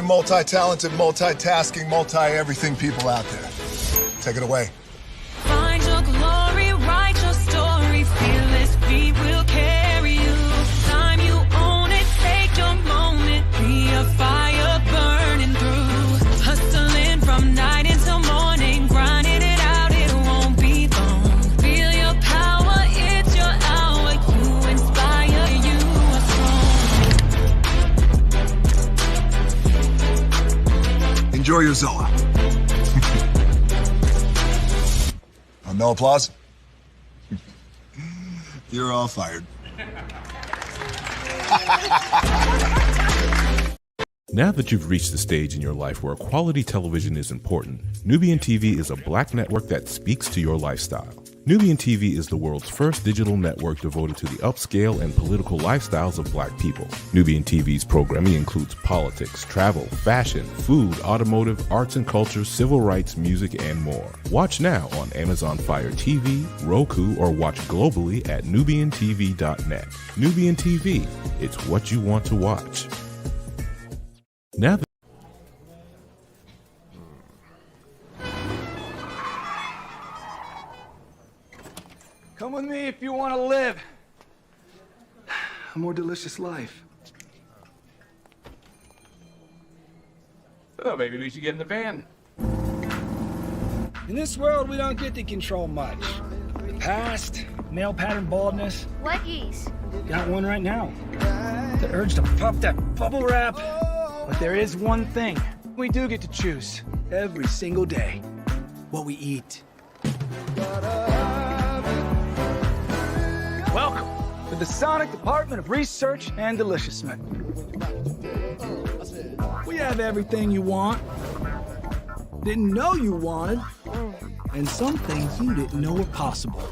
you multi-talented, multitasking, multi-everything people out there. Take it away. Find your glory, write your story, fearless feet will carry you. Time you own it, take your moment, be a fire burning through. Hustling from night until morning, grinding it out, it won't be long. Feel your power, it's your hour, you inspire, you are strong. Enjoy your Zoa. No applause? You're all fired. Now that you've reached the stage in your life where quality television is important, Nubian TV is a black network that speaks to your lifestyle. Nubian TV is the world's first digital network devoted to the upscale and political lifestyles of black people. Nubian TV's programming includes politics, travel, fashion, food, automotive, arts and culture, civil rights, music, and more. Watch now on Amazon Fire TV, Roku, or watch globally at nubiantv.net. Nubian TV, it's what you want to watch. Now that come with me if you want to live a more delicious life. Oh, maybe we should get in the van. In this world, we don't get to control much. The past, male pattern baldness. What yeast? Got one right now. The urge to pop that bubble wrap. But there is one thing we do get to choose every single day: what we eat. Welcome to the Sonic Department of Research and Deliciousment. We have everything you want, didn't know you wanted, and some things you didn't know were possible.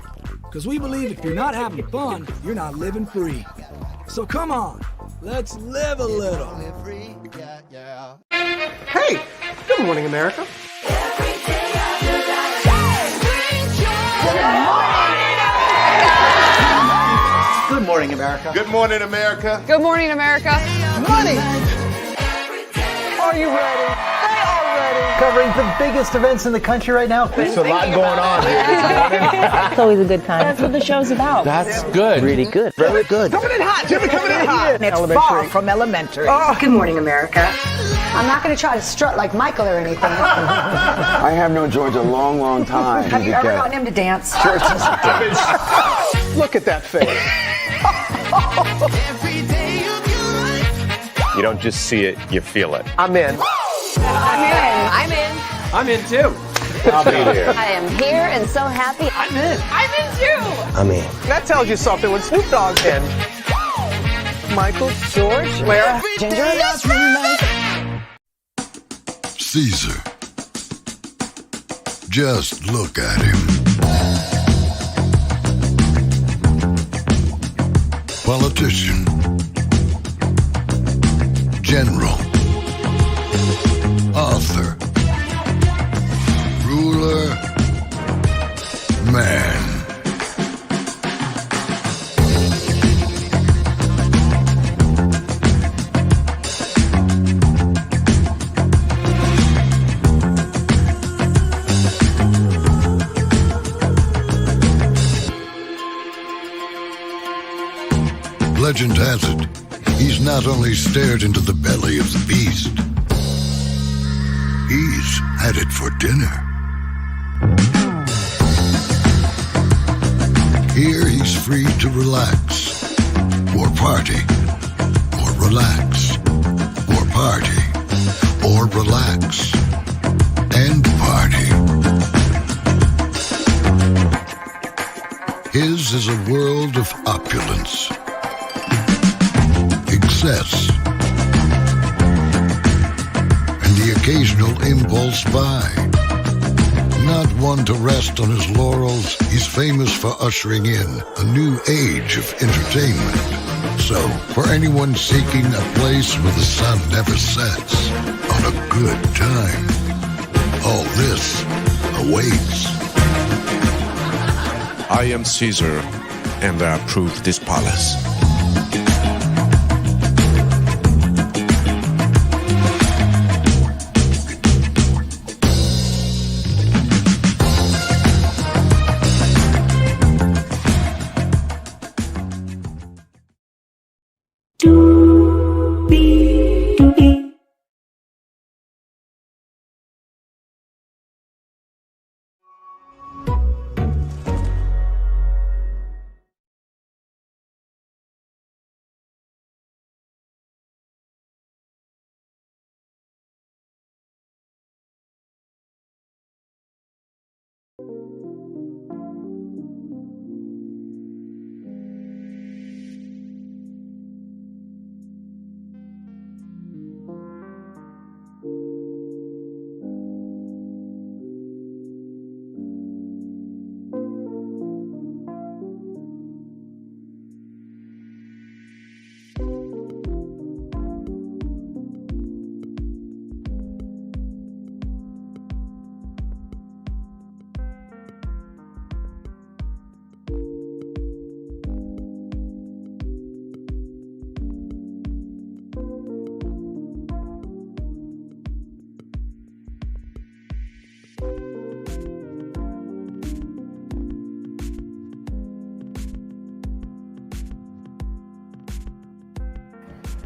Because we believe if you're not having fun, you're not living free. So come on, let's live a little. Hey, good morning, America. Good morning, America. Good morning, America. Good morning, America. Money. Are you ready? They are ready. Covering the biggest events in the country right now. There's a lot going on here this morning. It's always a good time. That's what the show's about. That's good. Really good. Very good. Coming in hot, Jimmy, coming in hot. It's far from elementary. Oh. Good morning, America. I'm not going to try to strut like Michael or anything. I have known George a long, long time. Have you ever gotten him to dance? Look at that face. You don't just see it, you feel it. I'm in. I'm in. I'm in. I'm in too. I'll be there. I am here and so happy. I'm in. I'm in too. I'm in. That tells you something when Snoop Dogg's in. Michael, George, Lara, Ginger. Caesar. Just look at him. Politician. General. Author. Ruler. Man. Legend has it, he's not only stared into the belly of the beast, he's had it for dinner. Here he's free to relax, or party, or relax, or party, or relax, and party. His is a world of opulence, excess, and the occasional impulse buy. Not one to rest on his laurels, he's famous for ushering in a new age of entertainment. So, for anyone seeking a place where the sun never sets on a good time, all this awaits. I am Caesar, and I approve this palace.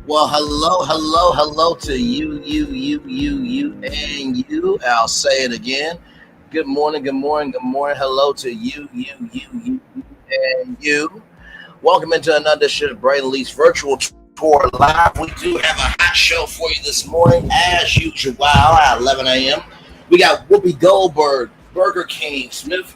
Well, hello to you, and you. I'll say it again. Good morning. Hello to you, and you. Welcome into another edition of Braden Lee's Virtual Tour Live. We do have a hot show for you this morning, as usual, at 11 a.m. We got Whoopi Goldberg, Burger King, Smith,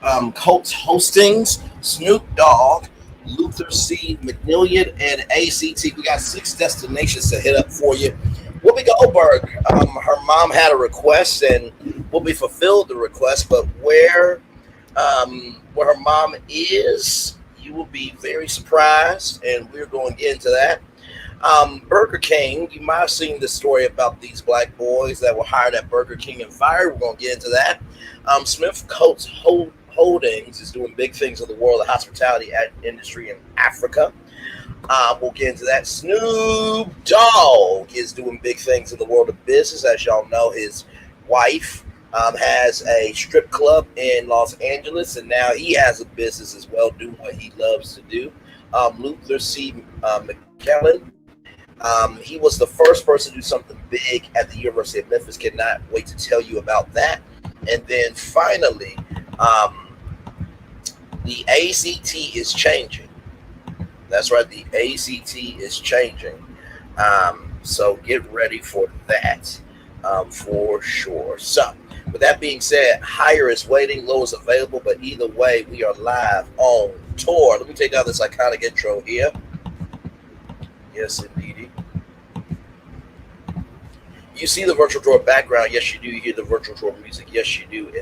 Choates Holdings, Snoop Dogg, Luther C. McMillian, and ACT. We got 6 destinations to hit up for you. Whoopi Goldberg, her mom had a request, and Whoopi fulfilled the request. But where her mom is, you will be very surprised, and we're going to get into that. Burger King, you might have seen the story about these black boys that were hired at Burger King and fired. We're going to get into that. Smith Choates Holdings is doing big things in the world of hospitality industry in Africa. We'll get into that. Snoop Dogg is doing big things in the world of business. As y'all know, his wife has a strip club in Los Angeles, and now he has a business as well, doing what he loves to do. Luther C. Mcclellan, he was the first person to do something big at the University of Memphis. Cannot wait to tell you about that. And then finally, the ACT is changing. That's right, the ACT is changing. So get ready for that, for sure. So, with that being said, higher is waiting, low is available, but either way, we are live on tour. Let me take down this iconic intro here. Yes, indeedy. You see the virtual tour background. Yes, you do. You hear the virtual tour music. Yes, you do.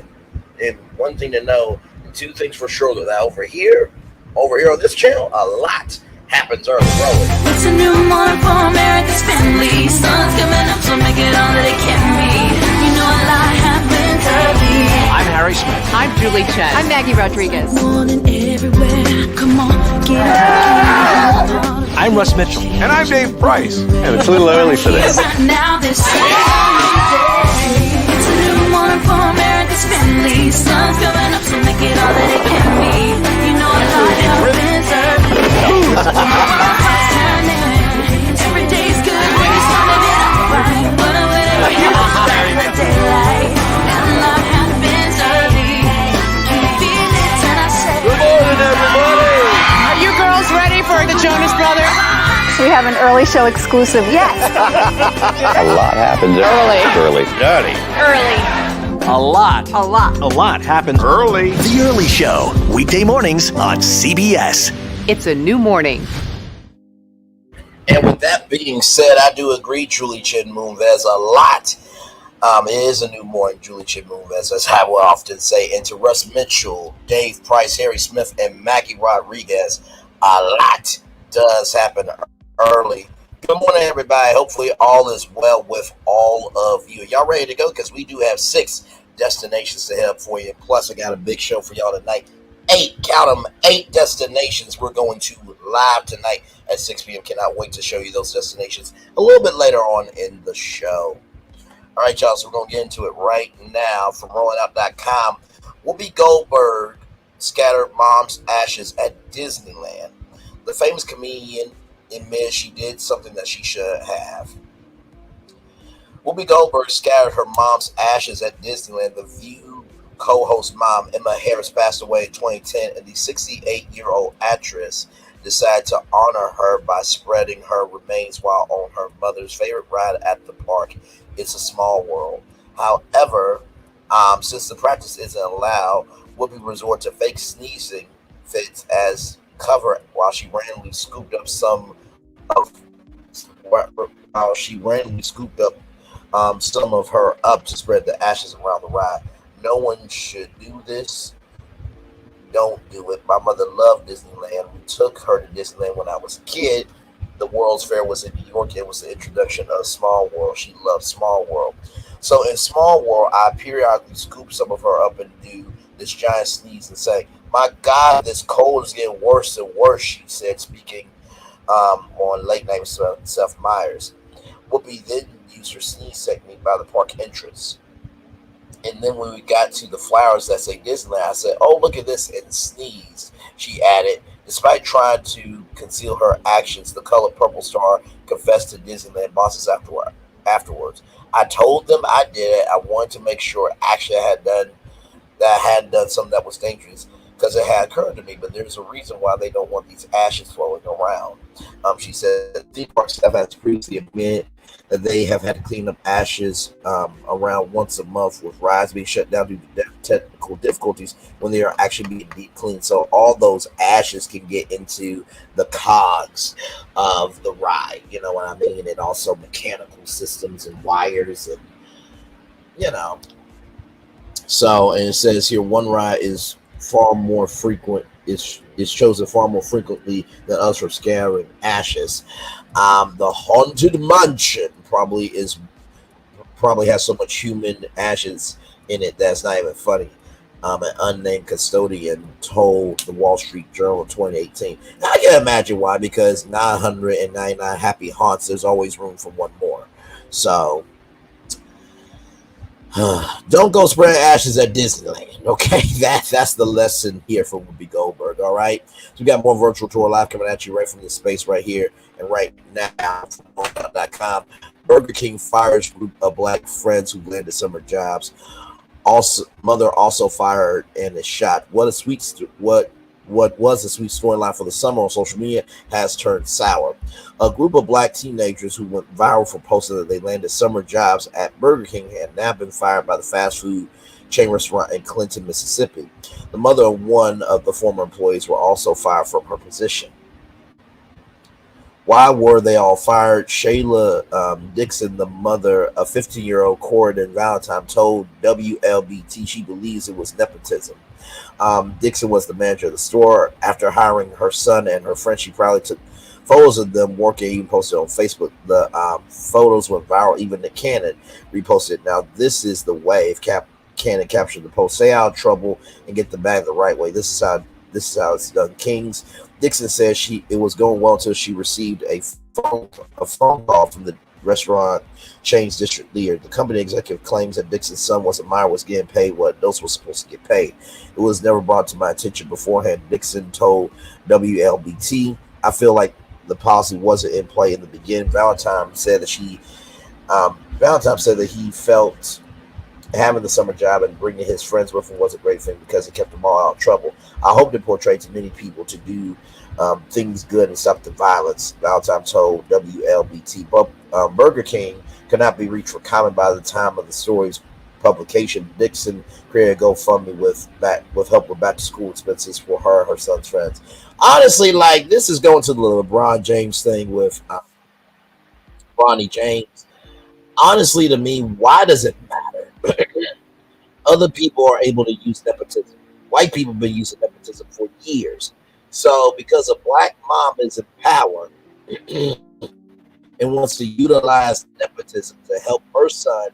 And one thing to know, and 2 things for sure, that over here on this channel, a lot happens early. It's a new morning for America's family. Sun's coming up, so make it all that it can be. You know a lot happens early. I'm Harry Smith. I'm Julie Chen. I'm Maggie Rodriguez. Morning everywhere. Come on, get up. I'm Russ Mitchell. And I'm Dave Price. And it's a little early for this. Now this it's a new morning for America's family. Sun's coming up, so make it all that it can be. You know a lot happens early. Every day's good when you're starting it out right. But whenever you start the daylight, and a lot happens early. Can you feel it? And I say, Good morning, everybody. Are you girls ready for the Jonas Brothers? We have an early show exclusive. Yes. A lot happens early. A lot. A lot happens early. The Early Show, weekday mornings on CBS. It's a new morning. And with that being said, I do agree, Julie Chen Moonves, a lot. It is a new morning, Julie Chen Moonves, as I will often say. And to Russ Mitchell, Dave Price, Harry Smith, and Maggie Rodriguez, a lot does happen early. Good morning, everybody. Hopefully all is well with all of you. Y'all ready to go? Because we do have 6 destinations to hit up for you. Plus, I got a big show for y'all tonight. 8, count them, 8 destinations we're going to live tonight at 6 p.m. Cannot wait to show you those destinations a little bit later on in the show. All right, y'all, so we're going to get into it right now from RollingOut.com. Whoopi Goldberg scattered mom's ashes at Disneyland. The famous comedian admitted she did something that she shouldn't have. Whoopi Goldberg scattered her mom's ashes at Disneyland. The View co-host mom, Emma Harris, passed away in 2010, and the 68-year-old actress decided to honor her by spreading her remains while on her mother's favorite ride at the park, It's a Small World. However, since the practice isn't allowed, Whoopi resorted to fake sneezing fits as cover while she randomly scooped up some her up to spread the ashes around the ride. No one should do this. Don't do it. My mother loved Disneyland. We took her to Disneyland when I was a kid. The World's Fair was in New York. It was the introduction of Small World. She loved Small World. So in Small World, I periodically scoop some of her up and do this giant sneeze and say, "My God, this cold is getting worse and worse," she said, speaking on Late Night with Seth Meyers. Whoopi then used her sneeze technique by the park entrance. And then when we got to the flowers that say Disneyland, I said, "Oh, look at this," and sneezed. She added, Despite trying to conceal her actions, the color purple star confessed to Disneyland bosses afterwards. I told them I did it. I wanted to make sure actually I hadn't done something that was dangerous because it had occurred to me. But there's a reason why they don't want these ashes flowing around. She said theme park staff has previously admitted that they have had to clean up ashes around once a month, with rides being shut down due to technical difficulties when they are actually being deep cleaned. So all those ashes can get into the cogs of the ride, you know what I mean? And also mechanical systems and wires and, you know. So, and it says here, one ride is far more frequent, is chosen far more frequently than others for scattering ashes. The Haunted Mansion probably has so much human ashes in it that's not even funny. An unnamed custodian told the Wall Street Journal in 2018. Now, I can imagine why, because 999 happy haunts, there's always room for one more. So don't go spreading ashes at Disneyland, okay? That's the lesson here from Whoopi Goldberg, all right? So we got more virtual tour live coming at you right from this space right here and right now from .com. Burger King fires group of black friends who landed summer jobs. Also, mother also fired and is shot. What was a sweet storyline for the summer on social media has turned sour. A group of black teenagers who went viral for posting that they landed summer jobs at Burger King had now been fired by the fast food chain restaurant in Clinton, Mississippi. The mother of one of the former employees were also fired from her position. Why were they all fired? Shayla Dixon, the mother of 15-year-old Corridon Valentine, told WLBT she believes it was nepotism. Dixon was the manager of the store. After hiring her son and her friend, she probably took photos of them working, even posted on Facebook. The photos went viral. Even the Cannon reposted. Now, this is the way. If Cannon captured the post, stay out of trouble and get the bag the right way. This is how it's done. Kings. Dixon says it was going well until she received a phone call from the restaurant chain's district leader. The company executive claims that Dixon's son was getting paid what adults were supposed to get paid. It was never brought to my attention beforehand, Dixon told WLBT. I feel like the policy wasn't in play in the beginning. Valentine said that he felt having the summer job and bringing his friends with him was a great thing because it kept them all out of trouble. I hope it portrayed to many people to do things good and stop the violence, Valentine told WLBT. But Burger King could not be reached for comment by the time of the story's publication. Dixon created a GoFundMe with help with back to school expenses for her and her son's friends. Honestly, like, this is going to the LeBron James thing with Bronny James. Honestly, to me, why does it matter? Other people are able to use nepotism. White people have been using nepotism for years. So because a black mom is in power and wants to utilize nepotism to help her son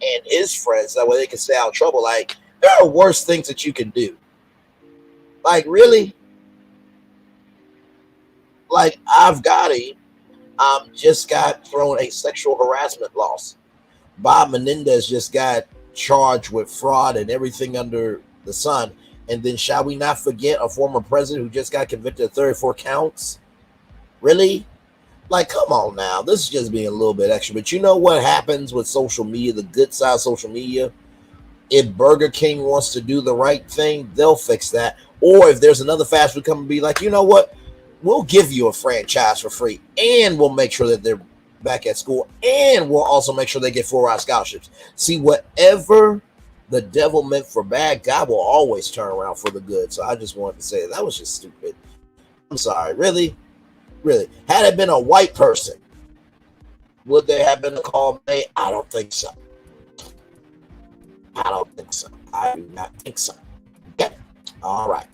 and his friends, that way they can stay out of trouble, like, there are worse things that you can do. Like, really? Like, Gotti just got thrown a sexual harassment loss. Bob Menendez just got charged with fraud and everything under the sun. And then shall we not forget a former president who just got convicted of 34 counts? Really? Like, come on now. This is just being a little bit extra. But you know what happens with social media, the good side of social media? If Burger King wants to do the right thing, they'll fix that. Or if there's another fast food company be like, you know what? We'll give you a franchise for free. And we'll make sure that they're back at school. And we'll also make sure they get full-ride scholarships. See, whatever the devil meant for bad, God will always turn around for the good. So I just wanted to say that was just stupid. I'm sorry. Really? Really? Had it been a white person, would there have been a call made? I don't think so. I don't think so. I do not think so. Okay. All right.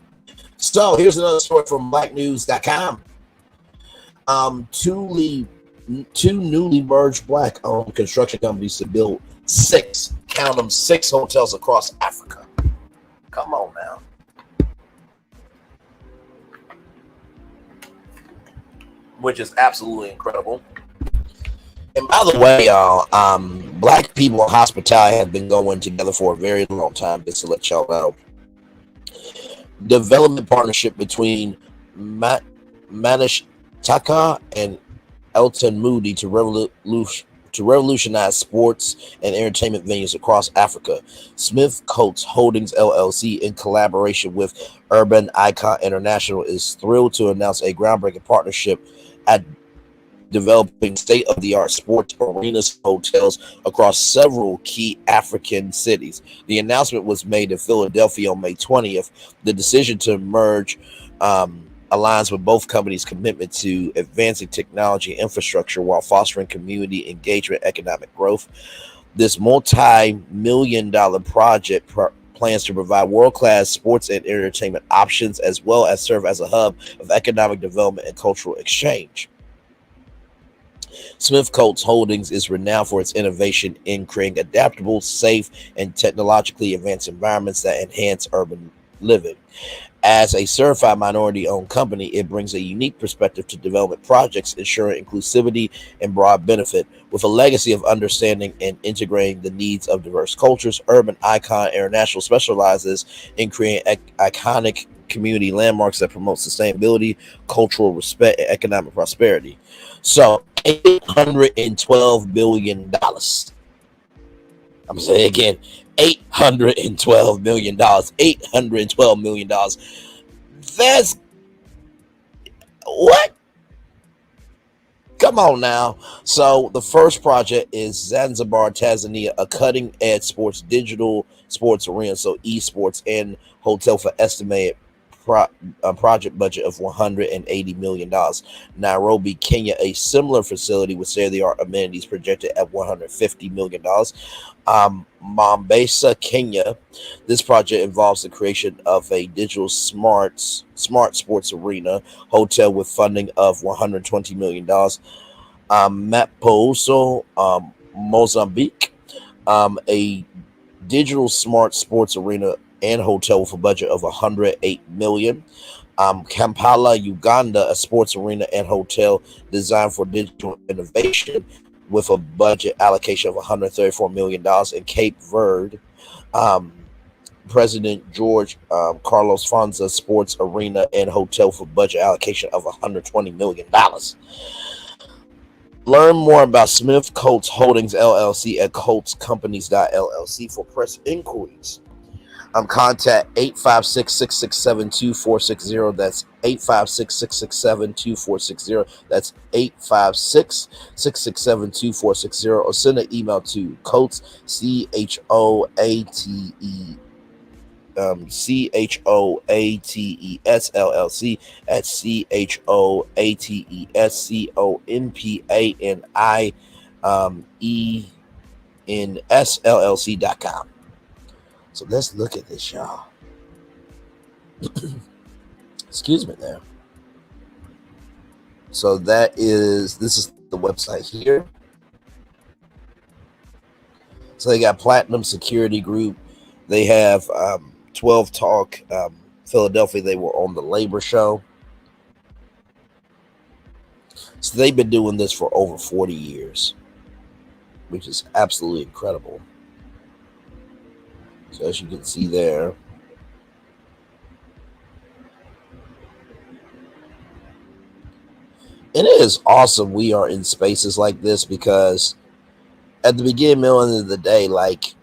So here's another story from blacknews.com. Two newly merged black-owned construction companies to build 6 hotels across Africa. Come on now. Which is absolutely incredible. And by the way, y'all, black people in hospitality have been going together for a very long time, just to let y'all know. Development partnership between Manish Taka and Elton Moody to revolutionize sports and entertainment venues across Africa. Smith Coates Holdings LLC, in collaboration with Urban Icon International, is thrilled to announce a groundbreaking partnership at developing state-of-the-art sports arenas and hotels across several key African cities. The announcement was made in Philadelphia on May 20th. The decision to merge aligns with both companies' commitment to advancing technology infrastructure while fostering community engagement and economic growth. This multi-million-dollar project plans to provide world-class sports and entertainment options, as well as serve as a hub of economic development and cultural exchange. Smith Coates Holdings is renowned for its innovation in creating adaptable, safe, and technologically advanced environments that enhance urban living. As a certified minority-owned company, it brings a unique perspective to development projects, ensuring inclusivity and broad benefit. With a legacy of understanding and integrating the needs of diverse cultures, Urban Icon International specializes in creating iconic community landmarks that promote sustainability, cultural respect, and economic prosperity. So, $812 billion. I'm saying again, $812 million. $812 million. That's what? Come on now. So the first project is Zanzibar, Tanzania, a cutting-edge digital sports arena, so esports and hotel for estimated project budget of $180 million. Nairobi, Kenya, a similar facility with state-of-the-art amenities projected at $150 million. Mombasa, Kenya, this project involves the creation of a digital smart sports arena hotel with funding of $120 million. Maputo, Mozambique, a digital smart sports arena and hotel with a budget of $108 million. Kampala, Uganda, a sports arena and hotel designed for digital innovation with a budget allocation of $134 million. In Cape Verde, President George Carlos Fonza sports arena and hotel for budget allocation of $120 million. Learn more about Smith Coates Holdings LLC at coatescompanies.llc for press inquiries. Contact 856-667-2460. That's 856-667-2460. That's 856-667-2460. Or send an email to Coates, CHOATES, CHOATES LLC at CHOATESCOMPANIENS So let's look at this, y'all. Excuse me there. So this is the website here. So they got Platinum Security Group. They have 12 Talk Philadelphia. They were on the Labor Show. So they've been doing this for over 40 years, which is absolutely incredible. So as you can see there, it is awesome we are in spaces like this, because at the beginning, middle, and end of the day, like,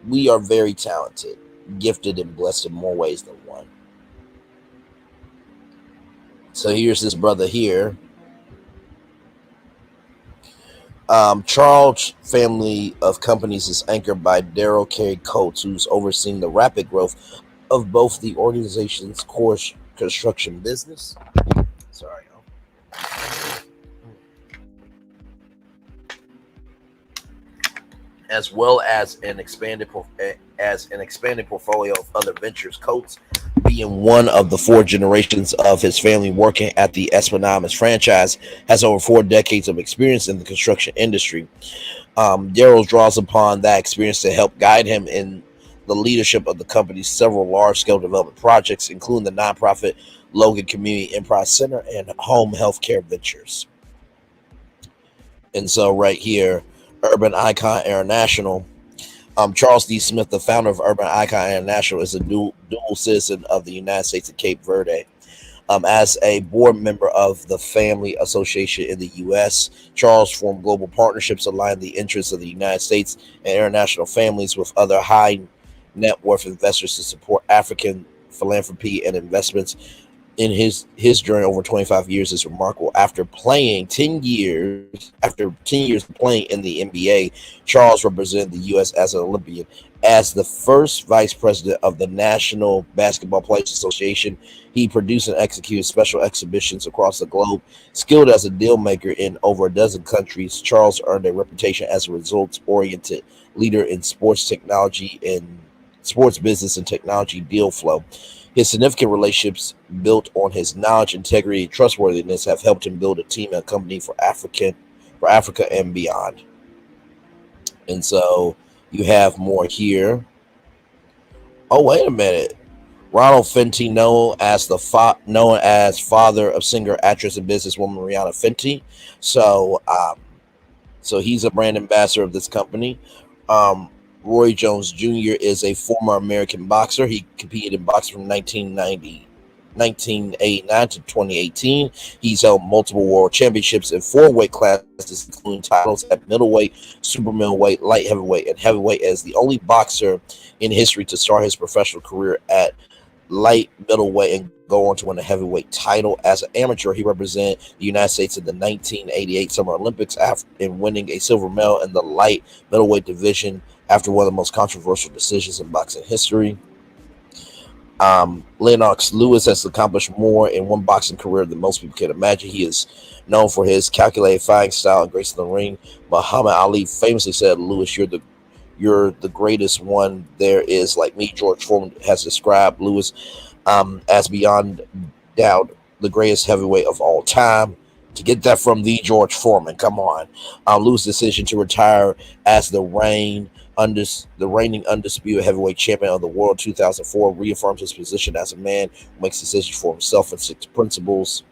we are very talented, gifted, and blessed in more ways than one. So here's this brother here. Charles family of companies is anchored by Daryl Carey Coates, who's overseeing the rapid growth of both the organization's core construction business. Sorry, y'all. As well as an expanded portfolio of other ventures. Coates, being one of the 4 generations of his family working at the Esplanade franchise, has over 4 decades of experience in the construction industry. Daryl draws upon that experience to help guide him in the leadership of the company's several large-scale development projects, including the nonprofit Logan Community Enterprise Center and home healthcare ventures. And so right here, Urban Icon International. Charles D. Smith, the founder of Urban Icon International, is a dual citizen of the United States and Cape Verde. As a board member of the Family Association in the U.S., Charles formed global partnerships aligning the interests of the United States and international families with other high net worth investors to support African philanthropy and investments. In his journey over 25 years is remarkable. After 10 years playing in the NBA, Charles represented the U.S. as an Olympian. As the first vice president of the National Basketball Players Association, he produced and executed special exhibitions across the globe. Skilled as a deal maker in over a dozen countries, Charles earned a reputation as a results-oriented leader in sports technology and sports business and technology deal flow. His significant relationships built on his knowledge, integrity, and trustworthiness have helped him build a team and a company for Africa and beyond. And so you have more here. Oh, wait a minute. Ronald Fenty, known as father of singer, actress, and businesswoman Rihanna Fenty. So he's a brand ambassador of this company. Roy Jones Jr. is a former American boxer. He competed in boxing from 1989 to 2018. He's held multiple world championships in 4 weight classes, including titles at middleweight, super middleweight, light heavyweight, and heavyweight, as the only boxer in history to start his professional career at light middleweight and go on to win a heavyweight title. As an amateur, he represented the United States in the 1988 Summer Olympics in winning a silver medal in the light middleweight division after one of the most controversial decisions in boxing history. Lennox Lewis has accomplished more in one boxing career than most people can imagine. He is known for his calculated fighting style and grace in the ring. Muhammad Ali famously said, "Lewis, you're the greatest one there is like me." George Foreman has described Lewis as beyond doubt the greatest heavyweight of all time. To get that from the George Foreman, come on. Lewis' decision to retire as the reigning undisputed heavyweight champion of the world 2004 reaffirms his position as a man who makes decisions for himself and 6 principles.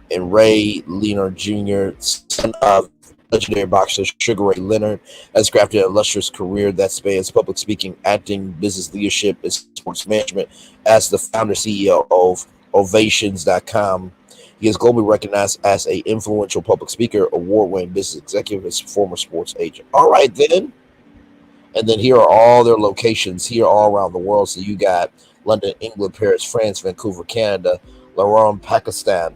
And Ray Leonard Jr., son of legendary boxer Sugar Ray Leonard, has crafted an illustrious career that spans public speaking, acting, business leadership, and sports management. As the founder CEO of Ovations.com, he is globally recognized as an influential public speaker, award-winning business executive, and former sports agent. All right, then. And then here are all their locations here all around the world. So you got London, England, Paris, France, Vancouver, Canada, Lahore, Pakistan,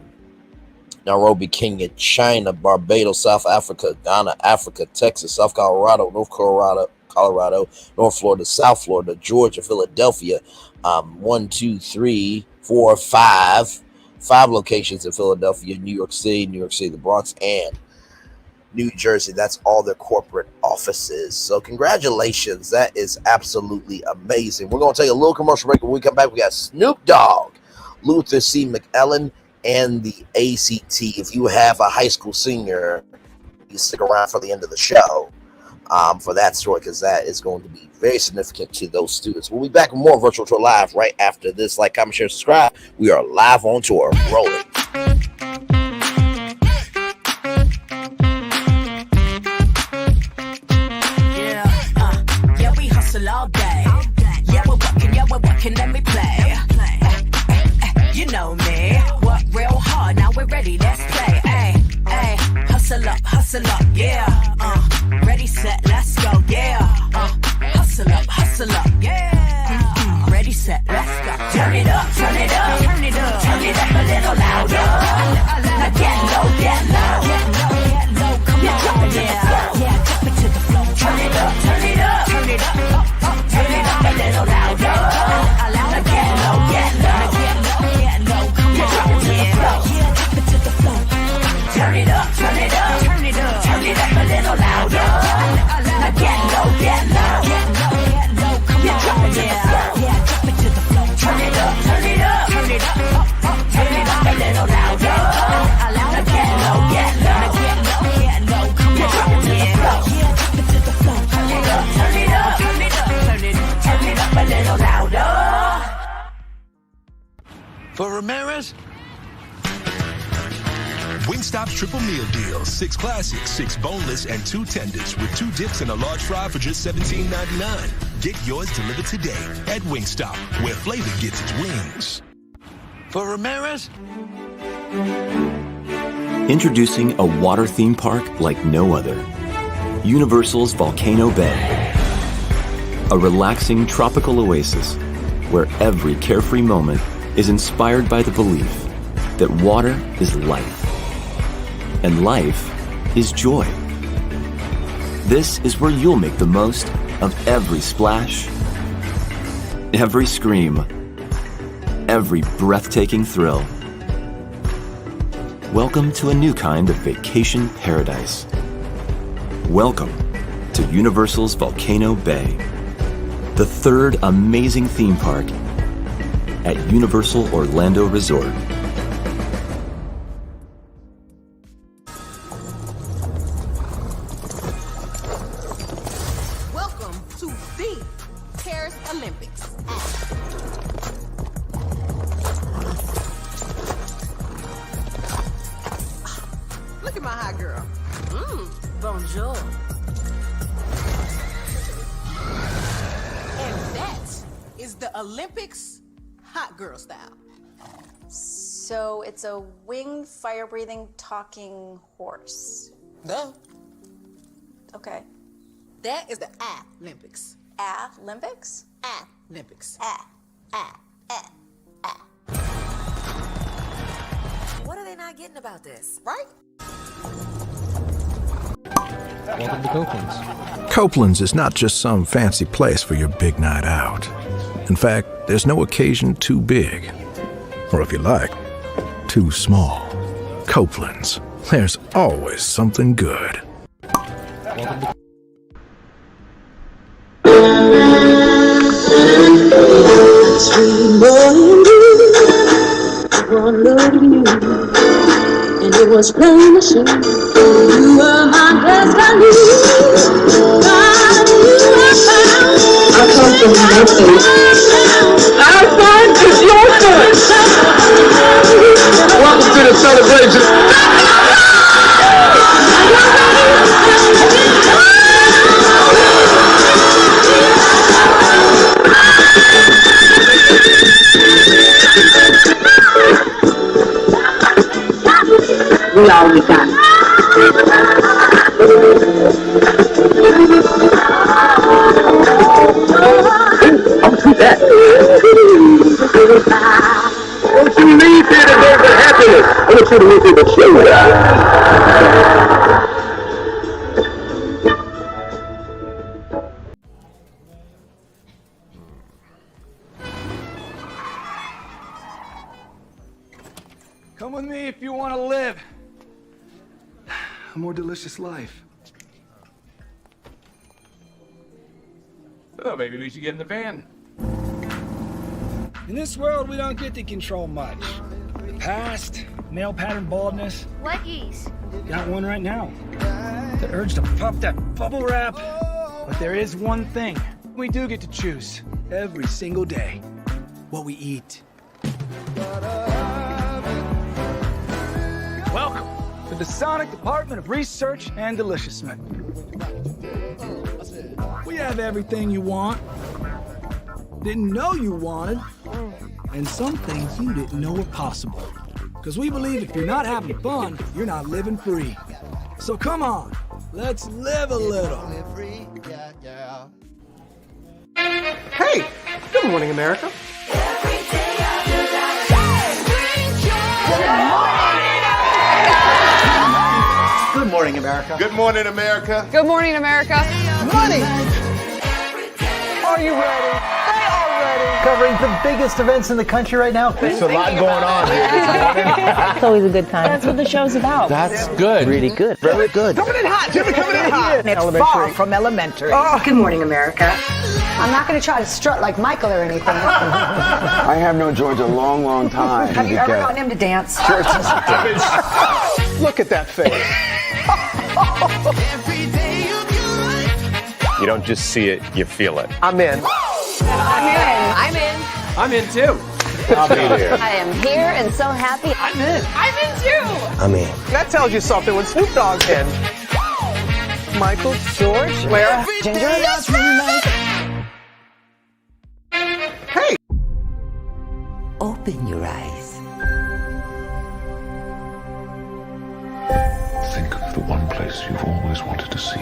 Nairobi, Kenya, China, Barbados, South Africa, Ghana, Africa, Texas, South Colorado, North Colorado, North Florida, South Florida, Georgia, Philadelphia. 1, 2, 3, 4, 5 locations in Philadelphia, New York City, the Bronx, and New Jersey. That's all their corporate offices. So congratulations. That is absolutely amazing. We're going to take a little commercial break. When we come back, we got Snoop Dogg, Luther C. Mcclellan, and the ACT. If you have a high school senior, you stick around for the end of the show for that story, because that is going to be very significant to those students. We'll be back with more Virtual Tour Live right after this. Like, comment, share, subscribe. We are live on tour. Rolling. All day. Yeah, we're working, let me play. You know me, work real hard, now we're ready, let's play. Hey, hustle up, yeah. Ready, set, let's go, yeah. Hustle up, yeah. Ready, set, let's go. Turn it up, turn it up, turn it up, turn it up a little louder. Now get low, come on, drop it to the floor. Yeah, drop it to the floor. Turn it up, turn it up, turn it up. Turn it up a little louder. Now get low, come on, drop it to the floor. Yeah, drop it to the floor. Turn it up, turn it up, turn it up, turn it up a little louder. Now get low, come on, drop it to the floor. Yeah, drop it to the floor. Turn it up, turn it up, turn it up, turn it up a little louder. Now get low, come on, drop it to the floor. Yeah, drop it to the floor. Turn it up, turn it up, turn it up, turn it up a little louder. For Ramirez? Wingstop's triple meal deal. 6 classics, 6 boneless, and 2 tenders with 2 dips and a large fry for just $17.99. Get yours delivered today at Wingstop, where flavor gets its wings. For Ramirez? Introducing a water theme park like no other. Universal's Volcano Bay. A relaxing tropical oasis where every carefree moment is inspired by the belief that water is life. And life is joy. This is where you'll make the most of every splash, every scream, every breathtaking thrill. Welcome to a new kind of vacation paradise. Welcome to Universal's Volcano Bay, the third amazing theme park at Universal Orlando Resort. Welcome to the Paris Olympics. Look at my hot girl. Bonjour. And that is the Olympics hot girl style. So it's a winged, fire-breathing, talking horse. Duh. Okay. That is the Olympics. Olympics? Olympics. What are they not getting about this? Right? Welcome to Copeland's. Copeland's is not just some fancy place for your big night out. In fact, there's no occasion too big. Or if you like, too small. Copeland's. There's always something good. Welcome to Sweet boy and blue, one look at you, and it was plain to see you were my destiny. God, you were found. I come from your face. Our son is your son. Welcome to the celebration. We all we got. I'll see that. Don't you leave here to go for happiness. I want you to leave here to show that. Come with me if you want to live a more delicious life. Oh, maybe we should get in the van. In this world, we don't get to control much. The past, male pattern baldness. Leggies. Got one right now. The urge to pop that bubble wrap. But there is one thing we do get to choose every single day: what we eat. Welcome to the Sonic Department of Research and Deliciousment. We have everything you want, didn't know you wanted, and some things you didn't know were possible. Because we believe if you're not having fun, you're not living free. So come on, let's live a little. Hey, good morning, America. Good morning, America. Good morning, America. Good morning, America. Money! Are you ready? They are ready. Covering the biggest events in the country right now. There's a lot going on here this morning. It's always a good time. That's what the show's about. That's good. Really good. Very good. Coming in hot, Jimmy, coming in hot. It's far from elementary. Good morning, America. I'm not going to try to strut like Michael or anything. I have known George a long, long time. Have you ever gotten him to dance? Sure. Look at that face. You don't just see it, you feel it. I'm in. I'm in. I'm in too. I'll be there. I am here and so happy. I'm in. I'm in too. I'm in. That tells you something when Snoop Dogg's in. Michael, George, Lara, Ginger. Hey! Open your eyes. Think of the one place you've always wanted to see.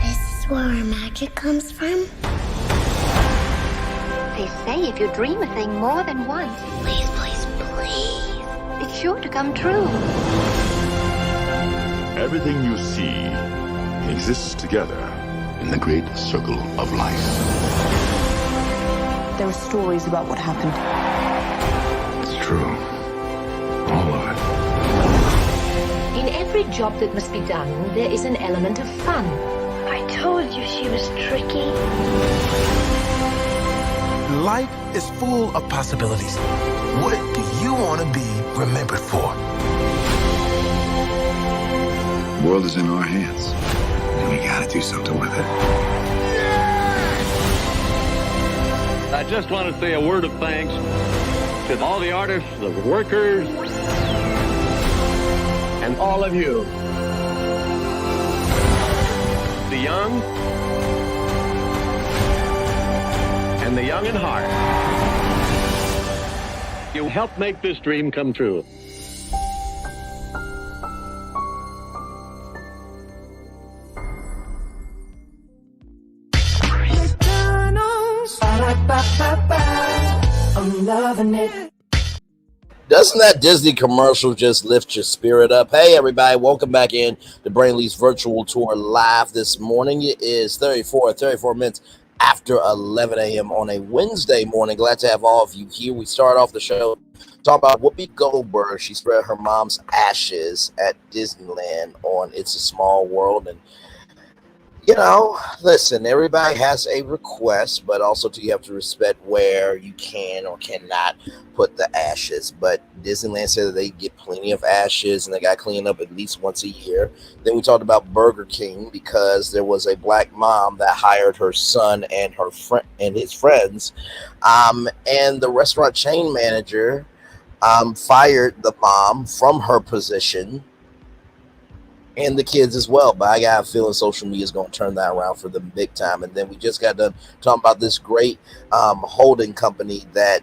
This is where our magic comes from? They say if you dream a thing more than once, Please, please, please. it's sure to come true. Everything you see exists together in the great circle of life. There were stories about what happened. It's true. All of it. In every job that must be done, there is an element of fun. I told you she was tricky. Life is full of possibilities. What do you want to be remembered for? The world is in our hands, and we gotta do something with it. I just want to say a word of thanks to all the artists, the workers, and all of you. The young and the young in heart. You helped make this dream come true. I'm loving it. Doesn't that Disney commercial just lift your spirit up? Hey, everybody, welcome back in to Brainley's virtual tour live this morning. It is 34 minutes after 11 a.m. on a Wednesday morning. Glad to have all of you here. We start off the show talk about Whoopi Goldberg. She spread her mom's ashes at Disneyland on It's a Small World. And, you know, listen, everybody has a request, but also you have to respect where you can or cannot put the ashes. But Disneyland said that they get plenty of ashes and they got cleaned up at least once a year. Then we talked about Burger King because there was a black mom that hired her son and her friend and his friends, and the restaurant chain manager fired the mom from her position and the kids as well. But I got a feeling social media is going to turn that around for them big time. And then we just got done talking about this great holding company that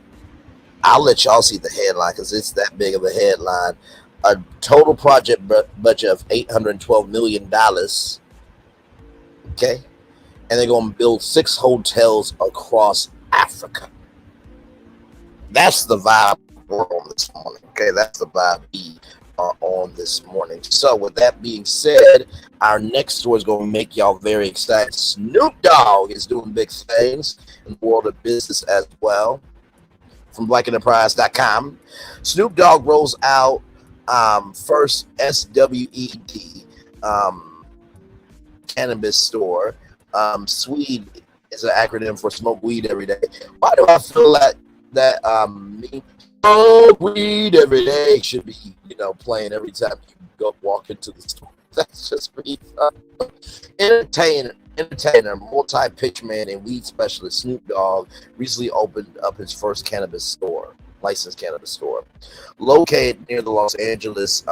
I'll let y'all see the headline because it's that big of a headline. A total project budget of $812 million. Okay. And they're going to build 6 hotels across Africa. That's the vibe we're on this morning. Okay. That's the vibe we are on this morning. So with that being said, our next story is going to make y'all very excited. Snoop Dogg is doing big things in the world of business as well. From blackenterprise.com, Snoop Dogg rolls out first SWED cannabis store. SWED is an acronym for smoke weed every day. Why do I feel like that smoke weed every day should be, playing every time you walk into the store? That's just me. Entertainer, multi-pitch man, and weed specialist Snoop Dogg recently opened up his first licensed cannabis store, located near the Los Angeles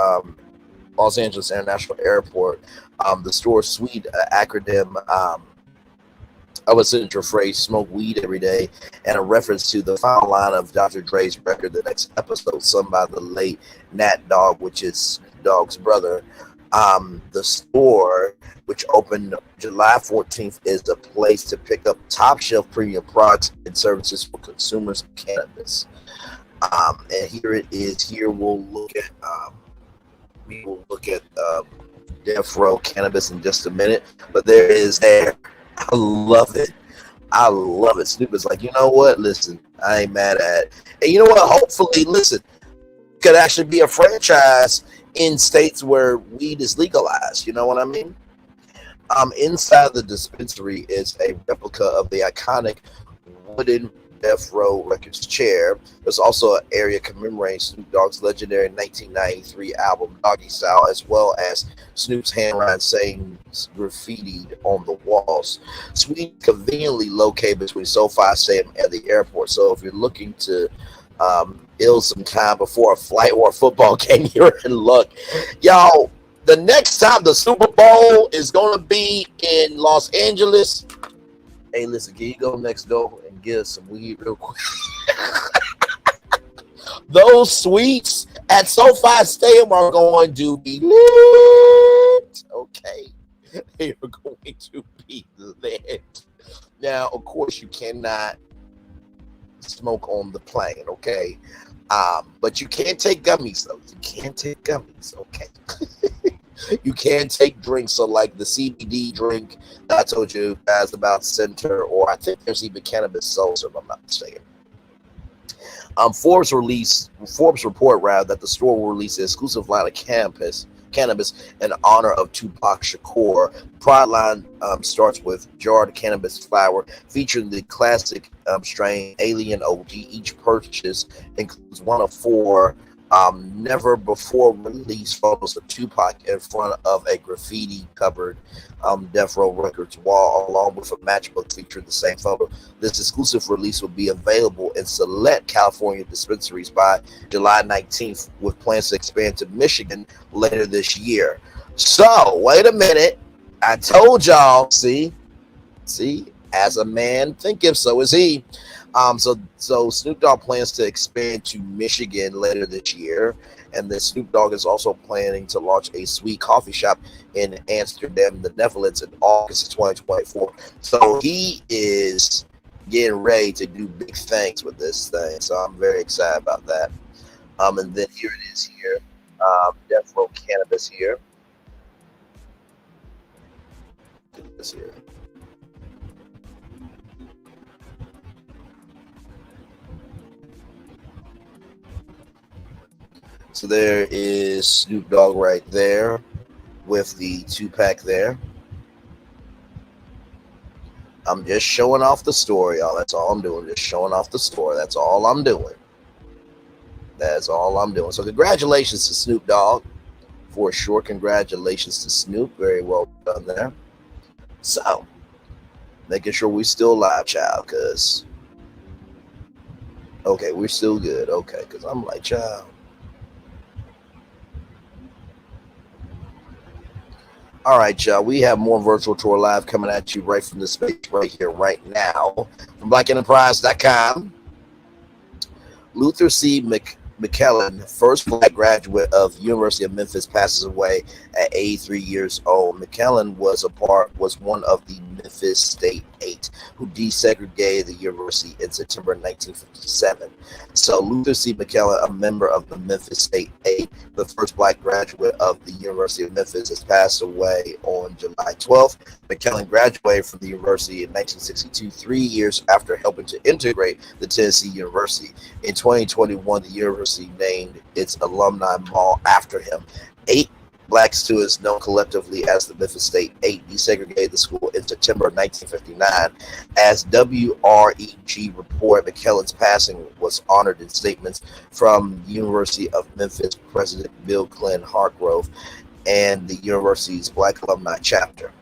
International Airport. The store SWED acronym of a central phrase, smoke weed every day, and a reference to the final line of Dr. Dre's record, The Next Episode, sung by the late Nat Dogg, which is Snoop Dogg's brother. The store, which opened July 14th, is a place to pick up top shelf premium products and services for consumers of cannabis. And here it is. Here we'll look at Death Row Cannabis in just a minute. But there it is there. I love it. Snoop is like, you know what? Listen, I ain't mad at it. And you know what? Hopefully, listen, could actually be a franchise in states where weed is legalized. You know what I mean? Inside the dispensary is a replica of the iconic wooden Death Row Records chair. There's also an area commemorating Snoop Dogg's legendary 1993 album Doggy Style, as well as Snoop's handwriting sayings graffitied on the walls. SWED conveniently located between SoFi Stadium and the airport. So if you're looking to ill some time before a flight or a football game, you're in luck. Y'all, the next time the Super Bowl is going to be in Los Angeles, hey, listen, can you go next door and get us some weed real quick? those suites at SoFi Stadium are going to be lit. Okay. They are going to be lit. Now, of course, you cannot smoke on the plane, okay? But you can take gummies, though. You can take gummies, okay? You can take drinks, so like the CBD drink that I told you guys about, Center, or I think there's even cannabis salsa, if I'm not mistaken. Forbes report that the store will release an exclusive line of cannabis in honor of Tupac Shakur. Pride line starts with jarred cannabis flower featuring the classic strain Alien OG. Each purchase includes one of 4 never before released photos of Tupac in front of a graffiti covered Death Row Records wall, along with a matchbook featuring the same photo. This exclusive release will be available in select California dispensaries by July 19th, with plans to expand to Michigan later this year. So, wait a minute. I told y'all, see, as a man thinketh, so is he. So Snoop Dogg plans to expand to Michigan later this year, and then Snoop Dogg is also planning to launch a sweet coffee shop in Amsterdam, the Netherlands, in August of 2024. So he is getting ready to do big things with this thing. So I'm very excited about that. And then here it is here, Death Row Cannabis here. This here. So there is Snoop Dogg right there with the 2-pack there. I'm just showing off the store, y'all. That's all I'm doing. Just showing off the store. That's all I'm doing. That's all I'm doing. So congratulations to Snoop Dogg. For sure, congratulations to Snoop. Very well done there. So, making sure we still live, child, because... Okay, we're still good. Okay, because I'm like, child... All right, y'all. We have more Virtual Tour Live coming at you right from the space right here, right now. From BlackEnterprise.com. Luther C. Mcclellan, first black graduate of University of Memphis, passes away at 83 years old. Mcclellan was one of the Memphis State 8 who desegregated the university in September 1957. So Luther C. Mcclellan, a member of the Memphis State 8, the first black graduate of the University of Memphis, has passed away on July 12th. Mcclellan graduated from the university in 1962, 3 years after helping to integrate the Tennessee University. In 2021, the university named its alumni mall after him. 8 black students, known collectively as the Memphis State 8, desegregated the school in September 1959. As WREG reported, McKellen's passing was honored in statements from the University of Memphis President Bill Glenn Hargrove and the university's Black Alumni Chapter.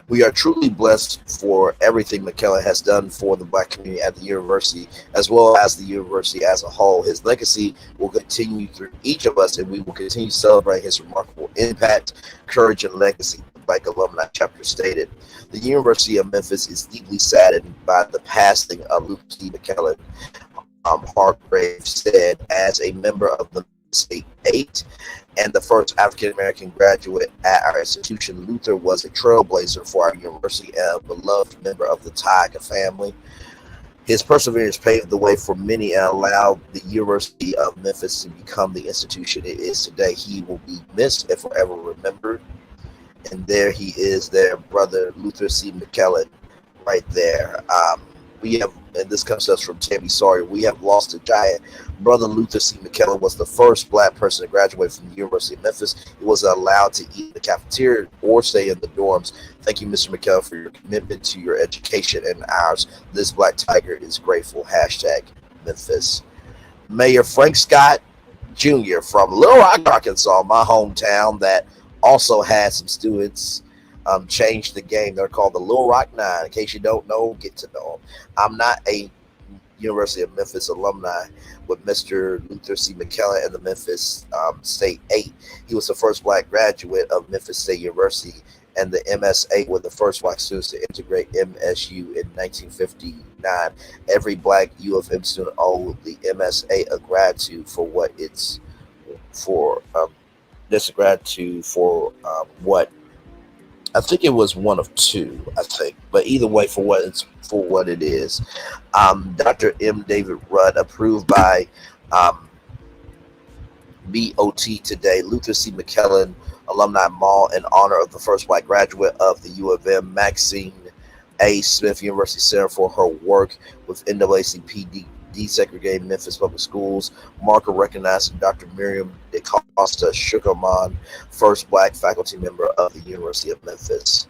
We are truly blessed for everything McClellan has done for the black community at the university, as well as the university as a whole. His legacy will continue through each of us, and we will continue to celebrate his remarkable impact, courage, and legacy, the Black Alumni Chapter stated. The University of Memphis is deeply saddened by the passing of Luther C. McClellan. Hargrave said, as a member of the State 8 and the first African-American graduate at our institution, Luther was a trailblazer for our university and a beloved member of the Tiger family. His perseverance paved the way for many and allowed the University of Memphis to become the institution it is today. He will be missed and forever remembered. And there he is there, brother Luther C. McClellan, right there. We have, and this comes to us from Tammy Sawyer, we have lost a giant. Brother Luther C. McClellan was the first black person to graduate from the University of Memphis. He was allowed to eat in the cafeteria or stay in the dorms. Thank you, Mr. McClellan, for your commitment to your education and ours. This Black Tiger is grateful. Hashtag Memphis. Mayor Frank Scott Jr. from Little Rock, Arkansas, my hometown, that also had some students changed the game. They're called the Little Rock Nine. In case you don't know, get to know them. I'm not a University of Memphis alumni with Mr. Luther C. McClellan and the Memphis State 8. He was the first black graduate of Memphis State University, and the MSA were the first black students to integrate MSU in 1959. Every black U of M student owed the MSA a gratitude for what it's for. This gratitude for what I think it was one of two. I think, but either way, for what it is. Dr. M. David Rudd, approved by BOT today. Luther C. McClellan Alumni Mall in honor of the first black graduate of the U of M, Maxine A. Smith, University Center, for her work with NAACP desegregating Memphis public schools. Marker recognizing Dr. Miriam DeCosta Sugarman, first black faculty member of the University of Memphis.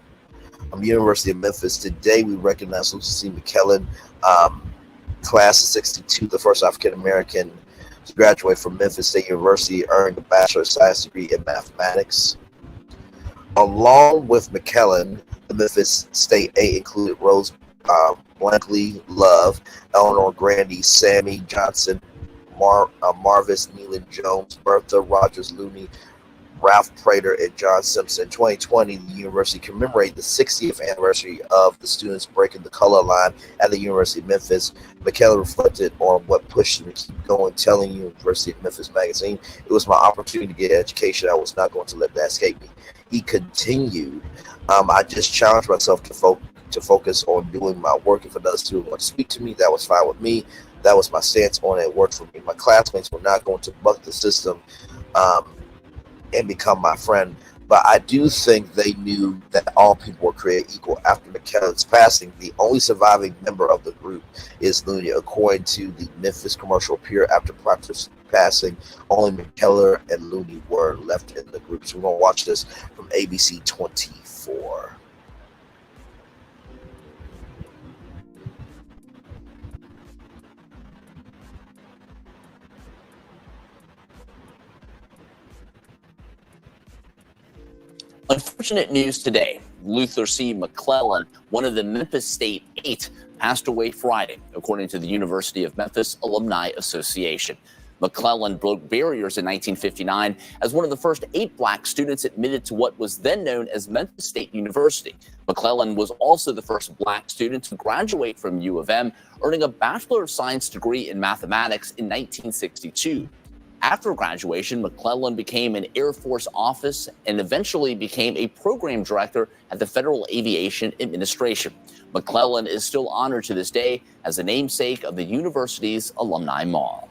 University of Memphis today, we recognize Luther C. McClellan, class of 62, the first African American to graduate from Memphis State University, earned a Bachelor of Science degree in mathematics. Along with McClellan, the Memphis State 8 included Rose Blankley Love, Eleanor Grandy, Sammy Johnson, Marvis Nealon Jones, Bertha Rogers Looney, Ralph Prater, and John Simpson. In 2020, the university commemorated the 60th anniversary of the students breaking the color line at the University of Memphis. McClellan reflected on what pushed me to keep going, telling University of Memphis magazine, "It was my opportunity to get education. I was not going to let that escape me." He continued, "I just challenged myself to focus on doing my work. If another student wanted to speak to me, that was fine with me. That was my stance on it. It worked for me. My classmates were not going to buck the system and become my friend." But I do think they knew that all people were created equal. After McClellan's passing, the only surviving member of the group is Looney. According to the Memphis Commercial Appear, after Proctor's passing, only McClellan and Looney were left in the group. So we're going to watch this from ABC 24. Unfortunate news today. Luther C. McClellan, one of the Memphis State 8, passed away Friday, according to the University of Memphis Alumni Association. McClellan broke barriers in 1959 as one of the first 8 black students admitted to what was then known as Memphis State University. McClellan was also the first black student to graduate from U of M, earning a Bachelor of Science degree in mathematics in 1962. After graduation, McClellan became an Air Force officer and eventually became a program director at the Federal Aviation Administration. McClellan is still honored to this day as the namesake of the university's alumni mall.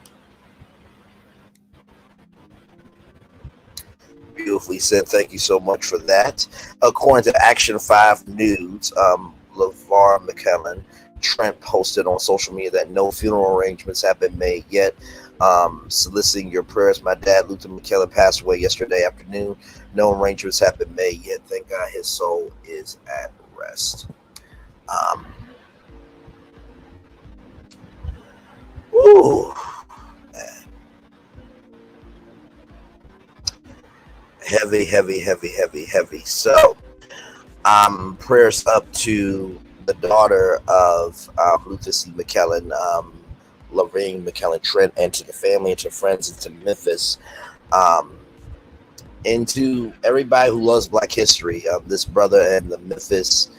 Beautifully said. Thank you so much for that. According to Action 5 News, LeVar McClellan, Trent posted on social media that no funeral arrangements have been made yet. Soliciting your prayers. My dad, Luther McClellan, passed away yesterday afternoon. No arrangements have been made yet. Thank God his soul is at rest. Ooh, man. Heavy. So, prayers up to the daughter of Luther C. McClellan, Lorraine McClellan Trent, and to the family, and to friends, and to Memphis, and to everybody who loves Black history. This brother and the Memphis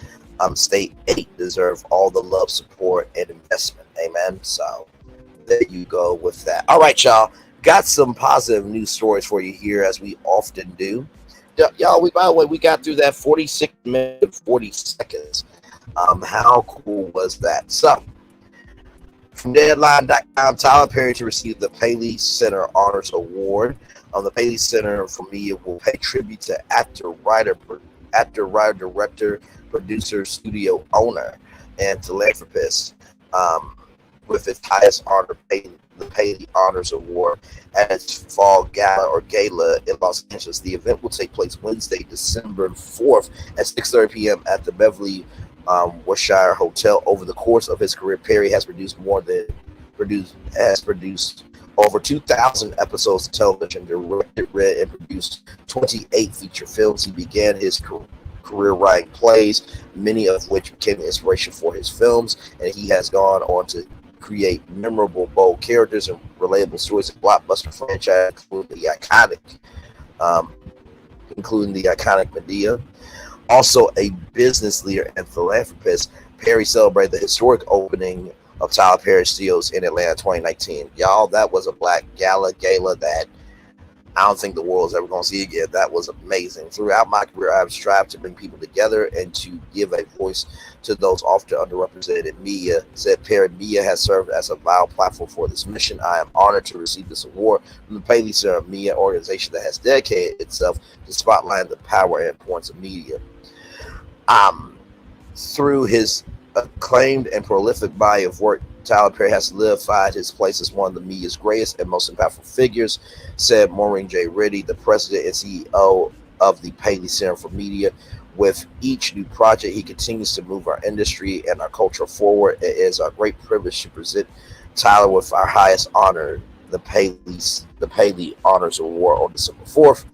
State 8 deserve all the love, support, and investment. Amen. So there you go with that. All right, y'all. Got some positive news stories for you here, as we often do. Y'all, by the way, we got through that 46 minutes and 40 seconds. How cool was that? So, from Deadline.com, Tyler Perry to receive the Paley Center Honors Award. The Paley Center for Media will pay tribute to actor, writer, director, producer, studio owner, and philanthropist with its highest honor, the Paley Honors Award, at its fall gala in Los Angeles. The event will take place Wednesday, December 4th at 6:30 p.m. at the Beverly Wilshire Hotel. Over the course of his career, Perry has produced over 2,000 episodes of television, directed, read, and produced 28 feature films. He began his career writing plays, many of which became inspiration for his films, and he has gone on to create memorable, bold characters and relatable stories. A blockbuster franchise, including the iconic Medea. Also a business leader and philanthropist, Perry celebrated the historic opening of Tyler Perry Studios in Atlanta 2019. Y'all, that was a black gala that I don't think the world is ever going to see again. That was amazing. Throughout my career, I've strived to bring people together and to give a voice to those often underrepresented media. Said Perry, media has served as a vital platform for this mission. I am honored to receive this award from the Paley Center, a media organization that has dedicated itself to spotlighting the power and importance of media. Through his acclaimed and prolific body of work, Tyler Perry has solidified his place as one of the media's greatest and most impactful figures, said Maureen J. Riddy, the president and CEO of the Paley Center for Media. With each new project, he continues to move our industry and our culture forward. It is our great privilege to present Tyler with our highest honor, the Paley Honors Award, on December 4th.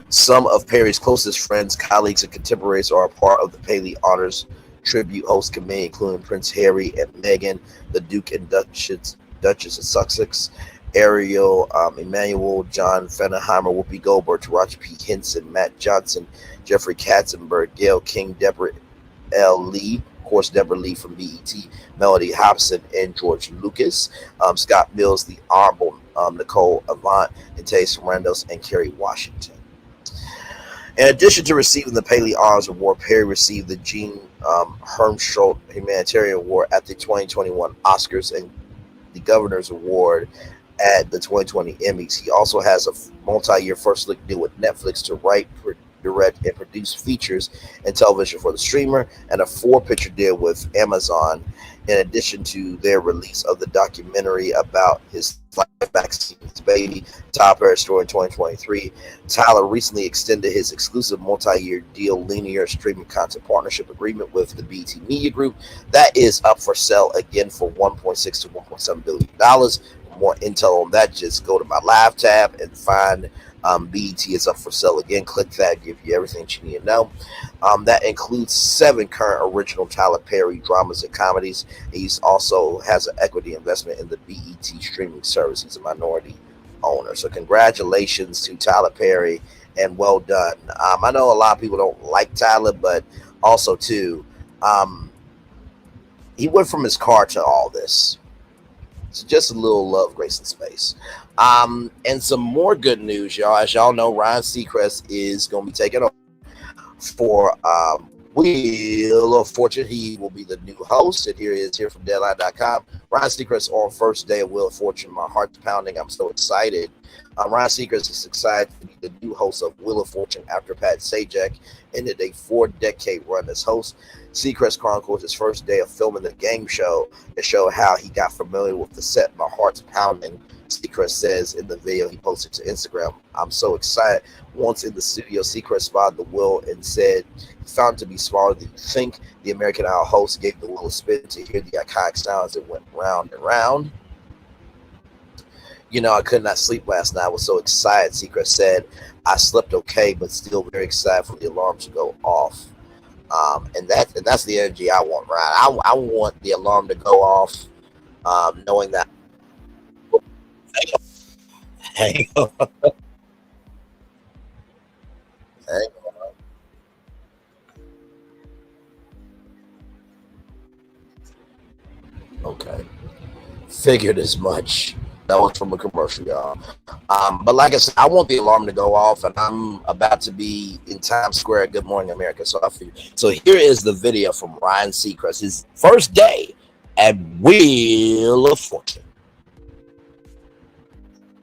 Some of Perry's closest friends, colleagues, and contemporaries are a part of the Paley Honors Tribute Host Committee, including Prince Harry and Meghan, the Duke and Duchess of Sussex, Ariel Emanuel, John Fennerheimer, Whoopi Goldberg, Taraji P. Henson, Matt Johnson, Jeffrey Katzenberg, Gayle King, Deborah L. Lee, of course, Deborah Lee from BET, Melody Hobson, and George Lucas, Scott Mills, the Honorable Nicole Avant, and Tay Sarandos, and Kerry Washington. In addition to receiving the Paley Honors Award, Perry received the Jean Hermschult Humanitarian Award at the 2021 Oscars and the Governor's Award at the 2020 Emmys. He also has a multi-year first look deal with Netflix to write, direct, and produce features and television for the streamer, and a 4-picture deal with Amazon, in addition to their release of the documentary about his life vaccine, his baby, Tyler Perry Story in 2023. Tyler recently extended his exclusive multi-year deal linear streaming content partnership agreement with the BET Media Group. That is up for sale again for $1.6 to $1.7 billion. For more intel on that, just go to my live tab and find BET is up for sale again. Click that, give you everything you need to know. That includes 7 current original Tyler Perry dramas and comedies. He also has an equity investment in the BET streaming service. He's a minority owner. So congratulations to Tyler Perry, and well done. I know a lot of people don't like Tyler, but also too, he went from his car to all this. So just a little love, grace, and space. And some more good news, y'all. As y'all know, Ryan Seacrest is going to be taking over for Wheel of Fortune. He will be the new host, and here he is here from Deadline.com. Ryan Seacrest on first day of Wheel of Fortune. My heart's pounding. I'm so excited. Ryan Seacrest is excited to be the new host of Wheel of Fortune after Pat Sajak ended a 4-decade run as host. Seacrest chronicles his first day of filming the game show and show how he got familiar with the set. My heart's pounding, Seacrest says in the video he posted to Instagram. I'm so excited. Once in the studio, Seacrest spotted the wheel and said he found it to be smaller than you think. The American Idol host gave the wheel a spin to hear the iconic sound as it went round and round. You know, I could not sleep last night. I was so excited, Seacrest said. I slept okay, but still very excited for the alarm to go off. And that's the energy I want, right? I want the alarm to go off, knowing that. Hang on. Hang on. Okay. Figured as much. That was from a commercial, y'all. But like I said, I want the alarm to go off, and I'm about to be in Times Square at Good Morning America. So here is the video from Ryan Seacrest, his first day at Wheel of Fortune.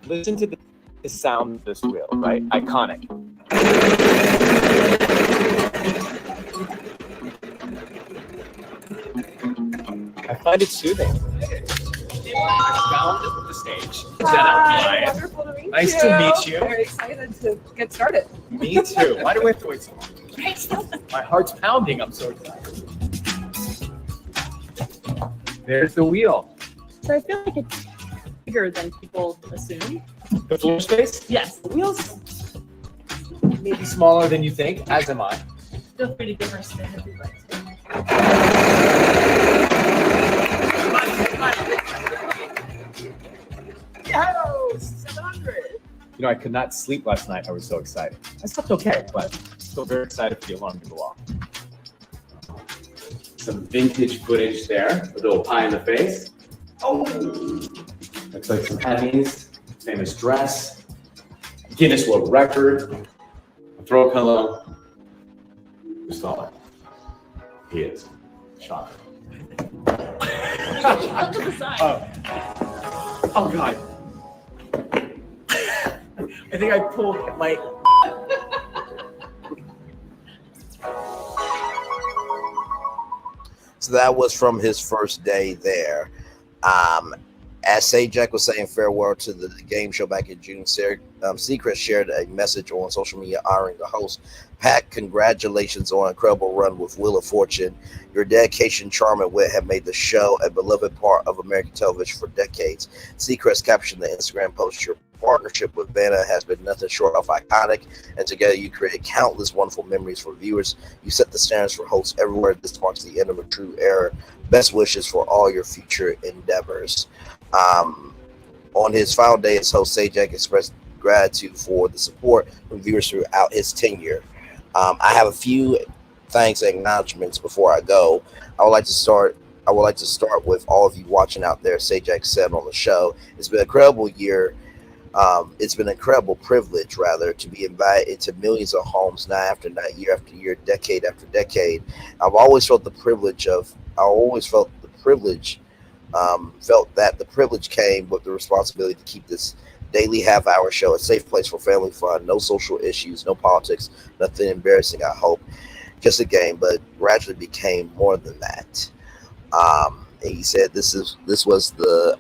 Listen to the sound of this wheel, right? Iconic. I find it soothing. I found the stage. Hi, wonderful to meet you. Nice to meet you. Very excited to get started. Me too. Why do we have to wait so long? My heart's pounding. I'm so excited. There's the wheel. So I feel like it's bigger than people assume. The floor space? Yes, the wheels. Maybe smaller than you think, as am I. Feel free to give her a spin if you'd like to. You know, I could not sleep last night. I was so excited. I slept okay, but still very excited for the alarm to go off. Some vintage footage there. A little pie in the face. Oh! Looks like some Emmys. Famous dress. Guinness World Record. A throw pillow. Who's taller? He is. Shocker. Oh God. I think I pulled my. So that was from his first day there. As Sajak was saying farewell to the game show back in June, Seacrest shared a message on social media honoring the host. Pat, congratulations on an incredible run with Wheel of Fortune. Your dedication, charm, and wit have made the show a beloved part of American television for decades. Seacrest captioned the Instagram post, your partnership with Vanna has been nothing short of iconic, and together you created countless wonderful memories for viewers. You set the standards for hosts everywhere. This marks the end of a true era. Best wishes for all your future endeavors. On his final day as host, Sajak expressed gratitude for the support from viewers throughout his tenure. I have a few thanks and acknowledgments before I go. I would like to start with all of you watching out there. Sajak said on the show, it's been an incredible year. It's been an incredible privilege, rather, to be invited into millions of homes night after night, year after year, decade after decade. I've always felt the privilege felt that the privilege came with the responsibility to keep this daily half-hour show a safe place for family fun, no social issues, no politics, nothing embarrassing, I hope. Just a game, but gradually became more than that. And he said this was the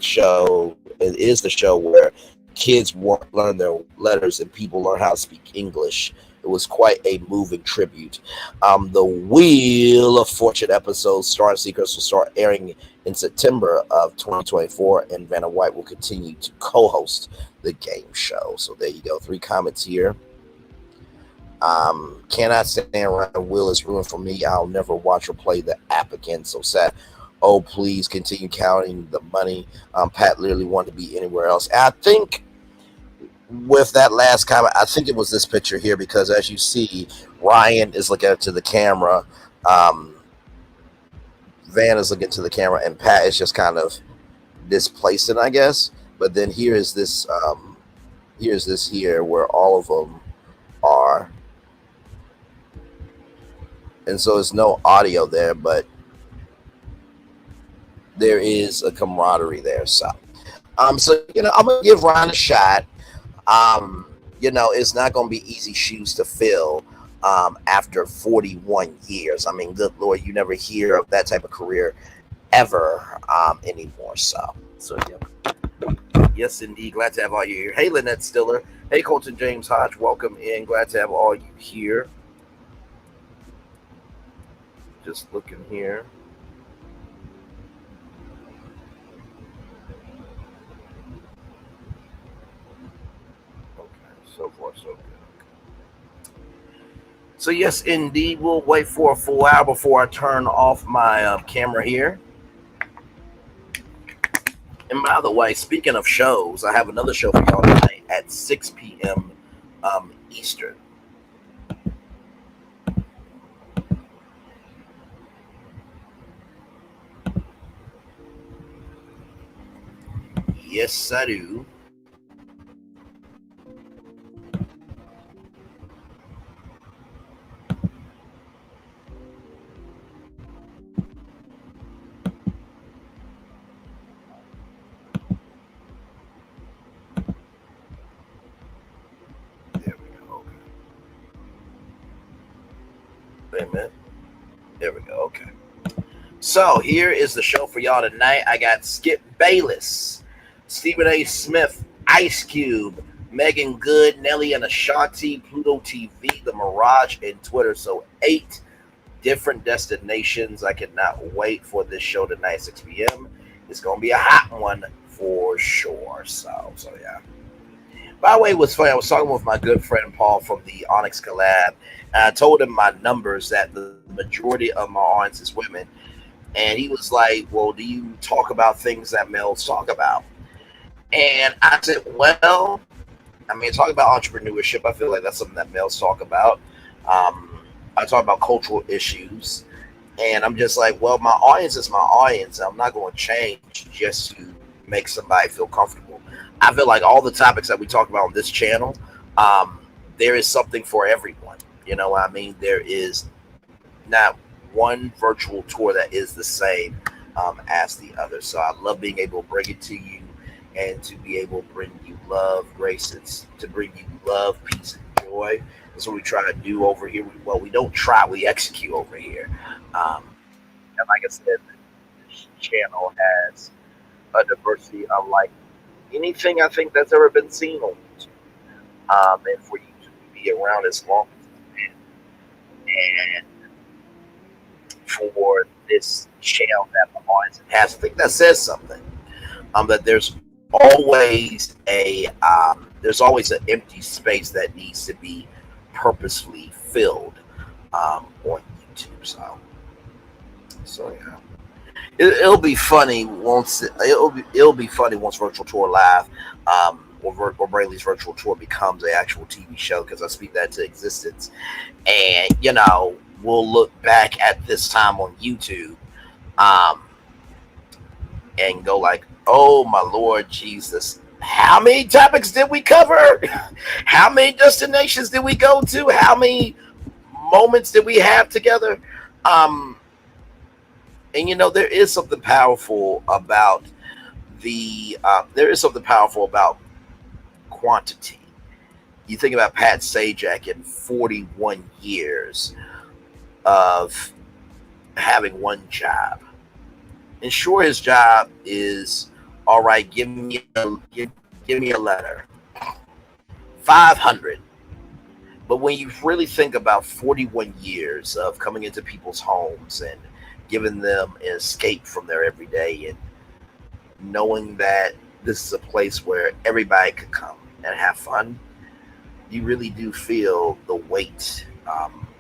show. It is the show where kids learn their letters and people learn how to speak English. It was quite a moving tribute. The Wheel of Fortune episode starring Seacrest will start airing in September of 2024, and Vanna White will continue to co-host the game show. So there you go. 3 comments here. Cannot stand around. Will is ruined for me. I'll never watch or play the app again. So sad. Oh, please continue counting the money. Pat literally wanted to be anywhere else. And I think with that last comment, I think it was this picture here, because as you see, Ryan is looking to the camera. Van is looking to the camera, and Pat is just kind of displacing, I guess. But then here's this here where all of them are. And so there's no audio there, but there is a camaraderie there. So I'm gonna give Ryan a shot. It's not gonna be easy shoes to fill after 41 years. I mean, good Lord, you never hear of that type of career ever anymore. So yeah. Yes, indeed. Glad to have all you here. Hey, Lynette Stiller. Hey, Colton James Hodge. Welcome in. Glad to have all you here. Just looking here. Okay, so far so good. Okay. So yes, indeed, we'll wait for a full hour before I turn off my camera here. And by the way, speaking of shows, I have another show for y'all tonight at 6 p.m. Eastern. Yes, I do. There we go. Okay. Wait a minute. There we go. Okay. So here is the show for y'all tonight. I got Skip Bayless, Stephen A. Smith, Ice Cube, Megan Good, Nelly and Ashanti, Pluto TV, The Mirage, and Twitter. So 8 different destinations. I cannot wait for this show tonight, 6 p.m. It's going to be a hot one for sure. So yeah. By the way, it was funny. I was talking with my good friend Paul from the Onyx Collab, and I told him my numbers, that the majority of my audience is women. And he was like, well, do you talk about things that males talk about? And I said, well, I mean, talking about entrepreneurship, I feel like that's something that males talk about. I talk about cultural issues, and I'm just like, well, my audience is my audience. I'm not going to change just to make somebody feel comfortable. I feel like all the topics that we talk about on this channel, there is something for everyone. You know what I mean? There is not one virtual tour that is the same as the other. So I love being able to bring it to you and to be able to bring you love, graces, to bring you love, peace, and joy. That's what we try to do over here. Well, we don't try, we execute over here. And like I said, this channel has a diversity unlike anything I think that's ever been seen on YouTube. And for you to be around as long as it's been, and for this channel that my audience has, I think that says something. That there's always an empty space that needs to be purposefully filled on YouTube. So yeah, it'll be funny once it'll be funny once Virtual Tour Live or Brayley's Virtual Tour becomes an actual TV show, because I speak that to existence. And you know, we'll look back at this time on YouTube and go like, oh my Lord Jesus, how many topics did we cover? How many destinations did we go to? How many moments did we have together? And you know, there is something powerful about quantity. You think about Pat Sajak in 41 years of having one job. And sure, his job is, all right, give me a letter. 500. But when you really think about 41 years of coming into people's homes and giving them an escape from their everyday, and knowing that this is a place where everybody could come and have fun, you really do feel the weight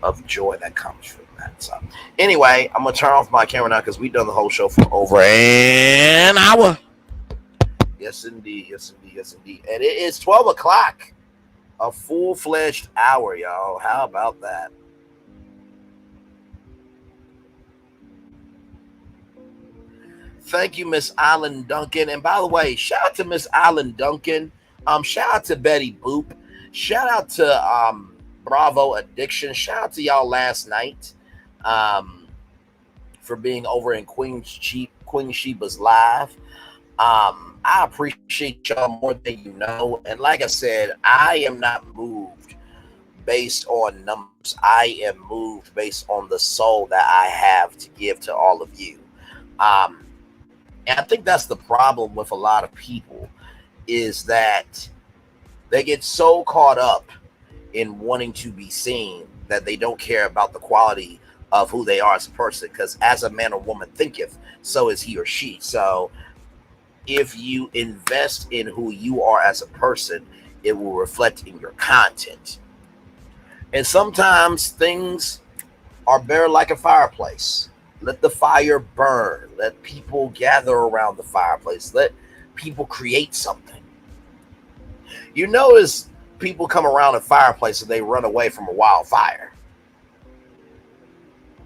of joy that comes from that. So anyway, I'm gonna turn off my camera now because we've done the whole show for over an hour. Yes indeed, yes indeed, yes indeed. And it is 12 o'clock, a full-fledged hour, y'all. How about that? Thank you, Miss Island Duncan. And by the way, shout out to Miss Island Duncan. Shout out to Betty Boop. Shout out to Bravo Addiction. Shout out to y'all last night for being over in Queen Sheba's live. I appreciate y'all more than you know. And like I said, I am not moved based on numbers. I am moved based on the soul that I have to give to all of you. And I think that's the problem with a lot of people, is that they get so caught up in wanting to be seen that they don't care about the quality of who they are as a person. Because as a man or woman thinketh, so is he or she. So if you invest in who you are as a person, it will reflect in your content. And sometimes things are better like a fireplace. Let the fire burn. Let people gather around the fireplace. Let people create something. You notice people come around a fireplace and they run away from a wildfire.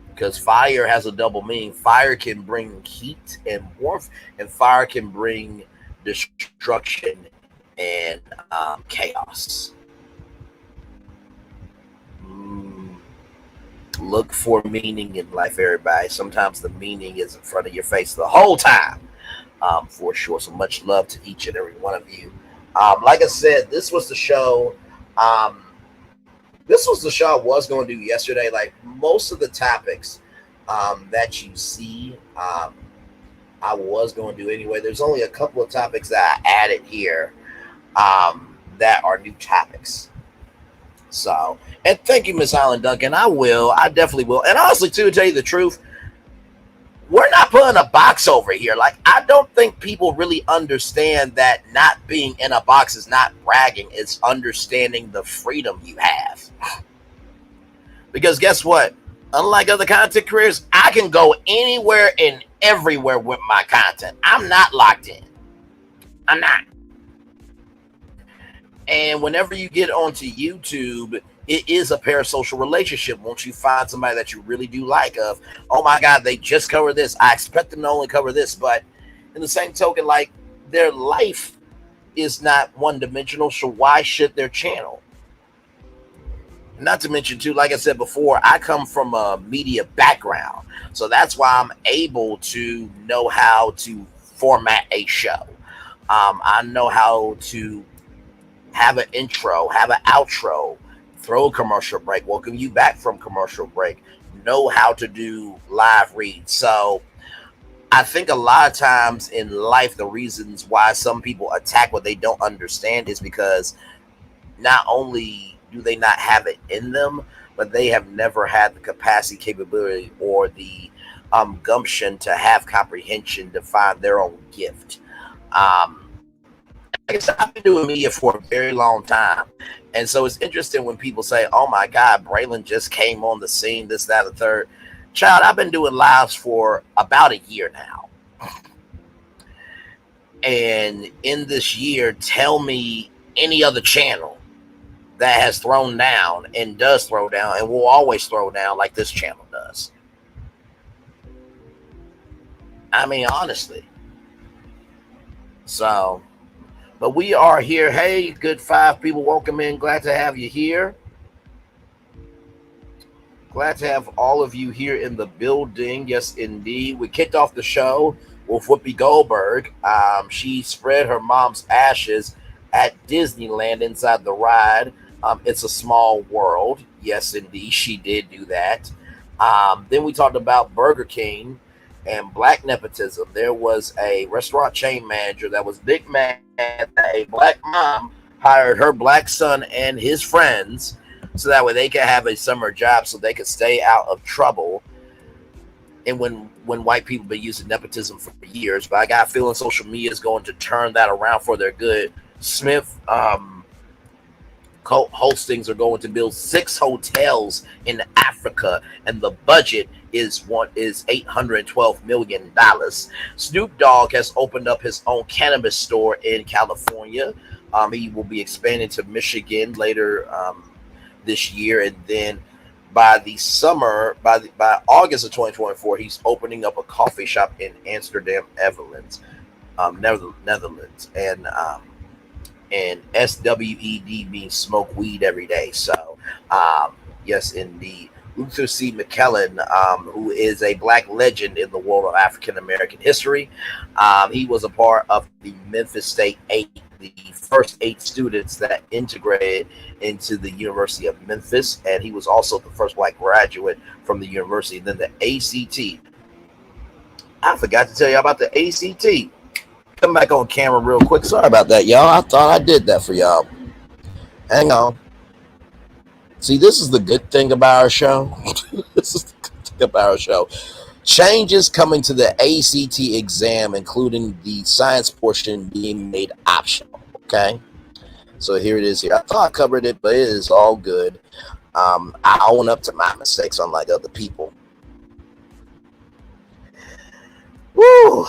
Because fire has a double meaning. Fire can bring heat and warmth, and fire can bring destruction and chaos. Look for meaning in life, everybody. Sometimes the meaning is in front of your face the whole time, for sure. So much love to each and every one of you. Like I said, this was the show. This was the show I was going to do yesterday. Like most of the topics that you see, I was going to do anyway. There's only a couple of topics that I added here that are new topics. So, and thank you, Miss Island Duncan. I definitely will. And honestly, to tell you the truth, we're not putting a box over here. Like, I don't think people really understand that not being in a box is not bragging. It's understanding the freedom you have. Because guess what? Unlike other content creators, I can go anywhere and everywhere with my content. I'm not locked in. I'm not. And whenever you get onto YouTube, it is a parasocial relationship. Once you find somebody that you really do like, of, oh my God, they just covered this, I expect them to only cover this. But in the same token, like, their life is not one dimensional, so why should their channel? Not to mention too, like I said before, I come from a media background, so that's why I'm able to know how to format a show. I know how to have an intro, have an outro, throw a commercial break, welcome you back from commercial break, know how to do live reads. So I think a lot of times in life, the reasons why some people attack what they don't understand is because not only do they not have it in them, but they have never had the capacity, capability, or the gumption to have comprehension to find their own gift. Like I said, I've been doing media for a very long time. And so it's interesting when people say, oh my God, Braylon just came on the scene, this, that, and the third. Child, I've been doing lives for about a year now. And in this year, tell me any other channel that has thrown down and does throw down and will always throw down like this channel does. I mean, honestly. So, but we are here. Hey, good 5 people. Welcome in. Glad to have you here. Glad to have all of you here in the building. Yes, indeed. We kicked off the show with Whoopi Goldberg. She spread her mom's ashes at Disneyland inside the ride. It's a Small World. Yes, indeed. She did do that. Then we talked about Burger King and black nepotism. There was a restaurant chain manager that was big mad that a black mom hired her black son and his friends so that way they could have a summer job so they could stay out of trouble. And when white people been using nepotism for years, but I got a feeling social media is going to turn that around for their good. Smith Hostings are going to build 6 hotels in Africa, and the budget is $812 million. Snoop Dogg has opened up his own cannabis store in California. He will be expanding to Michigan later this year, and then by the summer, by August of 2024, he's opening up a coffee shop in Amsterdam, Netherlands, and SWED means smoke weed every day. So, yes, indeed. Luther C. Mcclellan, who is a black legend in the world of African American history. He was a part of the Memphis State 8, the first 8 students that integrated into the University of Memphis, and he was also the first black graduate from the university. And then the ACT. I forgot to tell you about the ACT. Come back on camera real quick. Sorry about that, y'all. I thought I did that for y'all. Hang on. See, this is the good thing about our show. This is the good thing about our show. Changes coming to the ACT exam, including the science portion being made optional. Okay? So here it is here. I thought I covered it, but it is all good. I own up to my mistakes, unlike other people. Woo!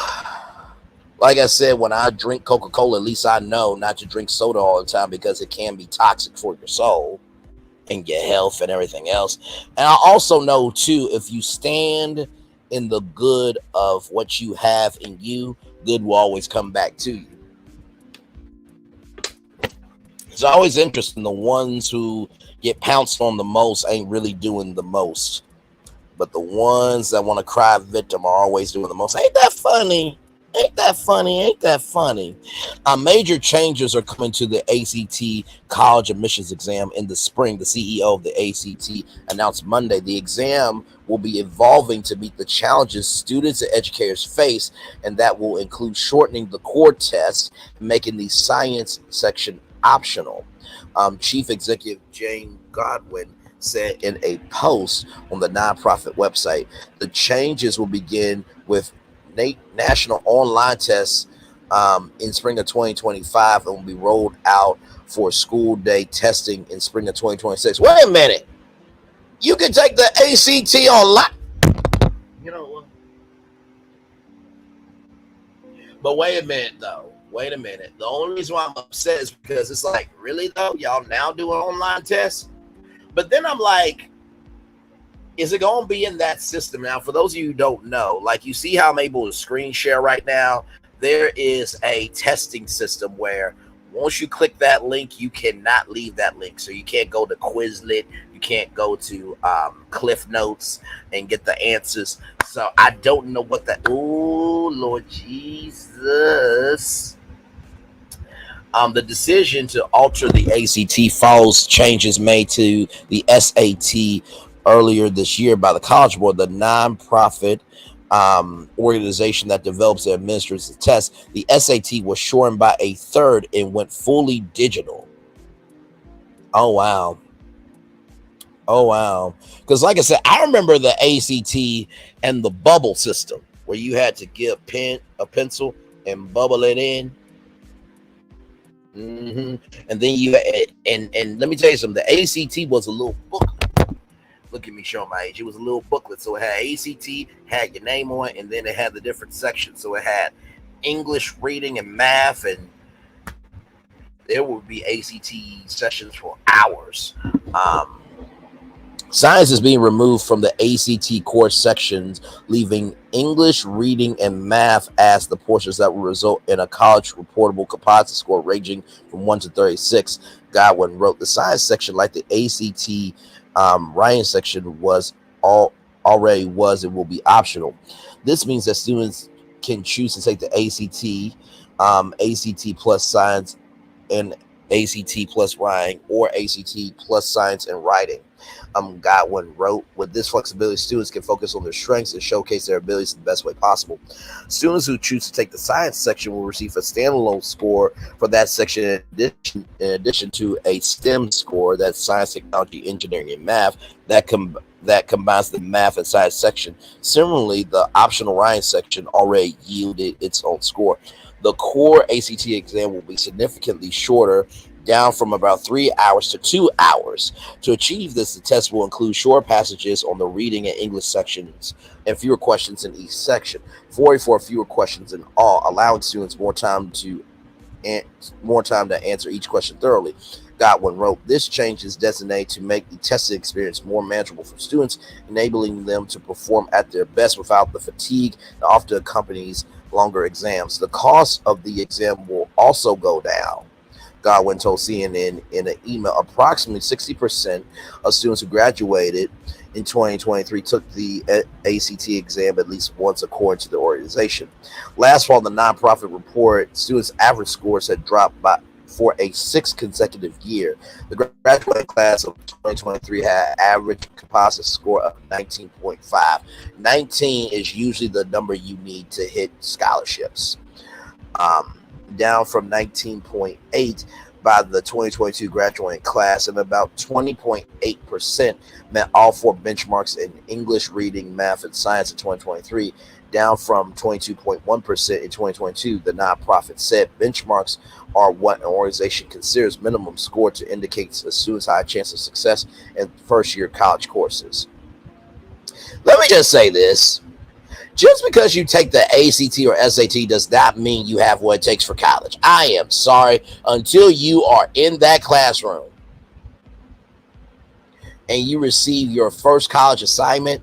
Like I said, when I drink Coca-Cola, at least I know not to drink soda all the time because it can be toxic for your soul and your health and everything else. And I also know, too, if you stand in the good of what you have in you, good will always come back to you. It's always interesting. The ones who get pounced on the most ain't really doing the most. But the ones that want to cry victim are always doing the most. Ain't that funny? Ain't that funny? Ain't that funny? Major changes are coming to the ACT college admissions exam in the spring. The CEO of the ACT announced Monday the exam will be evolving to meet the challenges students and educators face, and that will include shortening the core test, making the science section optional. Chief Executive Jane Godwin said in a post on the nonprofit website, the changes will begin with national online tests in spring of 2025 and will be rolled out for school day testing in spring of 2026. Wait a minute. You can take the ACT online. You know what? But wait a minute, though. wait a minute. The only reason why I'm upset is because it's like, really though? Y'all now do an online test? But then I'm like, is it going to be in that system? Now, for those of you who don't know, like you see how I'm able to screen share right now, there is a testing system where once you click that link, you cannot leave that link. So you can't go to Quizlet, you can't go to Cliff Notes and get the answers. So I don't know what that, oh, Lord Jesus. The decision to alter the ACT follows changes made to the SAT earlier this year by the College Board, the nonprofit organization that develops and administers the test. The SAT was shortened by a third and went fully digital. Oh, wow. Oh, wow. Because like I said, I remember the ACT and the bubble system where you had to get a pencil and bubble it in. And then you and let me tell you something. The ACT was a little booklet. Look at me showing my age. It was a little booklet. So it had ACT, had your name on it, and then it had the different sections. So it had English, reading, and math, and there would be ACT sessions for hours. Science is being removed from the ACT course sections, leaving English, reading, and math as the portions that will result in a college reportable composite score ranging from 1 to 36. Godwin wrote the science section, like the ACT writing section, already was and will be optional. This means that students can choose to take the ACT, ACT plus science, and ACT plus writing, or ACT plus science and writing. Godwin wrote, with this flexibility, students can focus on their strengths and showcase their abilities in the best way possible. Students who choose to take the science section will receive a standalone score for that section in addition to a STEM score, that's science, technology, engineering, and math, that combines the math and science section. Similarly, the optional writing section already yielded its own score. The core ACT exam will be significantly shorter, down from about 3 hours to 2 hours. To achieve this, the test will include short passages on the reading and English sections and fewer questions in each section. 44 fewer questions in all, allowing students more time to answer each question thoroughly. Godwin wrote, this change is designated to make the testing experience more manageable for students, enabling them to perform at their best without the fatigue that often accompanies longer exams. The cost of the exam will also go down. Godwin told CNN in an email, approximately 60% of students who graduated in 2023 took the ACT exam at least once, according to the organization. Last fall, the nonprofit reported students' average scores had dropped for a 6th consecutive year. The graduating class of 2023 had an average composite score of 19.5. 19 is usually the number you need to hit scholarships. Down from 19.8 by the 2022 graduating class, and about 20.8% met all 4 benchmarks in English, reading, math, and science in 2023, down from 22.1% in 2022. The nonprofit said benchmarks are what an organization considers minimum score to indicate a student's high chance of success in first-year college courses. Let me just say this. Just because you take the ACT or SAT does not mean you have what it takes for college. I am sorry. Until you are in that classroom and you receive your first college assignment,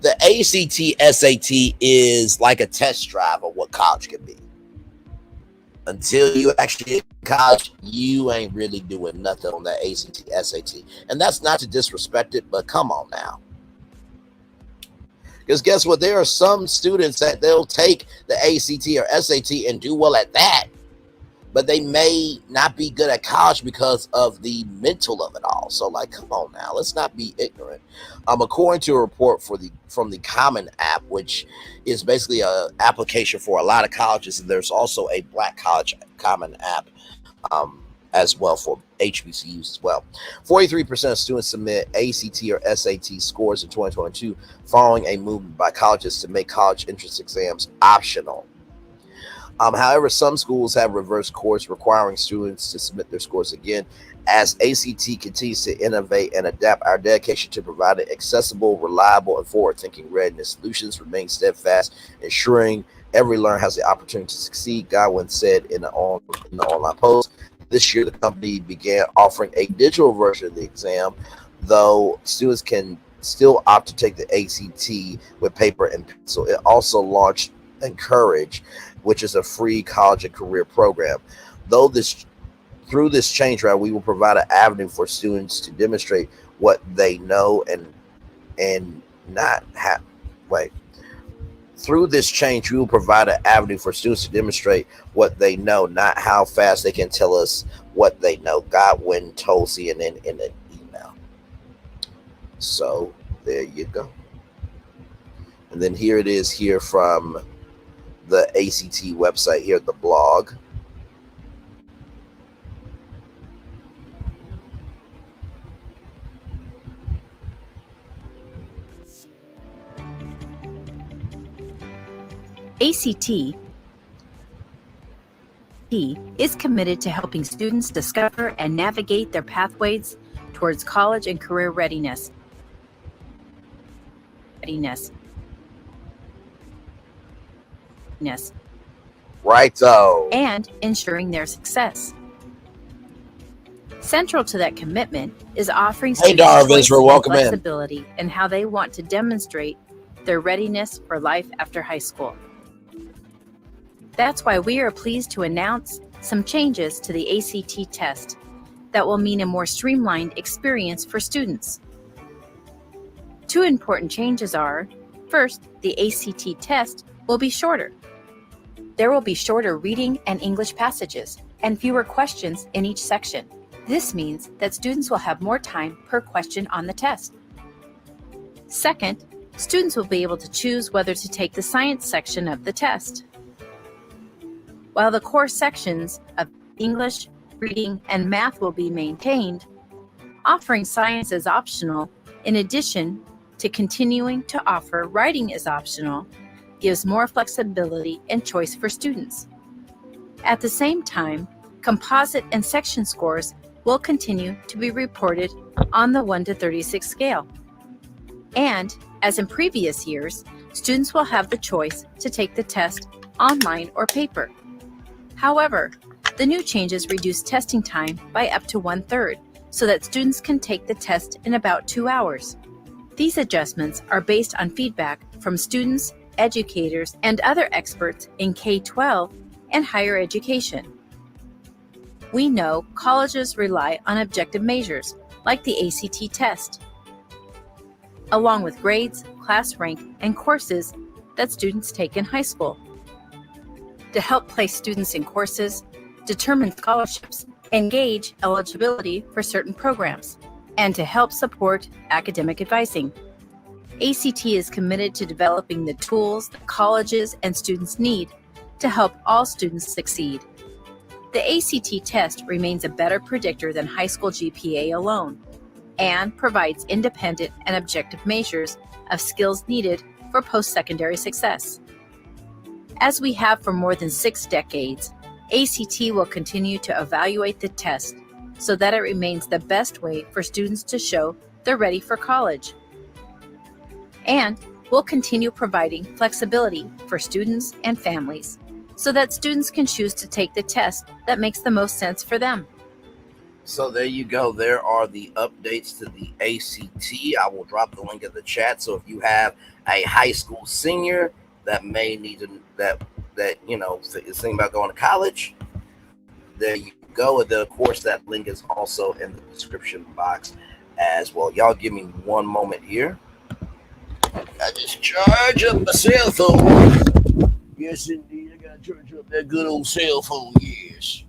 the ACT, SAT is like a test drive of what college can be. Until you actually get to college, you ain't really doing nothing on that ACT, SAT. And that's not to disrespect it, but come on now. Because guess what? There are some students that they'll take the ACT or SAT and do well at that, but they may not be good at college because of the mental of it all. So, like, come on now, let's not be ignorant. According to a report from the Common app, which is basically an application for a lot of colleges, and there's also a Black College Common app as well for HBCUs as well. 43% of students submit ACT or SAT scores in 2022, following a movement by colleges to make college entrance exams optional. However, some schools have reversed course, requiring students to submit their scores again. As ACT continues to innovate and adapt, our dedication to providing accessible, reliable, and forward-thinking readiness solutions remains steadfast, ensuring every learner has the opportunity to succeed, Godwin said in the online post. This year, the company began offering a digital version of the exam, though students can still opt to take the ACT with paper and pencil. It also launched Encourage, which is a free college and career program. Through this change round, we will provide an avenue for students to demonstrate what they know and not have. Through this change, we will provide an avenue for students to demonstrate what they know, not how fast they can tell us what they know. Godwin told CNN in an email. So there you go. And then here it is here from the ACT website, here at the blog. ACT is committed to helping students discover and navigate their pathways towards college and career readiness. Righto. And ensuring their success. Central to that commitment is offering students choice and flexibility in how they want to demonstrate their readiness for life after high school. That's why we are pleased to announce some changes to the ACT test that will mean a more streamlined experience for students. Two important changes are, first, the ACT test will be shorter. There will be shorter reading and English passages and fewer questions in each section. This means that students will have more time per question on the test. Second, students will be able to choose whether to take the science section of the test. While the core sections of English, reading, and math will be maintained, offering science as optional, in addition to continuing to offer writing as optional, gives more flexibility and choice for students. At the same time, composite and section scores will continue to be reported on the 1 to 36 scale. And, as in previous years, students will have the choice to take the test online or paper. However, the new changes reduce testing time by up to 1/3, so that students can take the test in about 2 hours. These adjustments are based on feedback from students, educators, and other experts in K-12 and higher education. We know colleges rely on objective measures, like the ACT test, along with grades, class rank, and courses that students take in high school. To help place students in courses, determine scholarships, and gauge eligibility for certain programs, and to help support academic advising. ACT is committed to developing the tools that colleges and students need to help all students succeed. The ACT test remains a better predictor than high school GPA alone, and provides independent and objective measures of skills needed for post-secondary success. As we have for more than 6 decades, ACT will continue to evaluate the test so that it remains the best way for students to show they're ready for college. And we'll continue providing flexibility for students and families so that students can choose to take the test that makes the most sense for them. So there you go. There are the updates to the ACT. I will drop the link in the chat. So if you have a high school senior that may need to, that is thinking about going to college, there you go. And then, of course, that link is also in the description box as well. Y'all give me one moment here. I just charge up my cell phone. Yes, indeed. I got to charge up that good old cell phone. Yes.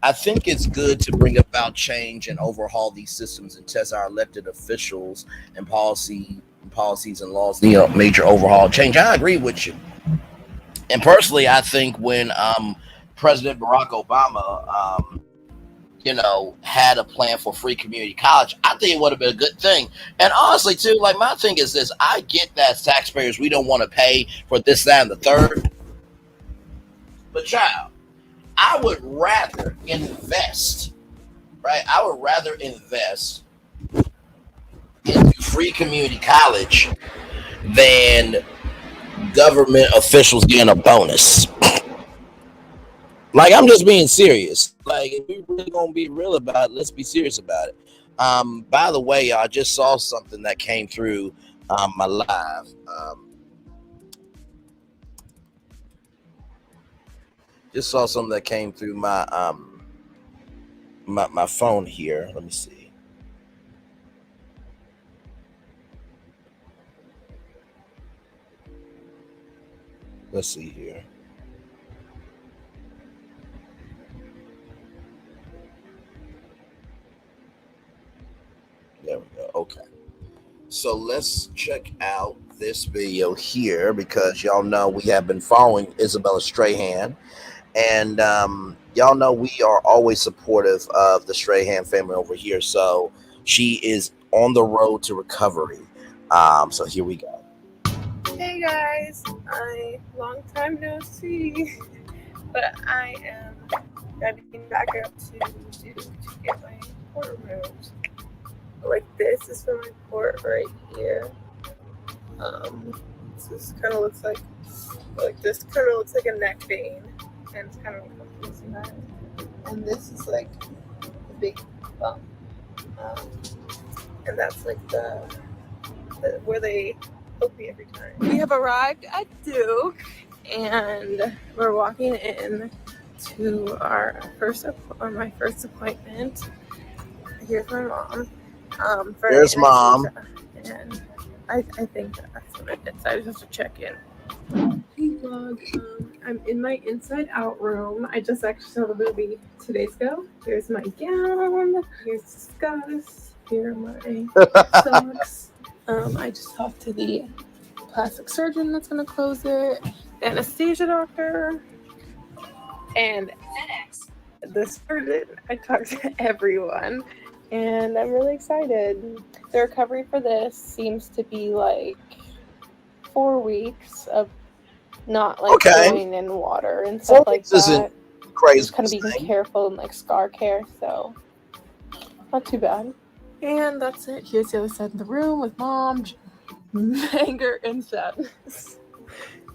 I think it's good to bring about change and overhaul these systems and test our elected officials and policies and laws. Major overhaul change. I agree with you. And personally, I think when President Barack Obama, had a plan for free community college, I think it would have been a good thing. And honestly, too, like my thing is this: I get that taxpayers, we don't want to pay for this, that, and the third. But child, I would rather invest, right? I would rather invest into free community college than government officials getting a bonus. Like, I'm just being serious. Like, if we really gonna be real about it, let's be serious about it. By the way, I just saw something that came through my live. Just saw something that came through my my phone here. Let me see. Let's see here. There we go. Okay. So let's check out this video here because y'all know we have been following Isabella Strahan. And y'all know we are always supportive of the Strahan family over here. So she is on the road to recovery. So here we go. Hey guys, long time no see, but I am driving back up to Duke to get my port removed. Like this is for my port right here. This kind of looks like this kind of looks like a neck vein, and it's kind of confusing that. And this is like a big bump, and that's like the where they poke me every time. We have arrived at Duke, and we're walking in to my first appointment. Here's my mom. There's mom. And I think that's what it is. I just have to check in. Hey vlog, I'm in my inside out room. I just actually saw the movie 2 days ago. Here's my gown. Here's discuss. Here are my socks. I just talked to the plastic surgeon that's gonna close it, the anesthesia doctor, and the surgeon. I talked to everyone, and I'm really excited. The recovery for this seems to be like 4 weeks of not like going in water and stuff like that. Isn't crazy. Just kind of being careful and like scar care, so not too bad. And that's it. Here's the other side of the room with mom, anger, and sadness.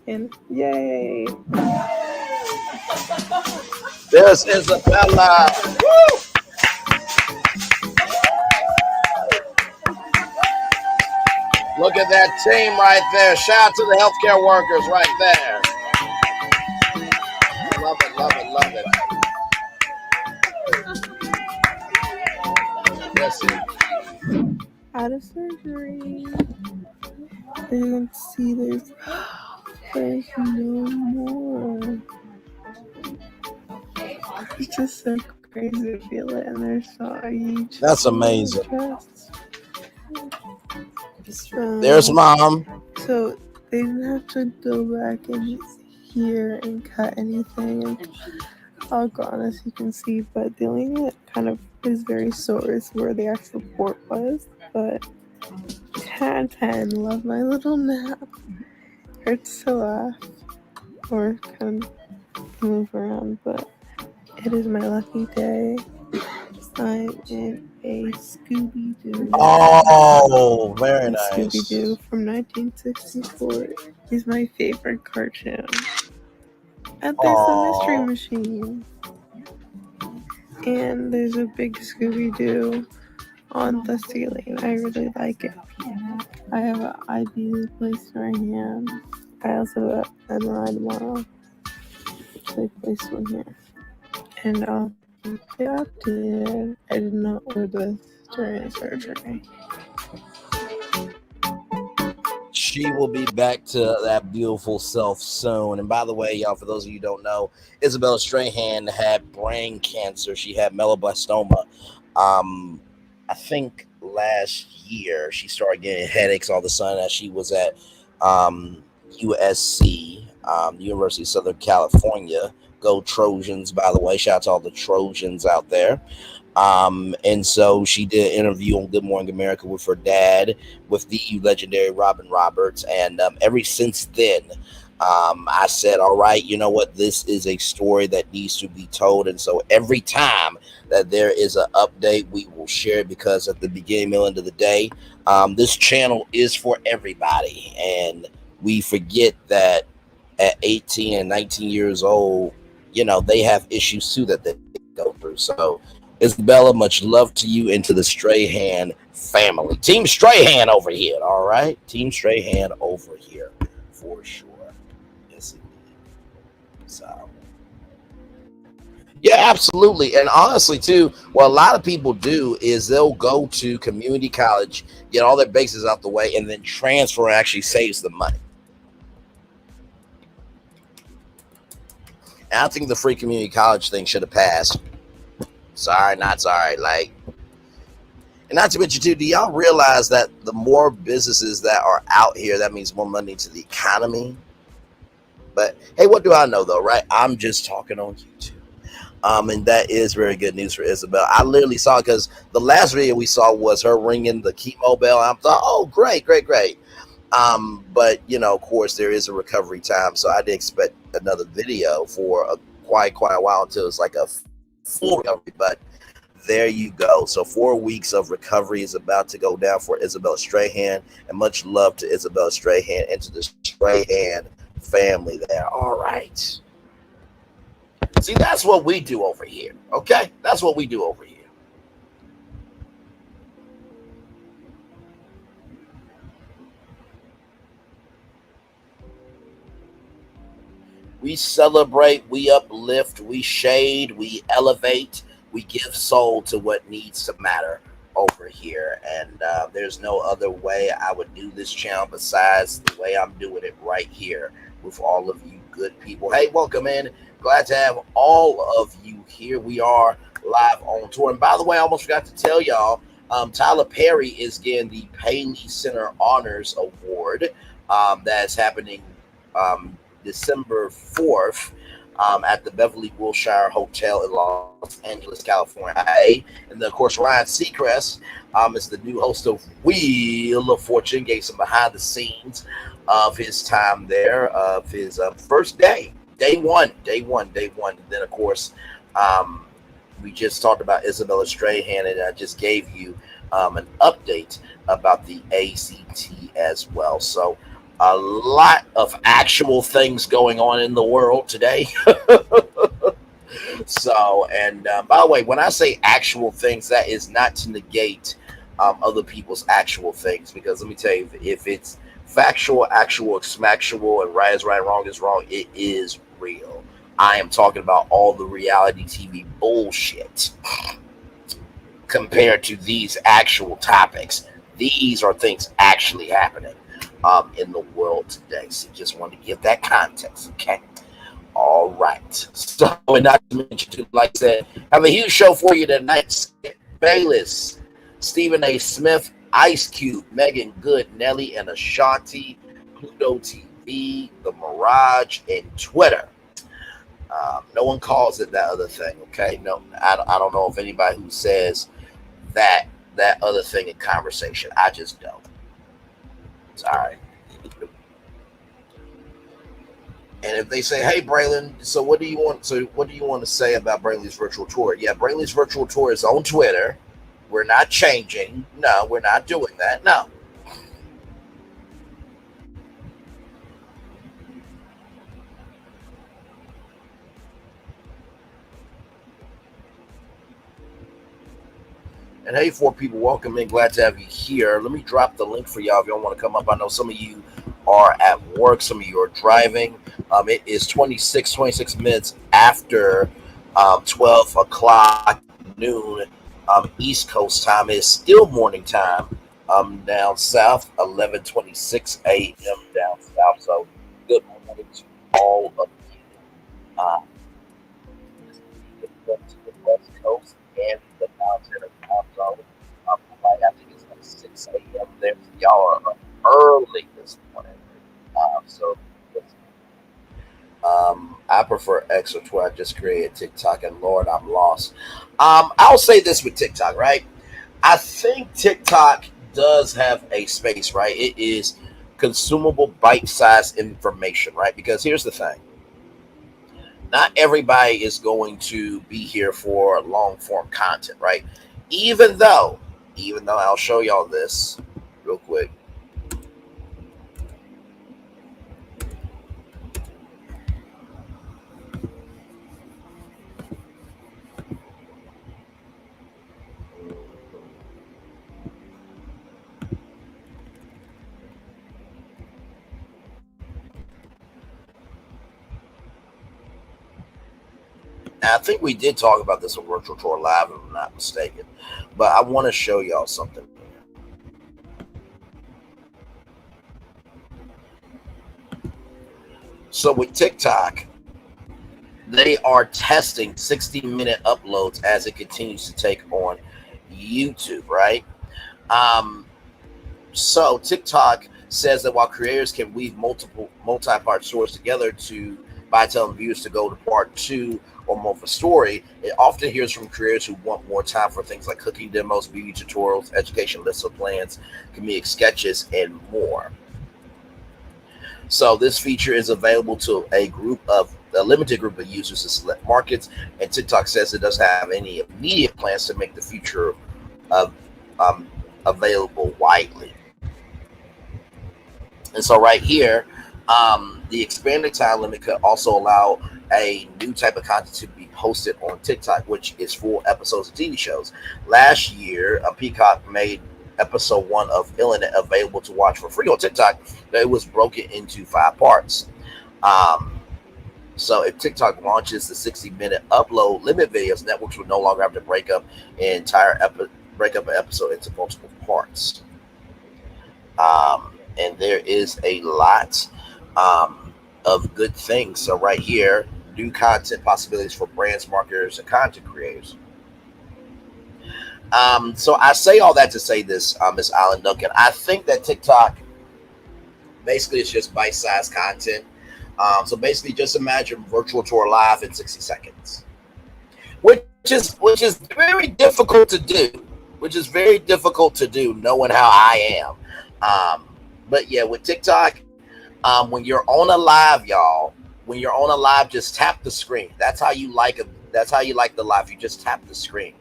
And yay! There's Isabella. Woo! Look at that team right there. Shout out to the healthcare workers right there. Love it, love it, love it. That's it. Out of surgery. As you can see, there's no more. It's just so crazy to feel it, and they're so huge. That's amazing. There's mom. So they didn't have to go back in here and cut anything. And all gone, as you can see. But the only thing that kind of is very sore is where the actual port was. But 10 out of 10. Love my little nap. Hurts to laugh or kind of move around, but it is my lucky day. I'm in a Scooby-Doo. Oh, very nice. Scooby-Doo from 1964 is my favorite cartoon. And there's a mystery machine. And there's a big Scooby-Doo on the ceiling. I really like it. I have an ID placed in my hand. I also have an MRI tomorrow. So I placed one here. And I did not order this during surgery. She will be back to that beautiful self soon. And by the way, y'all, for those of you who don't know, Isabella Strahan had brain cancer. She had melanoblastoma. I think last year she started getting headaches all of a sudden as she was at USC, University of Southern California. Go Trojans, by the way. Shout out to all the Trojans out there. And so she did an interview on Good Morning America with her dad, with the legendary Robin Roberts. And ever since then, I said, all right, you know what? This is a story that needs to be told. And so every time that there is an update, we will share it, because at the beginning, middle, end of the day, this channel is for everybody. And we forget that at 18 and 19 years old, you know, they have issues too that they go through. So, Isabella, much love to you and to the Strahan family. Team Strahan over here, all right? Team Strahan over here for sure. Yes, indeed. So, yeah, absolutely. And honestly, too, what a lot of people do is they'll go to community college, get all their bases out the way, and then transfer and actually saves them money. And I think the free community college thing should have passed. Sorry, not sorry. Like, and not to mention too, do y'all realize that the more businesses that are out here, that means more money to the economy? But hey, what do I know though, right? I'm just talking on YouTube. And that is very good news for Isabel. I literally saw it because the last video we saw was her ringing the chemo bell. I thought, oh, great. But you know, of course, there is a recovery time, so I did expect another video for a quite a while until it's like a full recovery. But there you go. So 4 weeks of recovery is about to go down for Isabella Strahan, and much love to Isabella Strahan and to the Strahan family there. All right. See, that's what we do over here. Okay, that's what we do over here. We celebrate, we uplift, we shade, we elevate, we give soul to what needs to matter over here. And there's no other way I would do this channel besides the way I'm doing it right here with all of you good people. Hey, welcome in. Glad to have all of you here. We are live on tour. And by the way, I almost forgot to tell y'all, Tyler Perry is getting the Paley Center Honors Award that's happening December 4th at the Beverly Wilshire Hotel in Los Angeles, California. And then, of course, Ryan Seacrest is the new host of Wheel of Fortune. Gave some behind the scenes of his time there, of his first day. Day one. And then, of course, we just talked about Isabella Strahan, and I just gave you an update about the ACT as well. So a lot of actual things going on in the world today. So, and by the way, when I say actual things, that is not to negate other people's actual things, because let me tell you, if it's factual, actual, smacktual, and right is right, wrong is wrong, it is real. I am talking about all the reality TV bullshit compared to these actual topics. These are things actually happening in the world today. So just wanted to give that context, okay? All right. So, and not to mention, like I said, have a huge show for you tonight. Skip Bayless, Stephen A. Smith, Ice Cube, Megan Good, Nelly and Ashanti, Pluto TV, The Mirage, and Twitter. No one calls it that other thing, okay? No, I don't know if anybody who says that other thing in conversation. I just don't. Sorry. And if they say, "Hey, Braylon, so what do you want? So what do you want to say about Braylon's virtual tour?" Yeah, Braylon's virtual tour is on Twitter. We're not changing. No, we're not doing that. No. And hey, 4 people, welcome in. Glad to have you here. Let me drop the link for y'all if y'all want to come up. I know some of you are at work. Some of you are driving. It is 26 minutes after 12 o'clock noon East Coast time. It's still morning time down south, 11:26 a.m. down south. So good morning to all of you. The West Coast and the mountain of time zone. I think it's like 6 a.m. there. So y'all are early this morning. I prefer X or Twitter. I just created TikTok, and Lord, I'm lost. I'll say this with TikTok, right? I think TikTok does have a space, right? It is consumable, bite-sized information, right? Because here's the thing. Not everybody is going to be here for long-form content, right? Even though I'll show y'all this real quick. And I think we did talk about this on Virtual Tour Live, if I'm not mistaken. But I want to show y'all something. So with TikTok, they are testing 60-minute uploads as it continues to take on YouTube, right? So TikTok says that while creators can weave multi-part stories together by telling viewers to go to part 2 or more of a story, it often hears from creators who want more time for things like cooking demos, beauty tutorials, education lesson plans, comedic sketches, and more. So this feature is available to a limited group of users in select markets, and TikTok says it doesn't have any immediate plans to make the feature available widely. And so right here, the expanded time limit could also allow a new type of content to be posted on TikTok, which is full episodes of TV shows. Last year, Peacock made episode 1 of Illinois available to watch for free on TikTok. It was broken into 5 parts. So if TikTok launches the 60-minute upload limit videos, networks will no longer have to break up an episode into multiple parts. And there is a lot of good things. So right here, new content possibilities for brands, marketers, and content creators. So I say all that to say this, Ms. Alan Duncan. I think that TikTok basically is just bite-sized content. So basically, just imagine Virtual Tour Live in 60 seconds, which is very difficult to do. Knowing how I am. But yeah, with TikTok, when you're on a live, y'all, just tap the screen. That's how you like the live. You just tap the screen.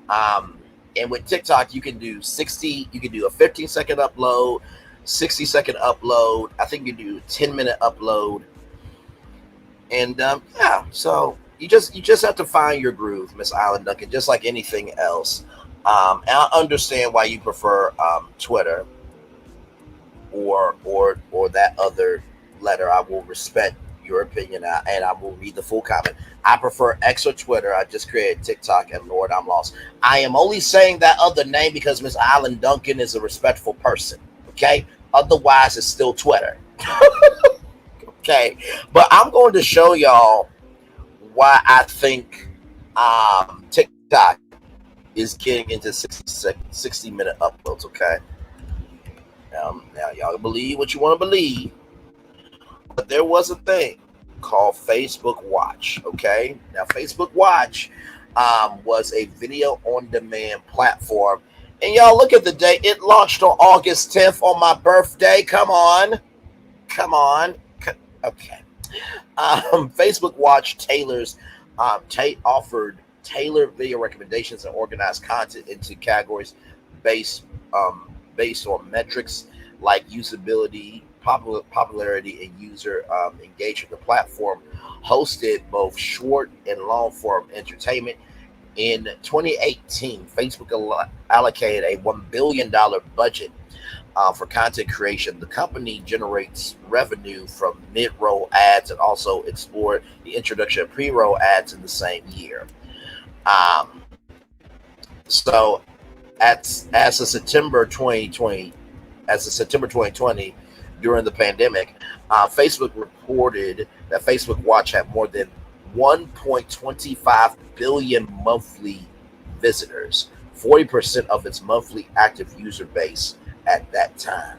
And with TikTok, you can do a 15-second upload, 60-second upload. I think you do a 10-minute upload. And yeah, so you just have to find your groove, Miss Island Duncan, just like anything else. And I understand why you prefer Twitter or that other letter. I will respect your opinion, and I will read the full comment. I prefer X or Twitter. I just created TikTok, and Lord, I'm lost. I am only saying that other name because Miss Island Duncan is a respectful person. Okay, otherwise it's still Twitter. Okay, but I'm going to show y'all why I think TikTok is getting into 60-minute uploads. Okay, now y'all believe what you want to believe. But there was a thing called Facebook Watch, okay? Now, Facebook Watch was a video on demand platform. And y'all look at the date. It launched on August 10th on my birthday. Come on. Okay. Facebook Watch offered tailored video recommendations and organized content into categories based on metrics like usability, popularity, and user engagement. The platform hosted both short and long form entertainment. In 2018, Facebook allocated a $1 billion budget for content creation. The company generates revenue from mid-roll ads and also explored the introduction of pre-roll ads in the same year. So as of September 2020, during the pandemic, Facebook reported that Facebook Watch had more than 1.25 billion monthly visitors, 40% of its monthly active user base at that time.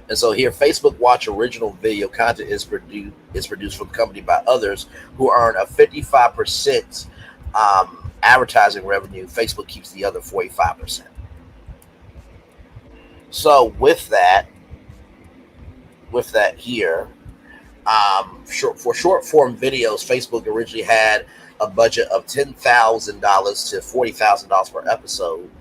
And so here, Facebook Watch original video content is produced for the company by others who earn a 55% advertising revenue. Facebook keeps the other 45%. So with that here, for short form videos, Facebook originally had a budget of $10,000 to $40,000 per episode,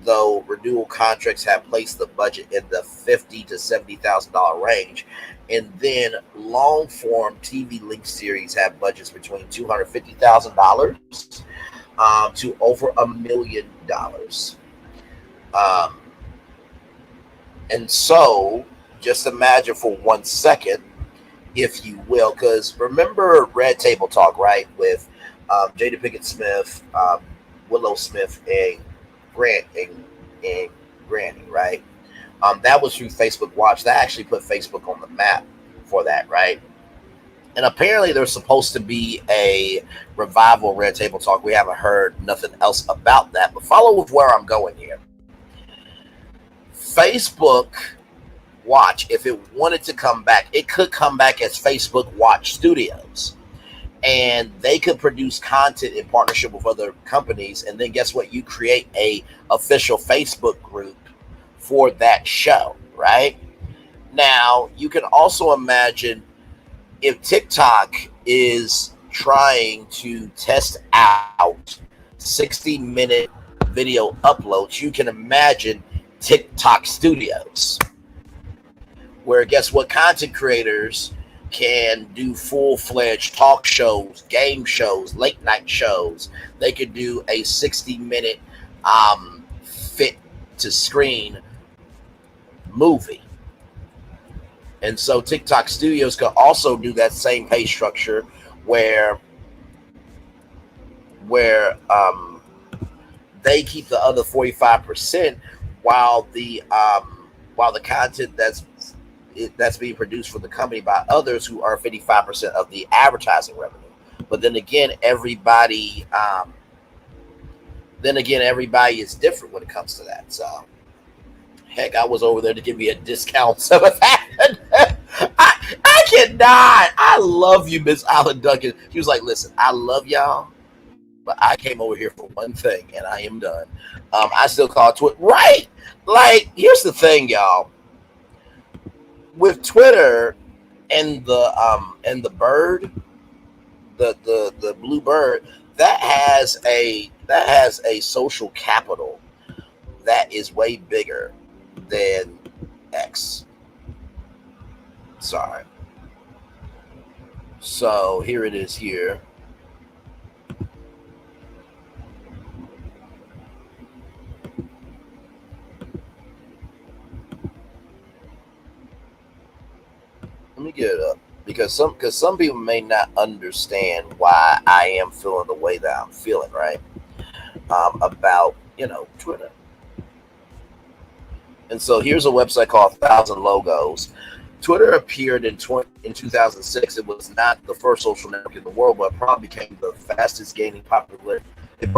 though renewal contracts have placed the budget in the $50,000 to $70,000 range. And then long form TV link series have budgets between $250,000 to over $1 million. And so just imagine for 1 second, if you will, because remember Red Table Talk, right? With Jada Pinkett Smith, Willow Smith, and and Granny, right? That was through Facebook Watch. That actually put Facebook on the map for that, right? And apparently there's supposed to be a revival of Red Table Talk. We haven't heard nothing else about that, but follow with where I'm going here. Facebook Watch, if it wanted to come back, it could come back as Facebook Watch Studios. And they could produce content in partnership with other companies. And then guess what? You create a official Facebook group for that show, right? Now, you can also imagine if TikTok is trying to test out 60-minute video uploads, you can imagine TikTok Studios, where guess what? Content creators can do full-fledged talk shows, game shows, late night shows. They could do a 60-minute fit to screen movie. And so TikTok Studios could also do that same pay structure where they keep the other 45% while the content that's being produced for the company by others who are 55% of the advertising revenue. But then again, everybody is different when it comes to that. So heck, I was over there to give me a discount. Some of that. I cannot. I love you, Miss Alan Duncan. She was like, listen, I love y'all, but I came over here for one thing, and I am done. I still call Twitter. Right? Like, here's the thing, y'all. With Twitter and the bird, the blue bird, that has a social capital that is way bigger than X. Sorry. So here it is here. Let me get it up because some people may not understand why I am feeling the way that I'm feeling, right? About Twitter. And so here's a website called 1,000 Logos. Twitter appeared in 2006. It was not the first social network in the world, but it probably became the fastest gaining popularity. It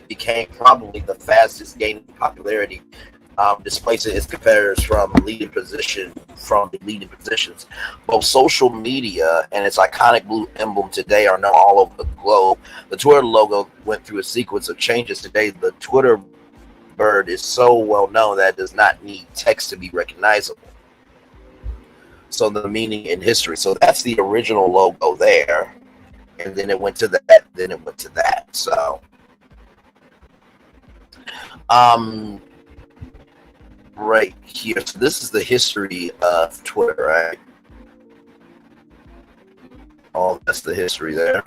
became probably the fastest gaining popularity, displacing its competitors from the leading positions. Both social media and its iconic blue emblem today are known all over the globe. The Twitter logo went through a sequence of changes. Today, the Twitter bird is so well known that it does not need text to be recognizable. So the meaning in history. So that's the original logo there. And then it went to that. Then it went to that. So right here. So this is the history of Twitter, right? Oh, that's the history there.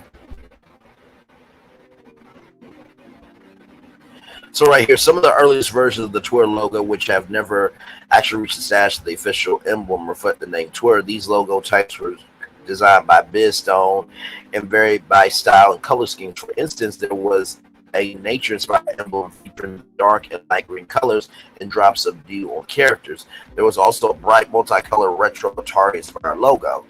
So right here, some of the earliest versions of the Twitter logo, which have never actually reached the status of the official emblem, reflect the name Twitter. These logo types were designed by Bizstone and varied by style and color schemes. For instance, there was a nature-inspired emblem featuring dark and light green colors and drops of dew on characters. There was also a bright multicolor retro Atari-inspired logo.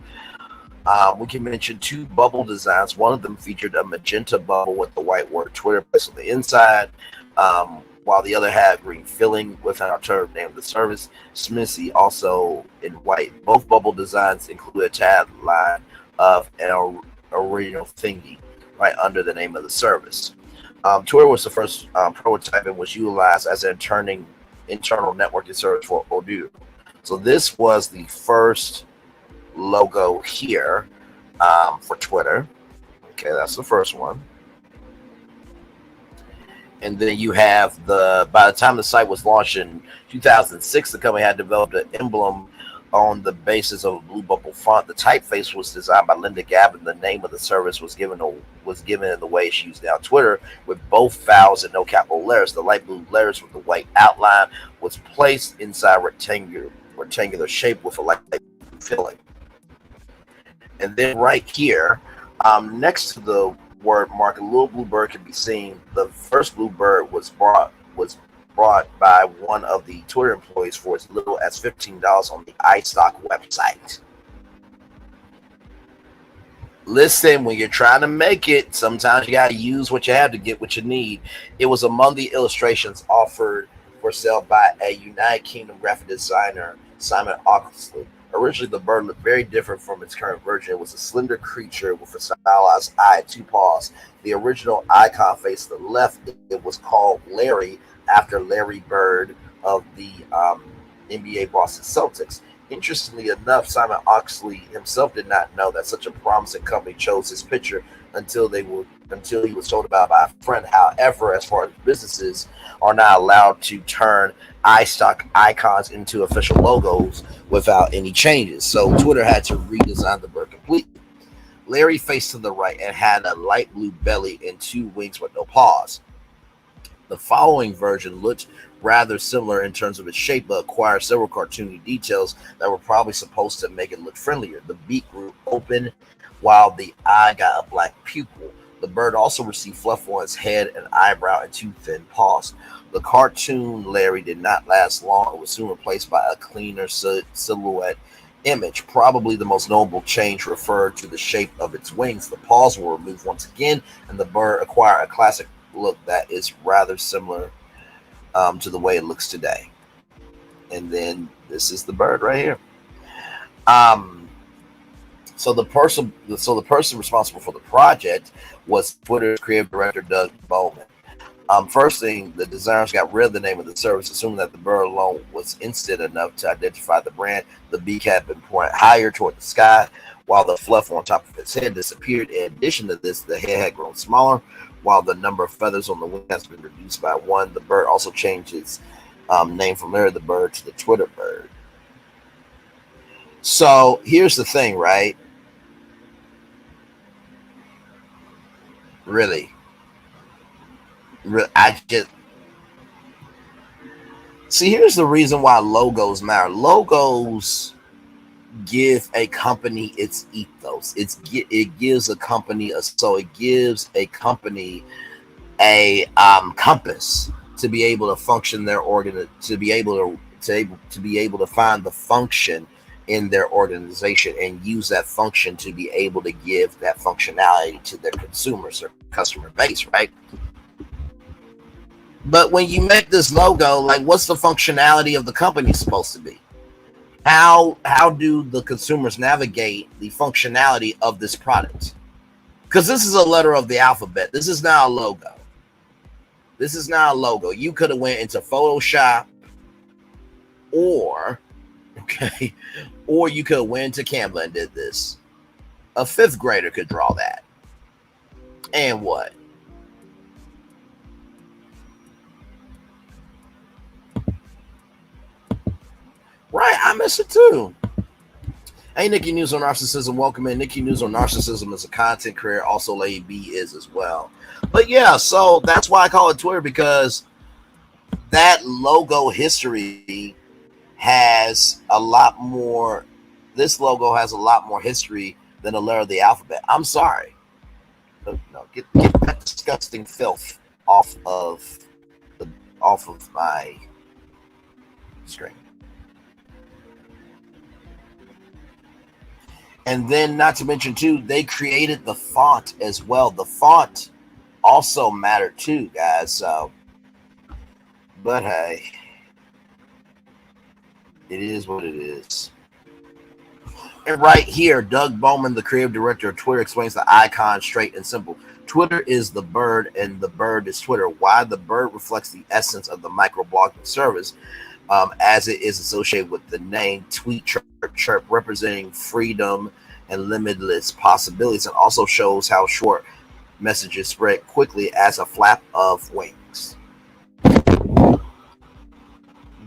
We can mention two bubble designs. One of them featured a magenta bubble with the white word Twitter placed on the inside, while the other had green filling with an alternative name of the service, Smithy, also in white. Both bubble designs include a tagline of an original thingy right under the name of the service. Twitter was the first prototype and was utilized as an internal networking service for Odoo. So this was the first logo here for Twitter. Okay, that's the first one. And then you have by the time the site was launched in 2006, the company had developed an emblem on the basis of a blue bubble font. The typeface was designed by Linda Gavin. The name of the service was given in the way it's used now. Twitter, with both vowels and no capital letters. The light blue letters with the white outline was placed inside rectangular shape with a light feel it. And then right here, next to the word mark, a little blue bird can be seen. The first blue bird was brought by one of the Twitter employees for as little as $15 on the iStock website. Listen, when you're trying to make it, sometimes you got to use what you have to get what you need. It was among the illustrations offered for sale by a United Kingdom graphic designer, Simon Oxley. Originally, the bird looked very different from its current version. It was a slender creature with a stylized eye and 2 paws. The original icon faced the left. It was called Larry, after Larry Bird of the NBA Boston Celtics. Interestingly enough, Simon Oxley himself did not know that such a promising company chose his picture until he was told about by a friend. However, as far as businesses are not allowed to turn iStock icons into official logos without any changes, so Twitter had to redesign the bird completely. Larry faced to the right and had a light blue belly and 2 wings with no paws. The following version looked rather similar in terms of its shape, but acquired several cartoony details that were probably supposed to make it look friendlier. The beak grew open while the eye got a black pupil. The bird also received fluff on its head, an eyebrow, and 2 thin paws. The cartoon Larry did not last long and was soon replaced by a cleaner silhouette image. Probably the most notable change referred to the shape of its wings. The paws were removed once again, and the bird acquired a classic look that is rather similar to the way it looks today. And then this is the bird right here. So the person responsible for the project was Twitter's creative director Doug Bowman. First thing, the designers got rid of the name of the service, assuming that the bird alone was instant enough to identify the brand. The beak had been pointed higher toward the sky, while the fluff on top of its head disappeared. In addition to this, the head had grown smaller, while the number of feathers on the wing has been reduced by 1. The bird also changed its name from Larry the Bird to the Twitter bird. So here's the thing, right? Really, I just see. Here's the reason why logos matter. Logos give a company its ethos. It gives a company a compass to be able to function their organ, to be able to find the function in their organization and use that function to be able to give that functionality to their consumers or customer base, right? But when you make this logo, like, what's the functionality of the company supposed to be? How do the consumers navigate the functionality of this product? Because this is a letter of the alphabet. This is not a logo. This is not a logo. You could have went into Photoshop, or you could have went into Canva and did this. A 5th grader could draw that. And what? Right, I miss it too. Hey, Nikki News on Narcissism. Welcome in. Nikki News on Narcissism is a content creator. Also, Lady B is as well. But yeah, so that's why I call it Twitter, because that logo history has a lot more. This logo has a lot more history than a letter of the alphabet. I'm sorry. No, get that disgusting filth off of my screen. And then, not to mention too, they created the font as well. The font also mattered too, guys. So, but hey, it is what it is. And right here, Doug Bowman, the creative director of Twitter, explains the icon straight and simple. Twitter is the bird, and the bird is Twitter. Why? The bird reflects the essence of the microblogging service, as it is associated with the name Tweet Chirp, representing freedom and limitless possibilities, and also shows how short messages spread quickly as a flap of wings.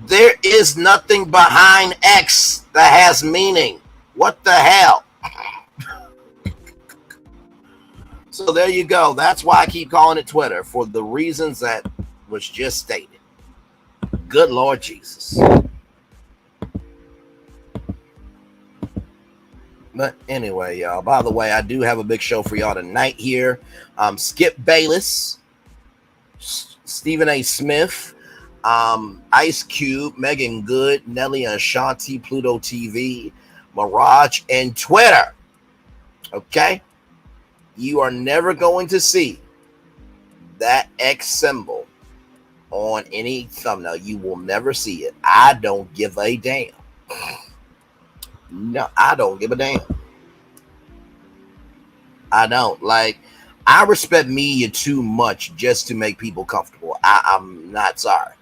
There is nothing behind X that has meaning. What the hell? So there you go. That's why I keep calling it Twitter, for the reasons that was just stated. Good Lord Jesus. But anyway, y'all, by the way, I do have a big show for y'all tonight here. Skip Bayless, Stephen A. Smith, Ice Cube, Megan Good, Nelly and Ashanti, Pluto TV, Mirage, and Twitter. Okay? You are never going to see that X symbol on any thumbnail. You will never see it. I don't give a damn. No, I don't give a damn. I don't. Like, I respect media too much just to make people comfortable. I'm not sorry.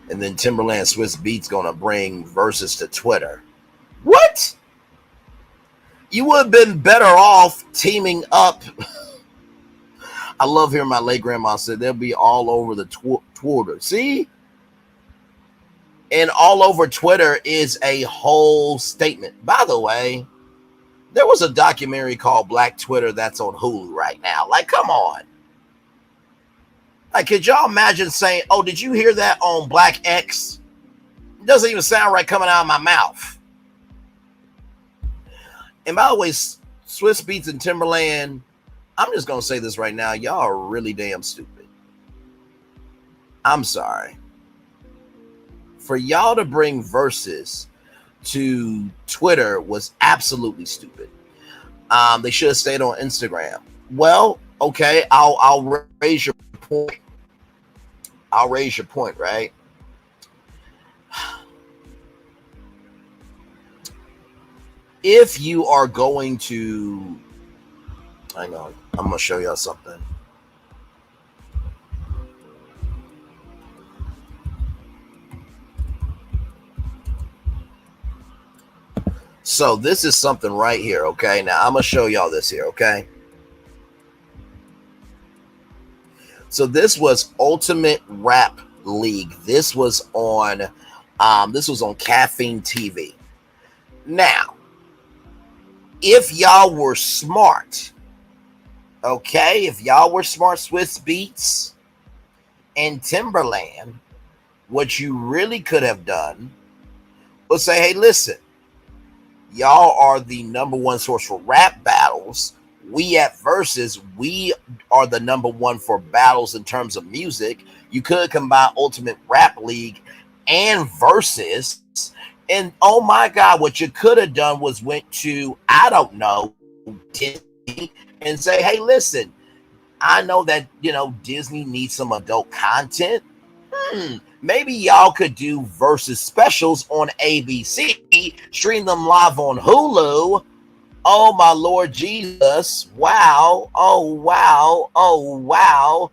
And then Timberland Swiss Beats gonna bring verses to Twitter. What? You would have been better off teaming up. I love hearing my late grandma say they'll be all over the Twitter. See? And all over Twitter is a whole statement. By the way, there was a documentary called Black Twitter that's on Hulu right now. Like, come on. Like, could y'all imagine saying, oh, did you hear that on Black X? It doesn't even sound right coming out of my mouth. And by the way, Swiss Beats and Timberland, I'm just going to say this right now. Y'all are really damn stupid. I'm sorry. For y'all to bring verses to Twitter was absolutely stupid. They should have stayed on Instagram. Well, okay, I'll raise your point. I'll raise your point, right? If you are going to, hang on, I'm going to show y'all something. So this is something right here, okay? Now, I'm going to show y'all this here, okay? So this was Ultimate Rap League. This was on Caffeine TV. Now, if y'all were smart, okay, if y'all were smart, Swiss Beats and Timberland, what you really could have done was say, hey, listen, y'all are the number one source for rap battles. We at Versus, we are the number one for battles in terms of music. You could combine Ultimate Rap League and Versus. And oh my God, what you could have done was went to, I don't know, Disney and say, hey, listen, I know that, Disney needs some adult content. Maybe y'all could do Versus specials on ABC, stream them live on Hulu. Oh, my Lord Jesus. Wow. Oh, wow. Oh, wow.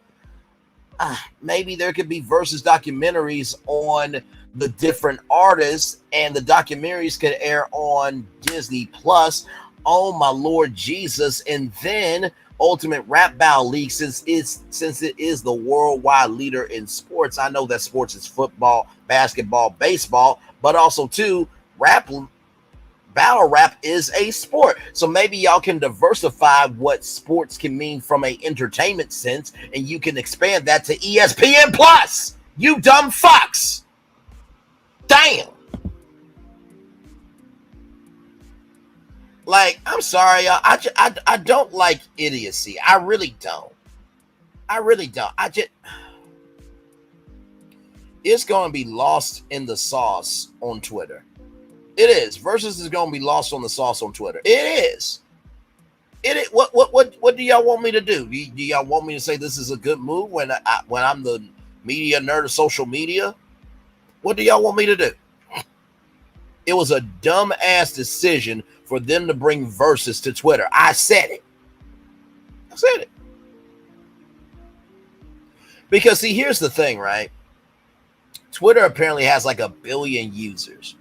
Maybe there could be Versus documentaries on the different artists, and the documentaries could air on Disney Plus. Oh, my Lord Jesus. And then Ultimate Rap Battle League, since it is the worldwide leader in sports. I know that sports is football, basketball, baseball, but also, too, battle rap is a sport. So maybe y'all can diversify what sports can mean from an entertainment sense, and you can expand that to ESPN Plus. You dumb fucks. Damn. Like, I'm sorry, y'all. I don't like idiocy. I really don't. It's going to be lost in the sauce on Twitter. It is. Versus is going to be lost on the sauce on Twitter. It is. What do y'all want me to do? Do y'all want me to say this is a good move when I'm the media nerd of social media? What do y'all want me to do? It was a dumb ass decision for them to bring Versus to Twitter. I said it. Because see, here's the thing, right? Twitter apparently has like 1 billion users.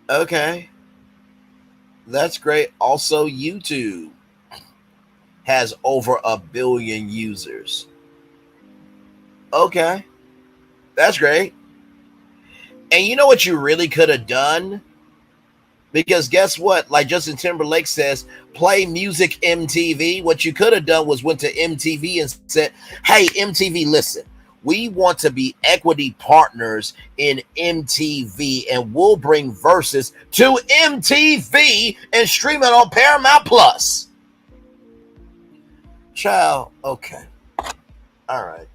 Okay. That's great. Also, YouTube has over 1 billion users. Okay. That's great. And you know what you really could have done? Because guess what? Like Justin Timberlake says, play music MTV. What you could have done was went to MTV and said, hey, MTV, listen, We want to be equity partners in MTV, and we'll bring Versus to MTV and stream it on Paramount Plus. Child, okay. All right.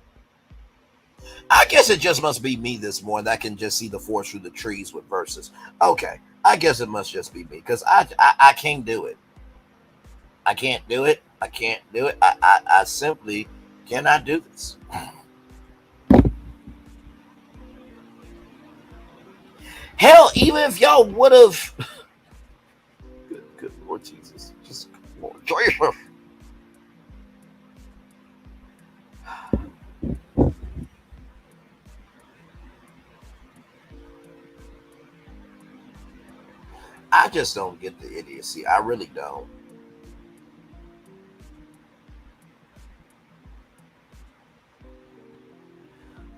I guess it just must be me this morning that can just see the forest through the trees with Versus. Okay. I guess it must just be me because I can't do it. I can't do it. I can't do it. I simply cannot do this. Hell, even if y'all would have. Good Lord Jesus. Just Lord Jesus. I just don't get the idiocy. I really don't.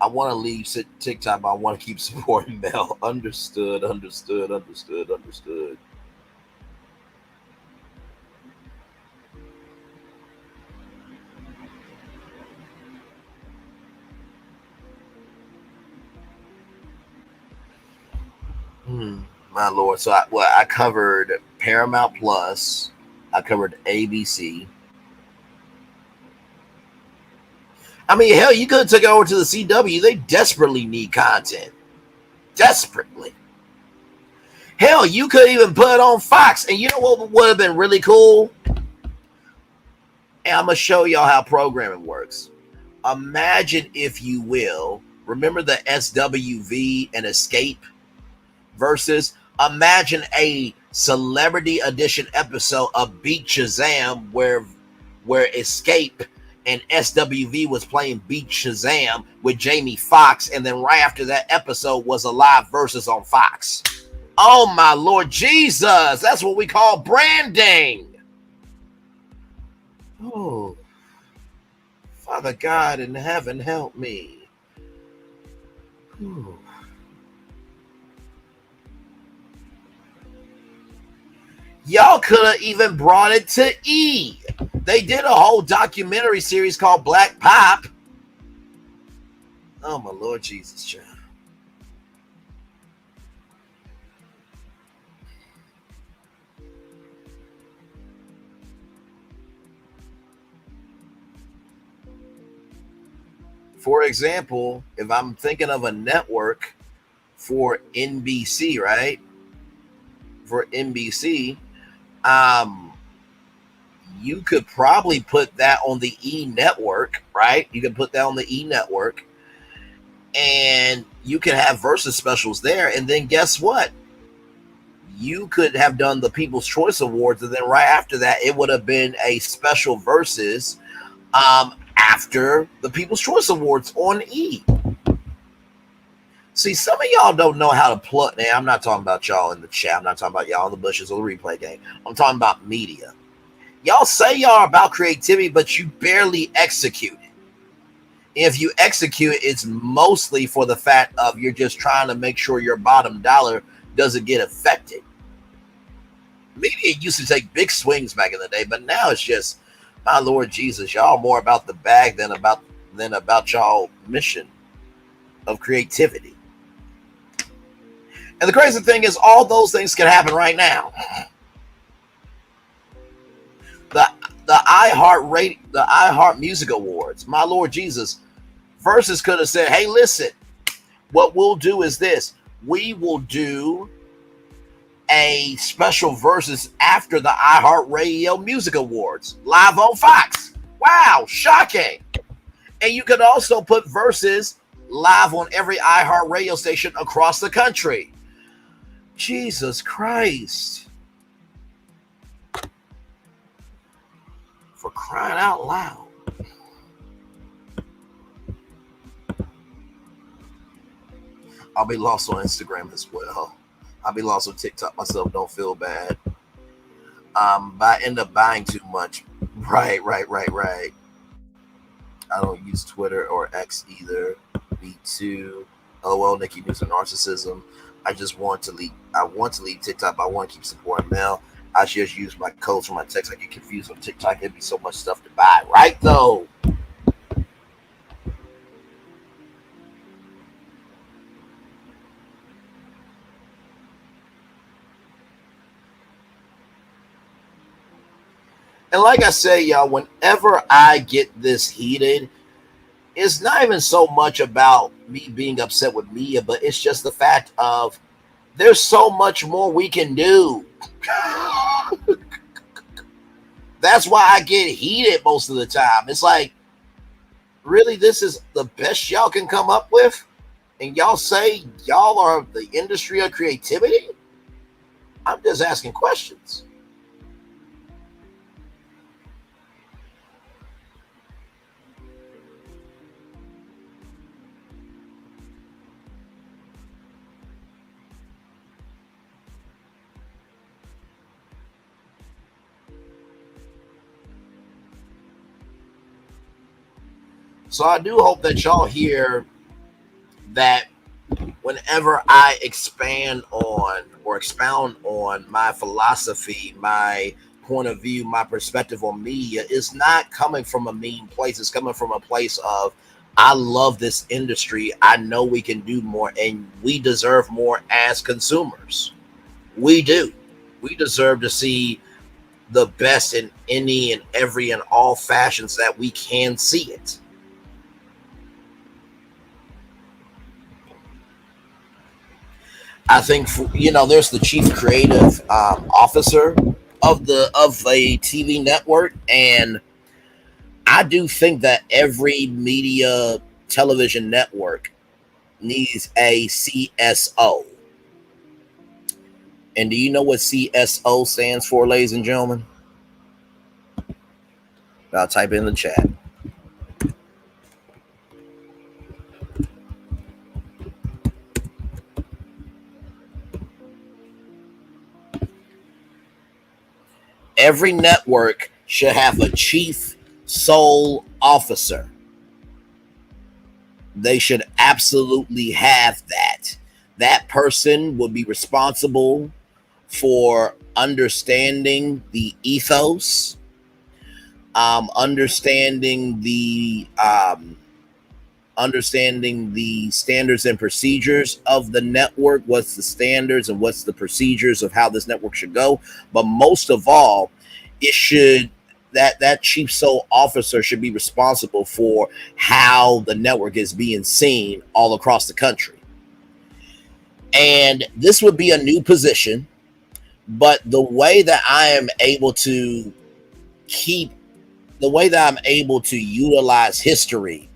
I want to leave TikTok, but I want to keep supporting Mel. Understood. My Lord. So I covered Paramount Plus. I covered ABC. I mean, hell, you could have took it over to the CW. They desperately need content. Desperately. Hell, you could even put it on Fox. And you know what would have been really cool? And I'm going to show y'all how programming works. Imagine, if you will, remember the SWV and Escape versus? Imagine a celebrity edition episode of Beat Shazam where Escape and SWV was playing Beat Shazam with Jamie Foxx, and then right after that episode was a live versus on Fox. Oh my Lord Jesus, that's what we call branding. Oh, Father God in heaven, help me. Ooh. Y'all could have even brought it to E! They did a whole documentary series called Black Pop. Oh, my Lord Jesus, child. For example, if I'm thinking of a network for NBC, right? For NBC, you could probably put that on the E network, right? You can put that on the E network, and you can have versus specials there. And then guess what? You could have done the People's Choice Awards, and then right after that, it would have been a special versus after the People's Choice Awards on E. See, some of y'all don't know how to plug. Now, I'm not talking about y'all in the chat. I'm not talking about y'all in the bushes or the replay game. I'm talking about media. Y'all say y'all are about creativity, but you barely execute it. If you execute it, it's mostly for the fact of you're just trying to make sure your bottom dollar doesn't get affected. Media used to take big swings back in the day, but now it's just, my Lord Jesus, y'all more about the bag than about y'all mission of creativity. And the crazy thing is, all those things can happen right now. The iHeart Music Awards, my Lord Jesus, Versus could have said, hey, listen, what we'll do is this. We will do a special Versus after the iHeartRadio Music Awards, live on Fox. Wow, shocking. And you could also put Versus live on every iHeartRadio station across the country. Jesus Christ. For crying out loud. I'll be lost on Instagram as well. I'll be lost on TikTok myself. Don't feel bad. But I end up buying too much. Right. I don't use Twitter or X either. Me too. LOL, Nikki News and Narcissism. I want to leave TikTok, but I want to keep supporting Mel. I just use my codes for my text. I get confused on TikTok. It'd be so much stuff to buy, right? Though. And like I say, y'all, whenever I get this heated, it's not even so much about me being upset with Mia, but it's just the fact of there's so much more we can do. That's why I get heated most of the time. It's like, really, this is the best y'all can come up with? And y'all say y'all are the industry of creativity? I'm just asking questions. So I do hope that y'all hear that whenever I expand on or expound on my philosophy, my point of view, my perspective on media, is not coming from a mean place. It's coming from a place of, I love this industry. I know we can do more, and we deserve more as consumers. We do. We deserve to see the best in any and every and all fashions that we can see it. I think, there's the chief creative officer of a TV network, and I do think that every media television network needs a CSO. And do you know what CSO stands for, ladies and gentlemen? I'll type it in the chat. Every network should have a chief sole officer. They should absolutely have that. That person will be responsible for understanding the ethos, understanding the standards and procedures of the network, what's the standards and what's the procedures of how this network should go. But most of all, that chief sole officer should be responsible for how the network is being seen all across the country. And this would be a new position, but the way that I'm able to utilize history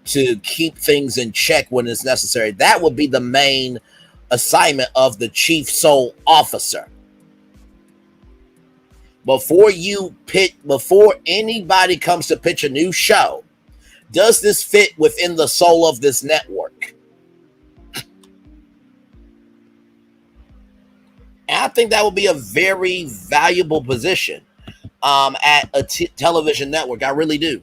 to keep things in check when it's necessary, that would be the main assignment of the chief sole officer. Before anybody comes to pitch a new show, does this fit within the soul of this network? And I think that would be a very valuable position at a television network. I really do.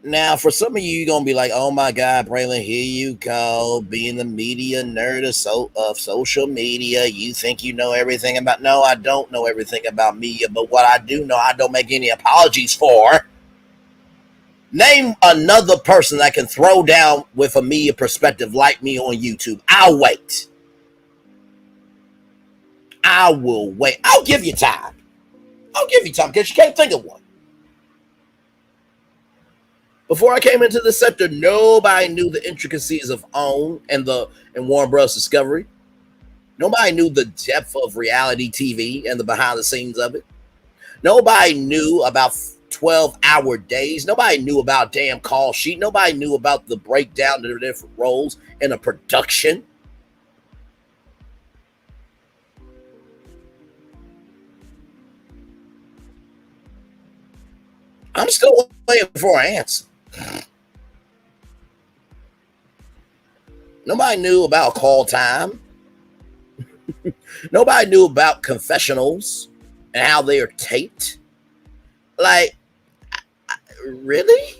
Now, for some of you, you're going to be like, oh my God, Braylon, here you go, being the media nerd of social media. You think you know everything about... No, I don't know everything about media, but what I do know, I don't make any apologies for. Name another person that can throw down with a media perspective like me on YouTube. I'll wait. I will wait. I'll give you time. Because you can't think of one. Before I came into the sector, nobody knew the intricacies of OWN and Warner Bros. Discovery. Nobody knew the depth of reality TV and the behind the scenes of it. Nobody knew about 12-hour days. Nobody knew about damn call sheet. Nobody knew about the breakdown of the different roles in a production. I'm still waiting for an answer. Nobody knew about call time. Nobody knew about confessionals and how they are taped. Like, really?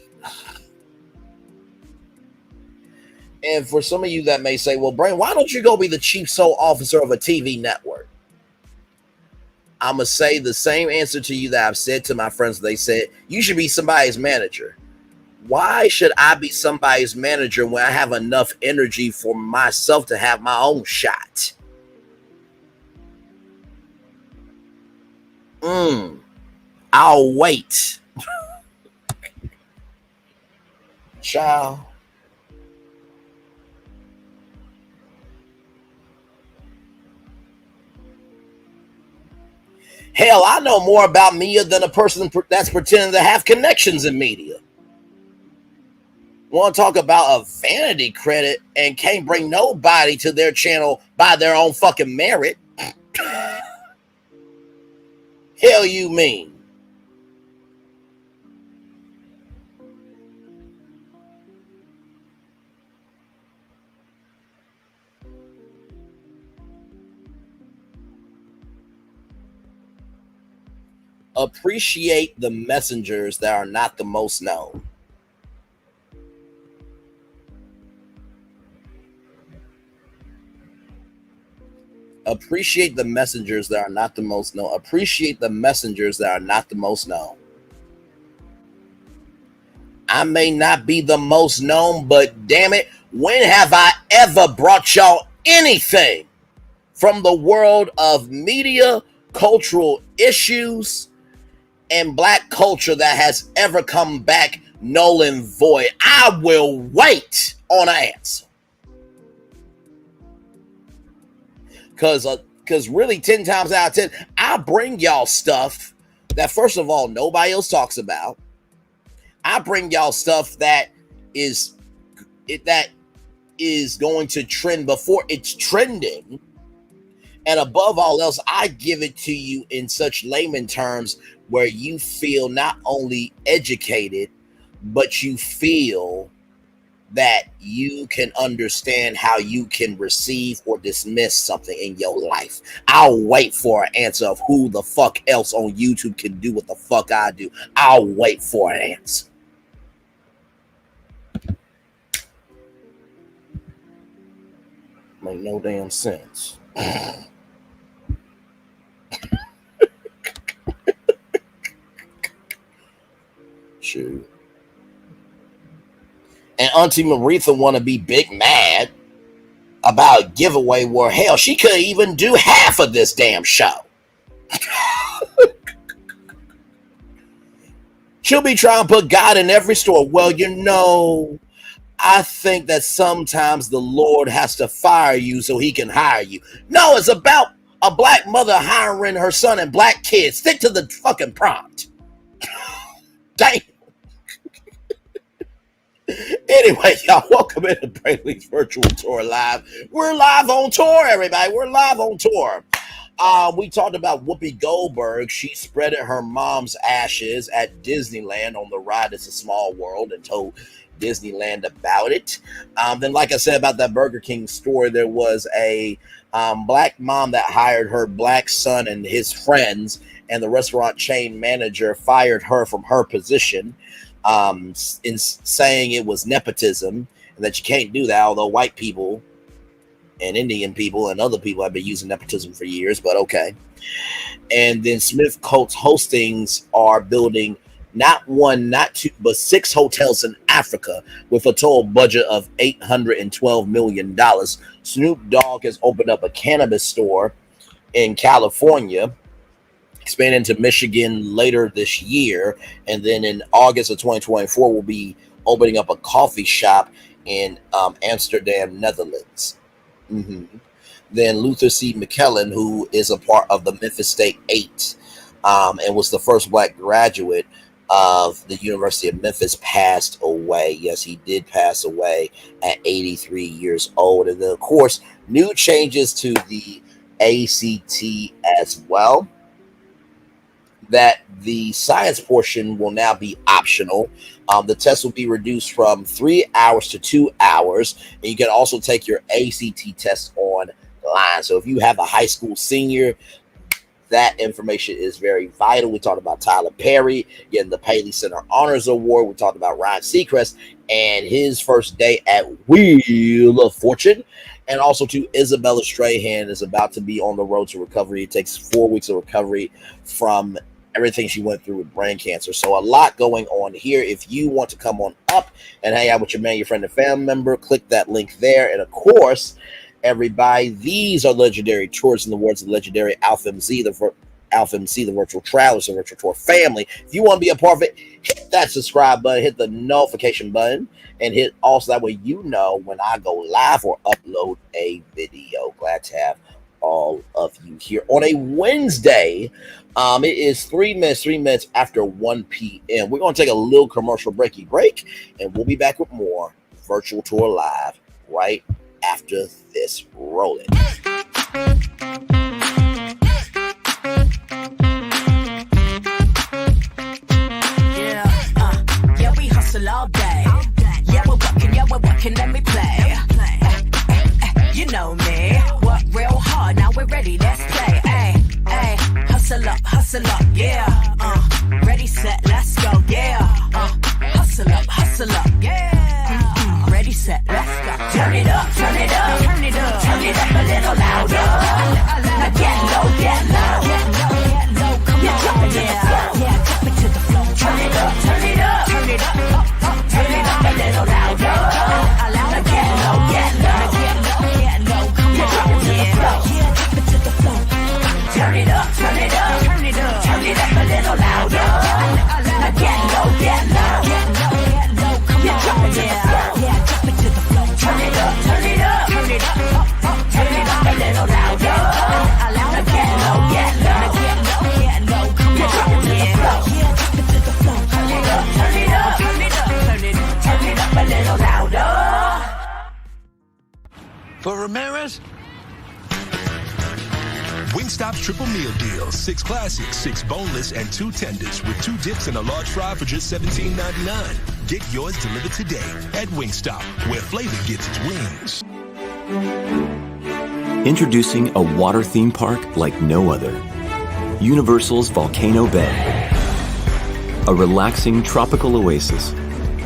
And for some of you that may say, well, Brain, why don't you go be the chief sole officer of a TV network? I'm going to say the same answer to you that I've said to my friends. They said, you should be somebody's manager. Why should I be somebody's manager when I have enough energy for myself to have my own shot? I'll wait. Child. Hell, I know more about media than a person that's pretending to have connections in media. Want to talk about a vanity credit and can't bring nobody to their channel by their own fucking merit? Hell you mean? Appreciate the messengers that are not the most known. Appreciate the messengers that are not the most known. Appreciate the messengers that are not the most known. I may not be the most known, but damn it, when have I ever brought y'all anything from the world of media, cultural issues, and black culture that has ever come back null and void? I will wait on an answer. Because really 10 times out of 10, I bring y'all stuff that, first of all, nobody else talks about. I bring y'all stuff that is going to trend before it's trending. And above all else, I give it to you in such layman terms where you feel not only educated, but you feel that you can understand how you can receive or dismiss something in your life. I'll wait for an answer of who the fuck else on YouTube can do what the fuck I do. I'll wait for an answer. Make no damn sense. Shoot. And Auntie Maritha want to be big mad about a giveaway where, hell, she couldn't even do half of this damn show. She'll be trying to put God in every store. Well, you know, I think that sometimes the Lord has to fire you so he can hire you. No, it's about a black mother hiring her son and black kids. Stick to the fucking prompt. Damn. Anyway, y'all, welcome into Brainley's virtual tour live. We're live on tour, everybody. We're live on tour. We talked about Whoopi Goldberg. She spreaded her mom's ashes at Disneyland on the ride It's a Small World and told Disneyland about it. Then, like I said about that Burger King story, there was a black mom that hired her black son and his friends, and the restaurant chain manager fired her from her position, in saying it was nepotism and that you can't do that, although white people and Indian people and other people have been using nepotism for years, but okay. And then Choates Holdings are building not one, not two, but 6 hotels in Africa with a total budget of $812 million. Snoop Dogg has opened up a cannabis store in California, expanding to Michigan later this year, and then in August of 2024 we'll be opening up a coffee shop in Amsterdam, Netherlands. Then Luther C. Mcclellan, who is a part of the Memphis State 8 and was the first black graduate of the University of Memphis, passed away. Yes, he did pass away at 83 years old. And then, of course, new changes to the ACT as well, that the science portion will now be optional. The test will be reduced from 3 hours to 2 hours. And you can also take your ACT test online. So if you have a high school senior, that information is very vital. We talked about Tyler Perry getting the Paley Center Honors Award. We talked about Ryan Seacrest and his first day at Wheel of Fortune. And also, too, Isabella Strahan is about to be on the road to recovery. It takes 4 weeks of recovery from everything she went through with brain cancer. So a lot going on here. If you want to come on up and hang out with your man, your friend, and family member, click that link there. And of course, everybody, these are legendary tours in the words of legendary Alpha MZ, the Alpha MC, the Virtual Travelers, the Virtual Tour family. If you want to be a part of it, hit that subscribe button, hit the notification button, and hit also that way you know when I go live or upload a video. Glad to have all of you here on a Wednesday. It is 3 minutes after 1 p.m. We're going to take a little commercial break, and we'll be back with more Virtual Tour Live right after this. Rolling. Yeah, we hustle all day. Yeah, we're working, let me play. You know me, work real hard, now we're ready, let's play. Ay, hustle up, yeah. Ready, set, let's go, yeah. Hustle up, yeah. Ready, set, let's go. Turn it up, turn it up, turn it up, turn it up a little louder. Now get low, come on, yeah, drop it to the floor. Turn it up, turn it up, turn it up, turn it up a little louder. Now get low, come on, yeah, drop it to the floor. Turn it up, turn it up, turn it up, turn it up a little louder. Now get low, come on, yeah, drop it to the floor. Turn it up, turn it up, turn it up, turn it up a little louder. Now get low, come on, yeah, drop it to the floor. Turn it up, turn it up, turn it up, turn it up a little louder. For Ramirez? Wingstop's triple meal deal. 6 classics, 6 boneless, and 2 tenders with 2 dips and a large fry for just $17.99. Get yours delivered today at Wingstop, where flavor gets its wings. Introducing a water theme park like no other. Universal's Volcano Bay. A relaxing tropical oasis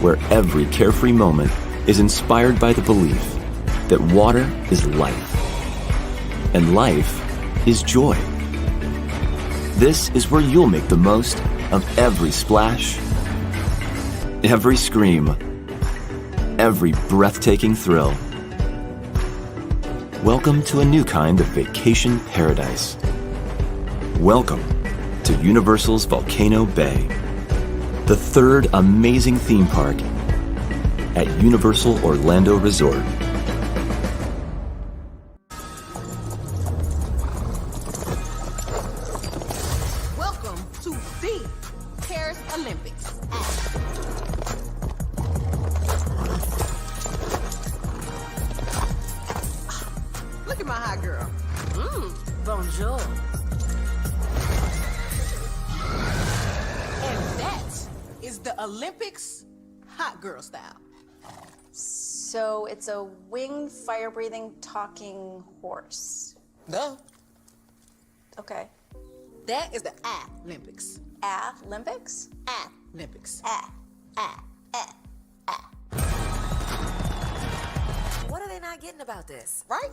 where every carefree moment is inspired by the belief that water is life. And life is joy. This is where you'll make the most of every splash, every scream, every breathtaking thrill. Welcome to a new kind of vacation paradise. Welcome to Universal's Volcano Bay, the 3rd amazing theme park at Universal Orlando Resort. Welcome to the Paris Olympics. Look at my hot girl. Bonjour. And that is the Olympics hot girl style. So it's a winged, fire-breathing, talking horse. Duh. Okay. That is the Olympics. Olympics? Olympics. What are they not getting about this? Right?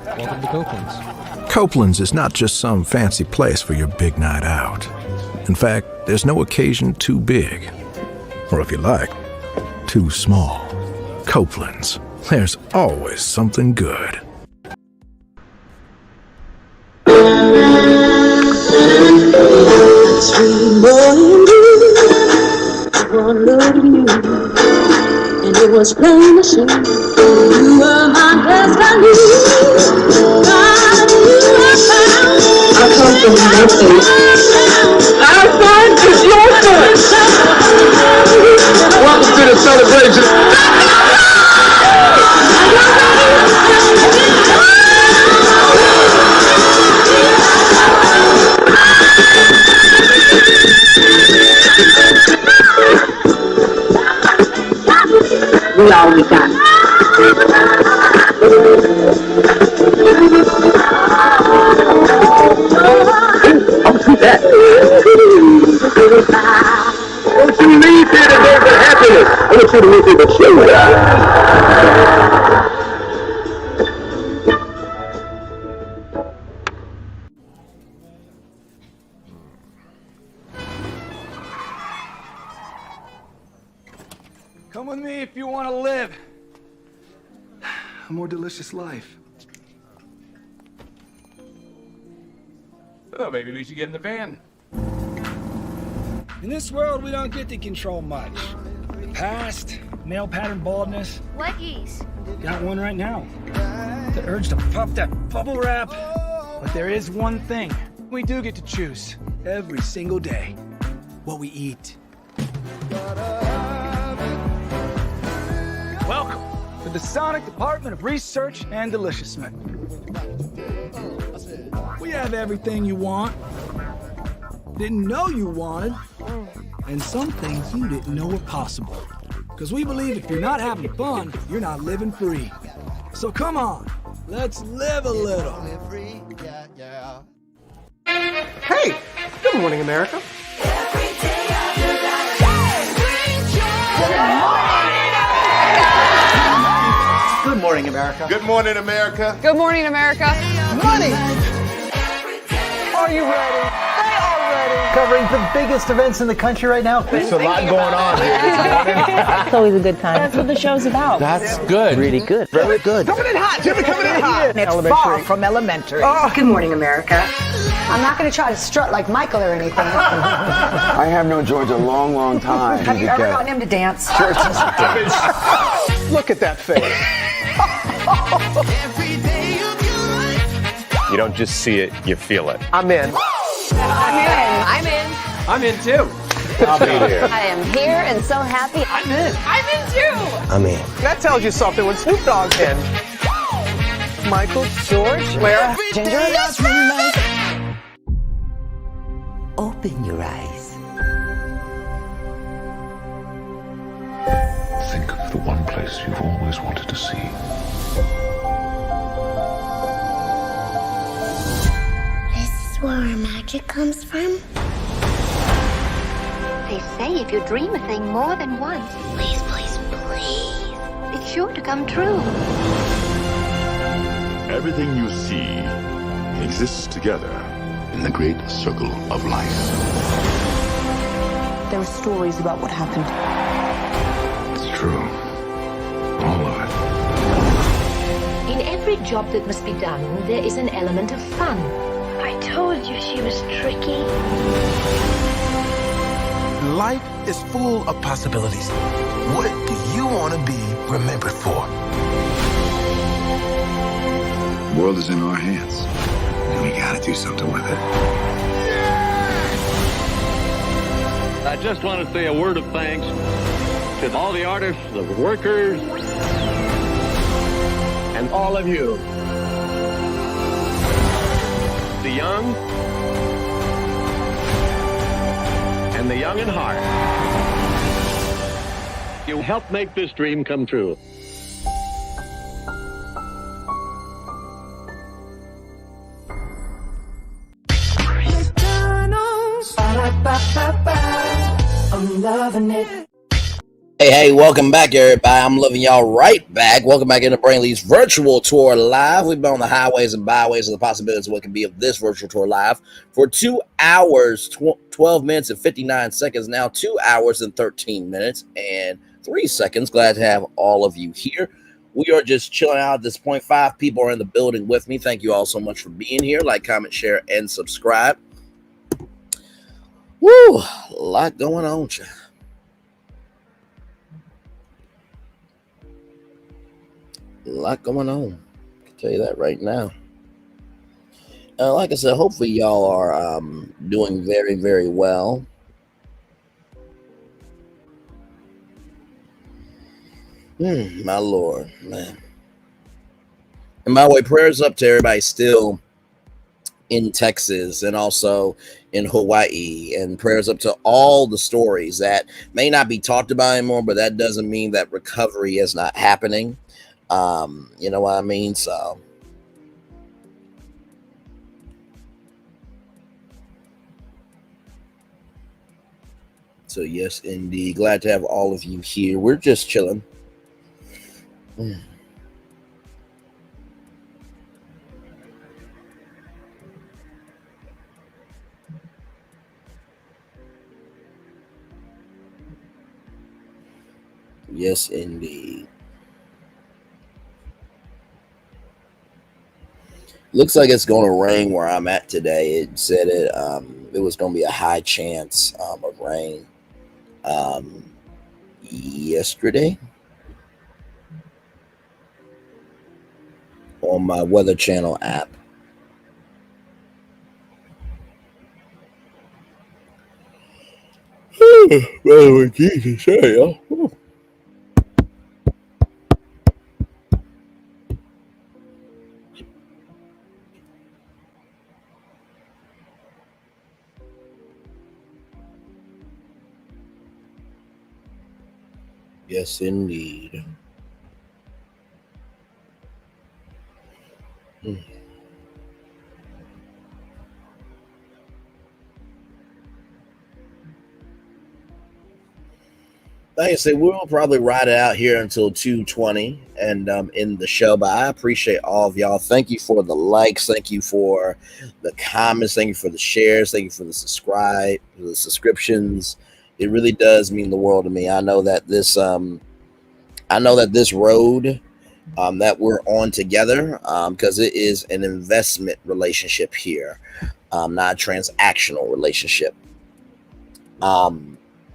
Welcome to Copeland's. Copeland's is not just some fancy place for your big night out. In fact, there's no occasion too big. Or if you like, too small. Copeland's. There's always something good. Sweet morning dew, one look at you, and it was plain to see you were my destiny. God, you were found. I come from nothing. Our son is your son. Welcome to the celebration. We all we got. I'll see that. Don't you leave here to go for happiness. I want you to leave here to show. Come with me if you want to live. A more delicious life. Oh, maybe we should get in the van. In this world, we don't get to control much. The past, male pattern baldness. Leggies. Got one right now. The urge to pop that bubble wrap. But there is one thing we do get to choose every single day. What we eat. Welcome to the Sonic Department of Research and Deliciousment. We have everything you want, didn't know you wanted, and some things you didn't know were possible. Because we believe if you're not having fun, you're not living free. So come on, let's live a little. Hey, good morning, America. Good morning, America. Good morning, America. Good morning, America. Money. Are you ready? They are ready. Covering the biggest events in the country right now. There's a lot going on here. It's always a good time. That's what the show's about. That's good. Really good. Very good. Coming in hot. Jimmy, coming in hot. It's far from elementary. Good morning, America. I'm not going to try to strut like Michael or anything. I have known George a long, long time. Have you ever gotten him to dance? Look at that face. You don't just see it, you feel it. I'm in. I'm in. I'm in too. I'll be there. I am here and so happy. I'm in. I'm in too. I'm in. That tells you something when Snoop Dogg's in. Michael, George, Lara, Ginger. Open your eyes. Think of the one place you've always wanted to see. This is where our magic comes from. They say if you dream a thing more than once, Please, please, please. it's sure to come true. Everything you see exists together in the great circle of life. There are stories about what happened. It's true. All of it. In every job that must be done, there is an element of fun. I told you she was tricky. Life is full of possibilities. What do you want to be remembered for? The world is in our hands, and we gotta do something with it. I just want to say a word of thanks to all the artists, the workers, and all of you. The young and the young in heart. You helped make this dream come true. I'm loving it. Hey, welcome back, everybody. I'm loving y'all right back. Welcome back into Brainley's virtual tour live. We've been on the highways and byways of the possibilities of what can be of this virtual tour live for 2 hours, 12 minutes and 59 seconds. Now 2 hours and 13 minutes and 3 seconds. Glad to have all of you here. We are just chilling out at this point. 5 people are in the building with me. Thank you all so much for being here. Like, comment, share, and subscribe. Woo, a lot going on, child. A lot going on. I can tell you that right now. Like I said, hopefully y'all are doing very, very well. My Lord, man. And by the way, prayers up to everybody still in Texas and also in Hawaii, and prayers up to all the stories that may not be talked about anymore, but that doesn't mean that recovery is not happening. You know what I mean? So yes, indeed. Glad to have all of you here. We're just chilling. Yes, indeed. Looks like it's going to rain where I'm at today. It said it was going to be a high chance of rain yesterday on my Weather Channel app. Well, Jesus, hey, yes, indeed. Like I said, we'll probably ride it out here until 2:20 and end the show. But I appreciate all of y'all. Thank you for the likes. Thank you for the comments. Thank you for the shares. Thank you for the subscriptions. It really does mean the world to me. I know that this road that we're on together, because it is an investment relationship here, not a transactional relationship.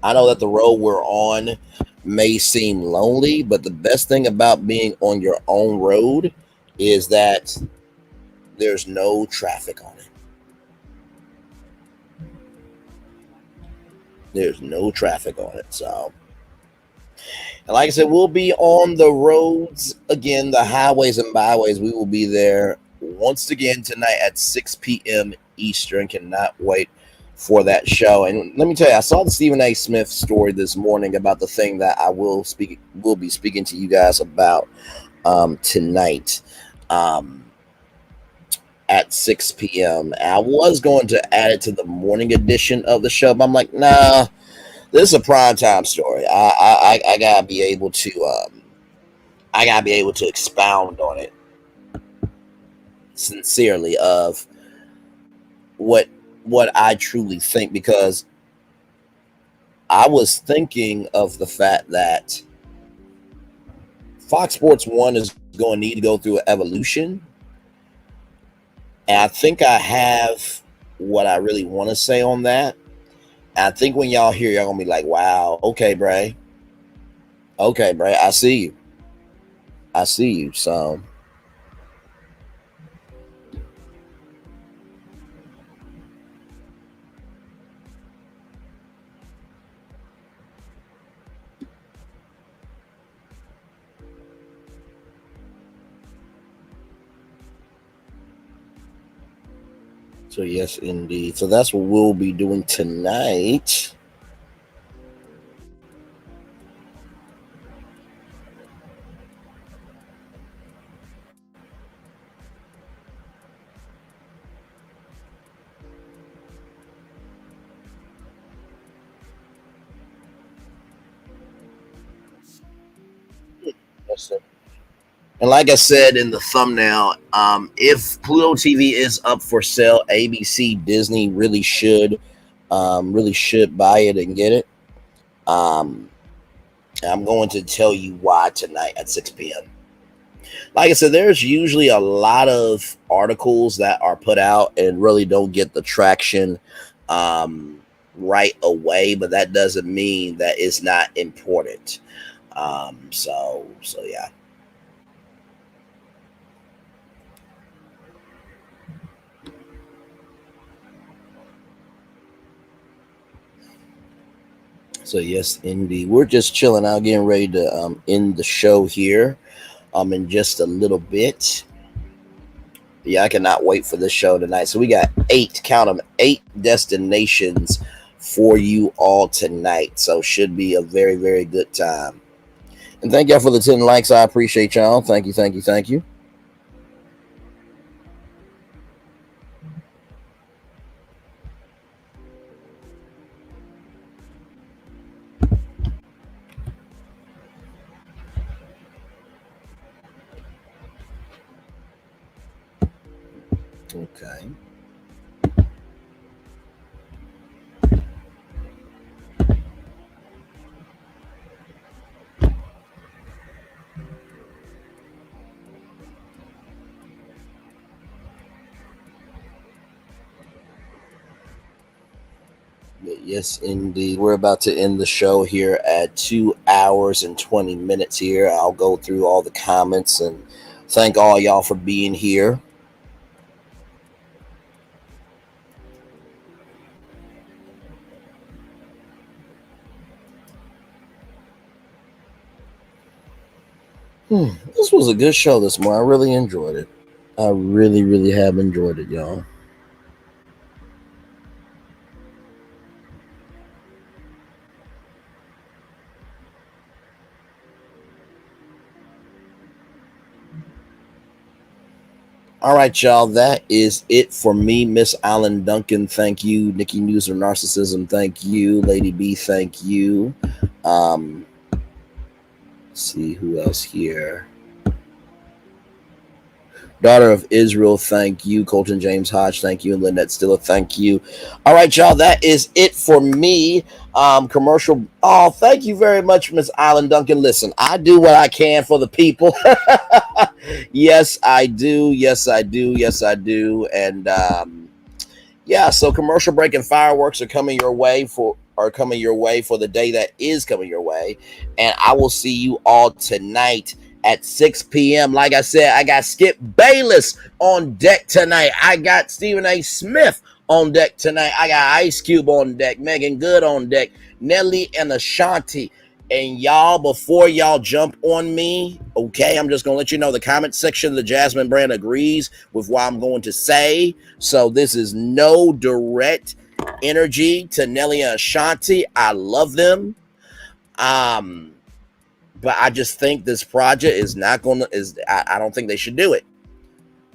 I know that the road we're on may seem lonely, but the best thing about being on your own road is that there's no traffic on it. There's no traffic on it. So, and like I said, we'll be on the roads again, the highways and byways. We will be there once again tonight at 6 p.m. Eastern. Cannot wait for that show. And let me tell you, I saw the Stephen A. Smith story this morning about the thing that I will be speaking to you guys about tonight at 6 p.m. I was going to add it to the morning edition of the show, but I'm like, nah, this is a primetime story. I gotta be able to expound on it sincerely of what I truly think, because I was thinking of the fact that Fox Sports 1 is going to need to go through an evolution. And I think I have what I really want to say on that. And I think when y'all hear, y'all going to be like, wow, okay, Bray. Okay, Bray, I see you. I see you. So yes, indeed. So that's what we'll be doing tonight. And like I said in the thumbnail, if Pluto TV is up for sale, ABC, Disney really should buy it and get it. I'm going to tell you why tonight at 6 p.m. Like I said, there's usually a lot of articles that are put out and really don't get the traction right away, but that doesn't mean that it's not important. So yeah. So yes, indeed. We're just chilling out, getting ready to end the show here in just a little bit. Yeah, I cannot wait for this show tonight. So we got 8 destinations for you all tonight. So should be a very, very good time. And thank y'all for the 10 likes. I appreciate y'all. Thank you, thank you, thank you. Okay. Yes, indeed. We're about to end the show here at 2 hours and 20 minutes here. I'll go through all the comments and thank all y'all for being here. This was a good show this morning. I really enjoyed it. I really, really have enjoyed it, y'all. All right, y'all. That is it for me. Miss Allen Duncan, thank you. Nikki News or Narcissism, thank you. Lady B, thank you. Let's see who else here. Daughter of Israel, thank you. Colton James Hodge, thank you. And Lynette Stiller, thank you. All right, y'all. That is it for me. Commercial. Oh, thank you very much, Miss Allen Duncan. Listen, I do what I can for the people. Yes, I do. Yes, I do. Yes, I do. And yeah, so commercial break and fireworks are coming your way for the day that is coming your way. And I will see you all tonight at 6 p.m. Like I said, I got Skip Bayless on deck tonight. I got Stephen A. Smith on deck tonight. I got Ice Cube on deck, Megan Good on deck, Nelly and Ashanti. And y'all, before y'all jump on me, okay, I'm just going to let you know the comment section of the Jasmine brand agrees with what I'm going to say. So this is no direct energy to Nelly and Ashanti. I love them. But I just think this project is not going to, I don't think they should do it.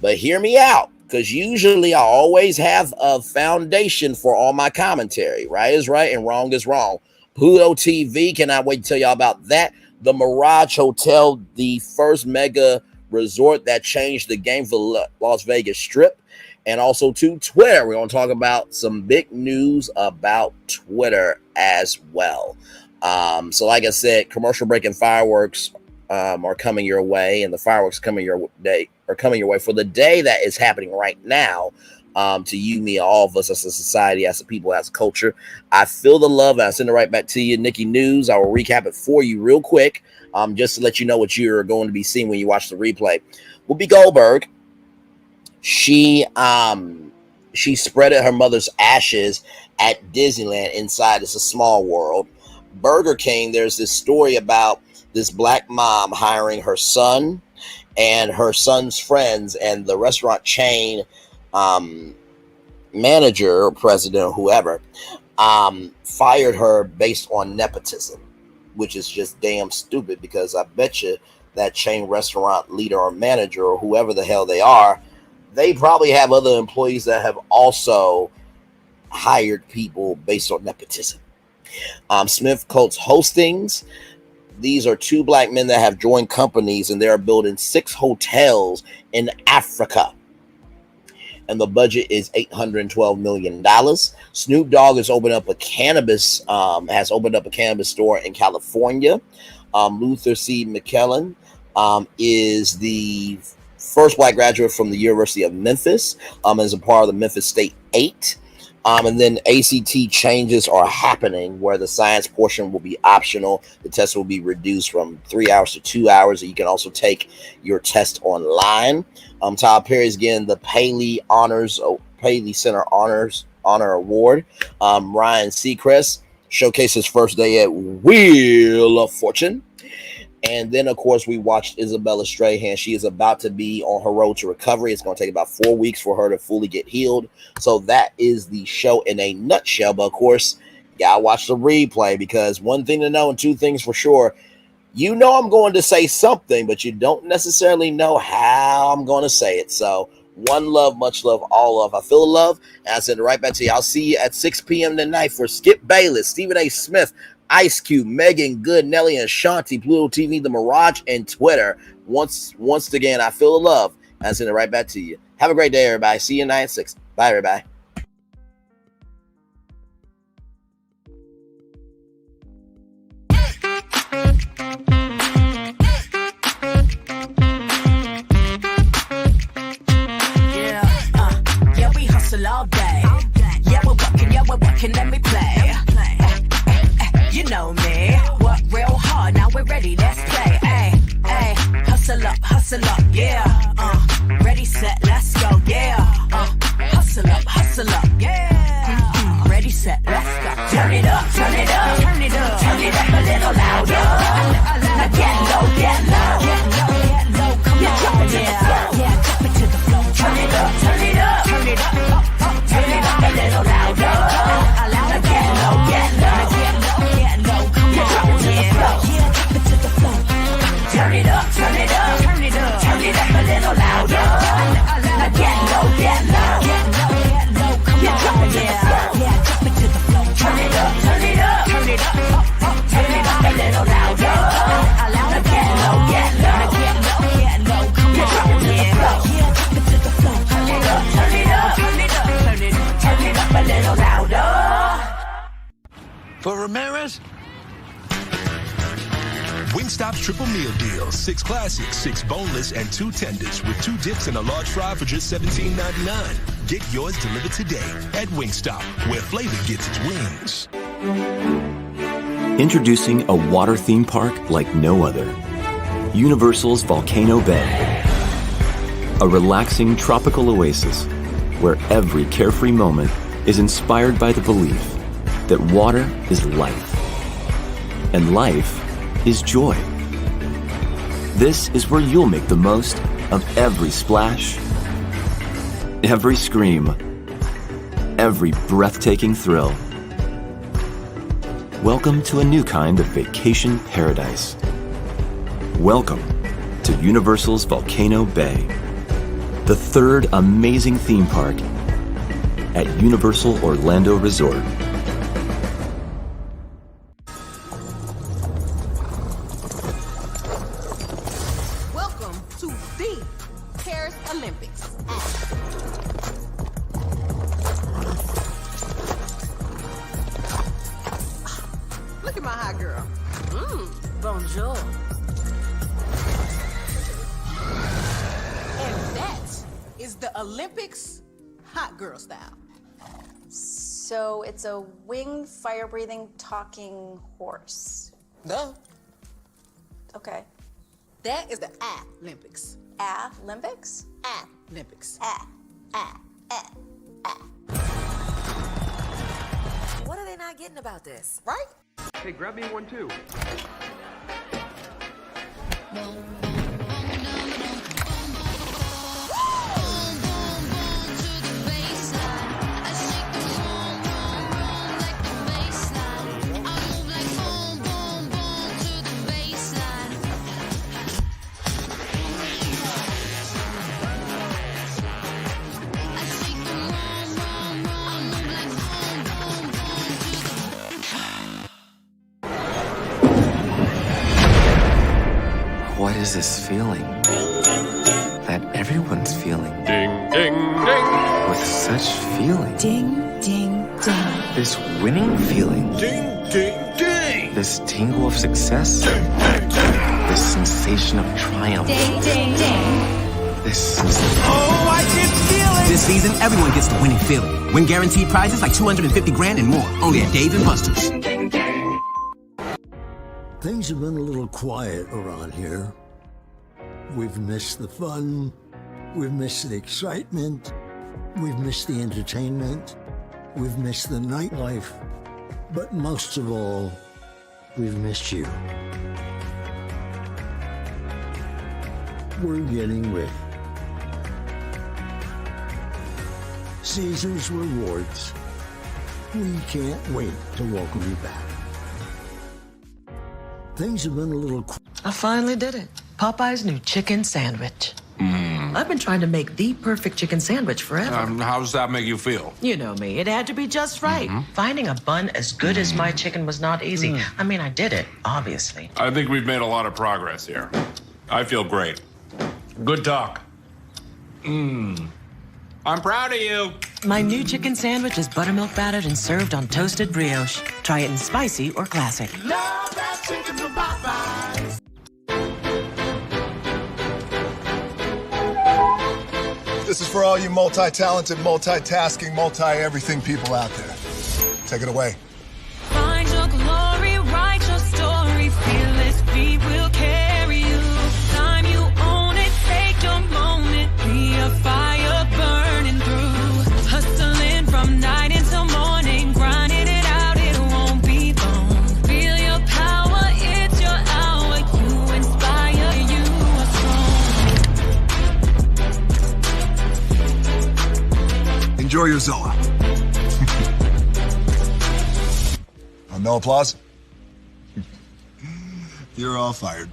But hear me out, because usually I always have a foundation for all my commentary. Right is right and wrong is wrong. Pluto TV, cannot wait to tell y'all about that. The Mirage Hotel, the first mega resort that changed the game for the Las Vegas Strip. And also to Twitter. We're going to talk about some big news about Twitter as well. So like I said, commercial break and fireworks are coming your way, and the fireworks coming your way for the day that is happening right now. To you, me, all of us as a society, as a people, as a culture. I feel the love, and I send it right back to you. Nikki News, I will recap it for you real quick, just to let you know what you're going to be seeing when you watch the replay. Whoopi Goldberg, she spreaded her mother's ashes at Disneyland inside It's a Small World. Burger King, there's this story about this black mom hiring her son and her son's friends, and the restaurant chain manager or president or whoever fired her based on nepotism, which is just damn stupid, because I bet you that chain restaurant leader or manager or whoever the hell they are, they probably have other employees that have also hired people based on nepotism. Smith Choates Holdings, these are two black men that have joined companies, and they are building 6 hotels in Africa. And the budget is $812 million. Snoop Dogg has opened up a cannabis store in California. Luther C. Mcclellan is the first black graduate from the University of Memphis, as a part of the Memphis State 8. And then ACT changes are happening, where the science portion will be optional. The test will be reduced from 3 hours to 2 hours. You can also take your test online. Tyler Perry is getting the Paley Center Honor Award. Ryan Seacrest showcased his first day at Wheel of Fortune. And then, of course, we watched Isabella Strahan. She is about to be on her road to recovery. It's going to take about 4 weeks for her to fully get healed. So that is the show in a nutshell. But, of course, y'all watch the replay, because one thing to know and two things for sure, you know I'm going to say something, but you don't necessarily know how I'm going to say it. So one love, much love, all love. I feel the love, and I send it right back to you. I'll see you at 6 p.m. tonight for Skip Bayless, Stephen A. Smith, Ice Cube, Megan Good, Nelly and Ashanti, Pluto TV, The Mirage, and Twitter. Once again, I feel the love, and I send it right back to you. Have a great day, everybody. See you tonight at 6. Bye, everybody. Yeah, we hustle all day. Yeah, we're working, let me play. hustle up, yeah. Ready, set, let's go, yeah. Hustle up, yeah. Ready, set, let's go. Turn it up, turn it up, turn it up, turn it up a little louder. Now get low, get low, get low, get low. Come on, yeah, yeah, drop it to the floor. Turn it up, turn it up, turn it up, turn it up a little louder. Now get low, get low, get low, get low. Come on, yeah, yeah, drop it to the floor. Turn it up, turn it up, turn it up, turn it up a little louder. Now get low, get low, get low, get low. Come on, yeah, yeah, drop it to the floor. Turn it up, turn it up, turn it up, turn it up a little louder. Now get low, get low, get low, get low. Come on, yeah, yeah, drop it to the floor. Turn it up, turn it up, turn it up, turn it up, turn it up a little louder. For Ramirez. Wingstop's triple meal deal. 6 classics, 6 boneless, and 2 tenders with 2 dips and a large fry for just $17.99. Get yours delivered today at Wingstop, where flavor gets its wings. Introducing a water theme park like no other. Universal's Volcano Bay. A relaxing tropical oasis where every carefree moment is inspired by the belief that water is life. And life is joy. This is where you'll make the most of every splash, every scream, every breathtaking thrill. Welcome to a new kind of vacation paradise. Welcome to Universal's Volcano Bay, the 3rd amazing theme park at Universal Orlando Resort. Bonjour. And that is the Olympics hot girl style. So it's a winged, fire-breathing, talking horse. No. Okay. That is the Olympics. Olympics? Olympics. What are they not getting about this? Right? Hey, grab me one too. What is this feeling that everyone's feeling? Ding, ding, ding. With such feeling. Ding, ding, ding. This winning feeling. Ding, ding, ding. This tingle of success. This sensation of triumph. Ding, ding, ding. This Oh, I can feel it! This season, everyone gets the winning feeling. Win guaranteed prizes like $250 grand and more. Only at Dave & Buster's. Things have been a little quiet around here. We've missed the fun. We've missed the excitement. We've missed the entertainment. We've missed the nightlife. But most of all, we've missed you. We're getting ready. Caesar's Rewards. We can't wait to welcome you back. Things have been a little... I finally did it. Popeye's new chicken sandwich. I've been trying to make the perfect chicken sandwich forever. How does that make you feel? You know me. It had to be just right. Finding a bun as good as my chicken was not easy. I mean, I did it, obviously. I think we've made a lot of progress here. I feel great. Good talk. I'm proud of you. My new chicken sandwich is buttermilk battered and served on toasted brioche. Try it in spicy or classic. Love that chicken from Popeyes. This is for all you multi-talented, multitasking, multi-everything people out there. Take it away. Find your glory, write your story, fearless feet will carry you. Time you own it, your Zilla. No applause? You're all fired.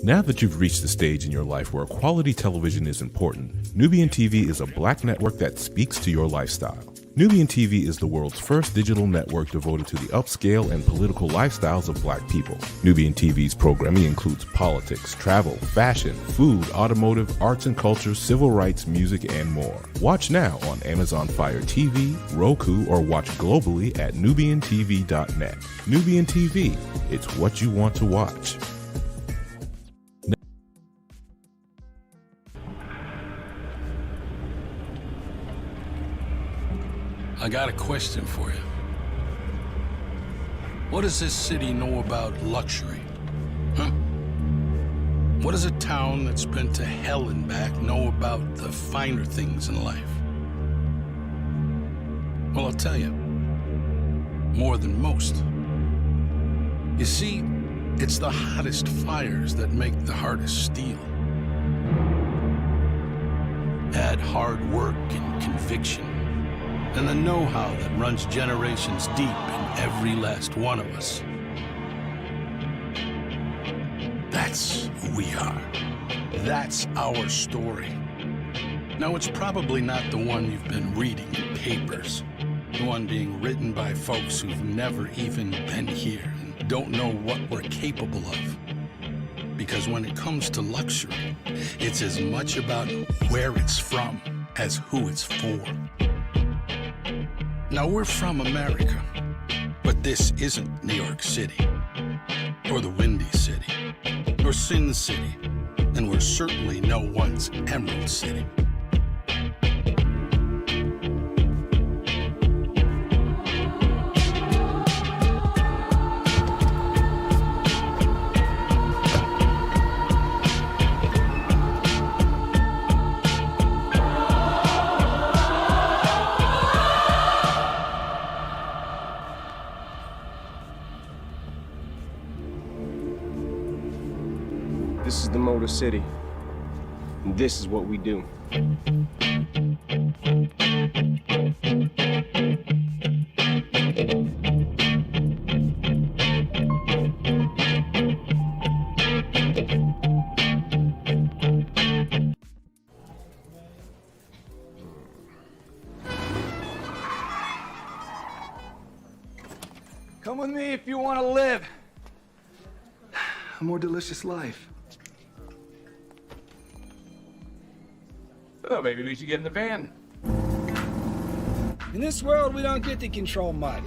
Now that you've reached the stage in your life where quality television is important, Nubian TV is a black network that speaks to your lifestyle. Nubian TV is the world's first digital network devoted to the upscale and political lifestyles of black people. Nubian TV's programming includes politics, travel, fashion, food, automotive, arts and culture, civil rights, music, and more. Watch now on Amazon Fire TV, Roku, or watch globally at nubiantv.net. Nubian TV, it's what you want to watch. I got a question for you. What does this city know about luxury? Huh? What does a town that's been to hell and back know about the finer things in life? Well, I'll tell you. More than most. You see, it's the hottest fires that make the hardest steel. Add hard work and conviction, and the know-how that runs generations deep in every last one of us. That's who we are. That's our story. Now, it's probably not the one you've been reading in papers. The one being written by folks who've never even been here and don't know what we're capable of. Because when it comes to luxury, it's as much about where it's from as who it's for. Now, we're from America, but this isn't New York City, or the Windy City, or Sin City, and we're certainly no one's Emerald City. This is the Motor City, and this is what we do. Come with me if you want to live a more delicious life. Well, maybe we should get in the van. In this world, we don't get to control much.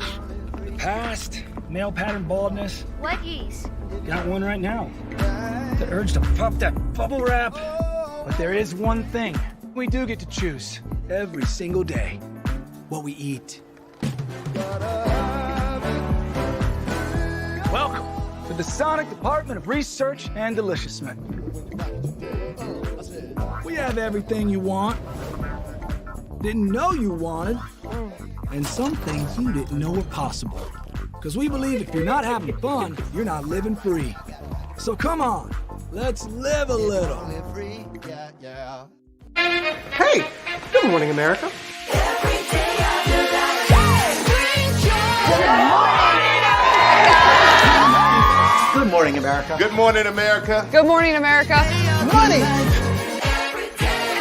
The past, male pattern baldness. What yeast? Got one right now. The urge to puff that bubble wrap. But there is one thing we do get to choose every single day: what we eat. Welcome to the Sonic Department of Research and Deliciousment. We have everything you want, didn't know you wanted, and some things you didn't know were possible. Because we believe if you're not having fun, you're not living free. So come on, let's live a little. Hey, good morning, America. Good morning, America. Good morning, America. Good morning, America. Money!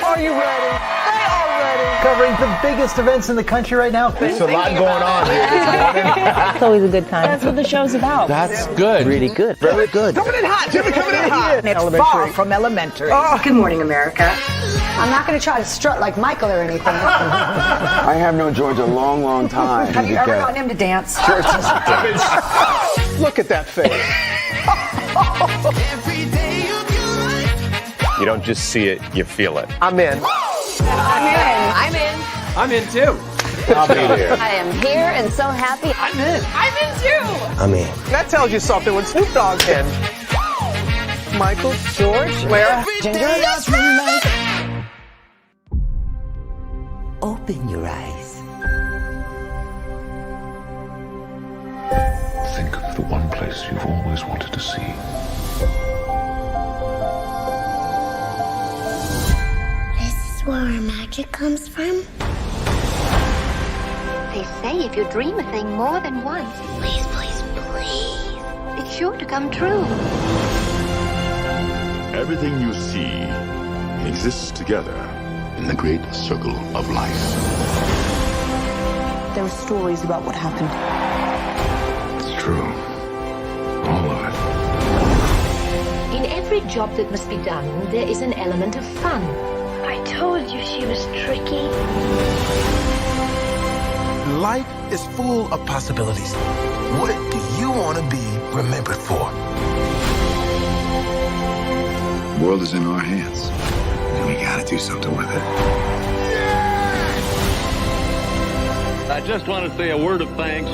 Are you ready? They are ready. Covering the biggest events in the country right now. There's a lot going on here this morning. It's always a good time. That's what the show's about. That's good. Really good. Very good. Coming in hot. Jimmy coming in hot. It's far from elementary. Good morning, America. I'm not going to try to strut like Michael or anything. I have known George a long, long time. Have you ever gotten him to dance? Sure. Look at that face. You don't just see it, you feel it. I'm in. I'm in. I'm in too. I'll be there. I am here and so happy. I'm in. I'm in too. I'm in. That tells you something when Snoop Dogg's in. Michael, George, Lara, Ginger. Open your eyes. Think of the one place you've always wanted to see. where our magic comes from? They say if you dream a thing more than once, Please, please, please. it's sure to come true. Everything you see exists together in the great circle of life. There are stories about what happened. It's true. All of it. In every job that must be done, there is an element of fun. I told you she was tricky. Life is full of possibilities. What do you want to be remembered for? The world is in our hands, and we gotta do something with it. I just want to say a word of thanks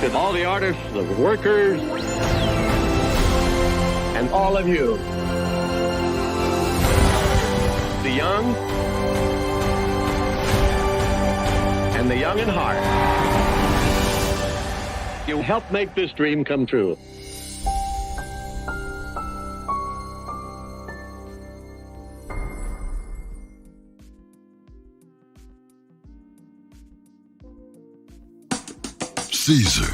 to all the artists, the workers, and all of you. The young and the young in heart. You helped make this dream come true. Caesar.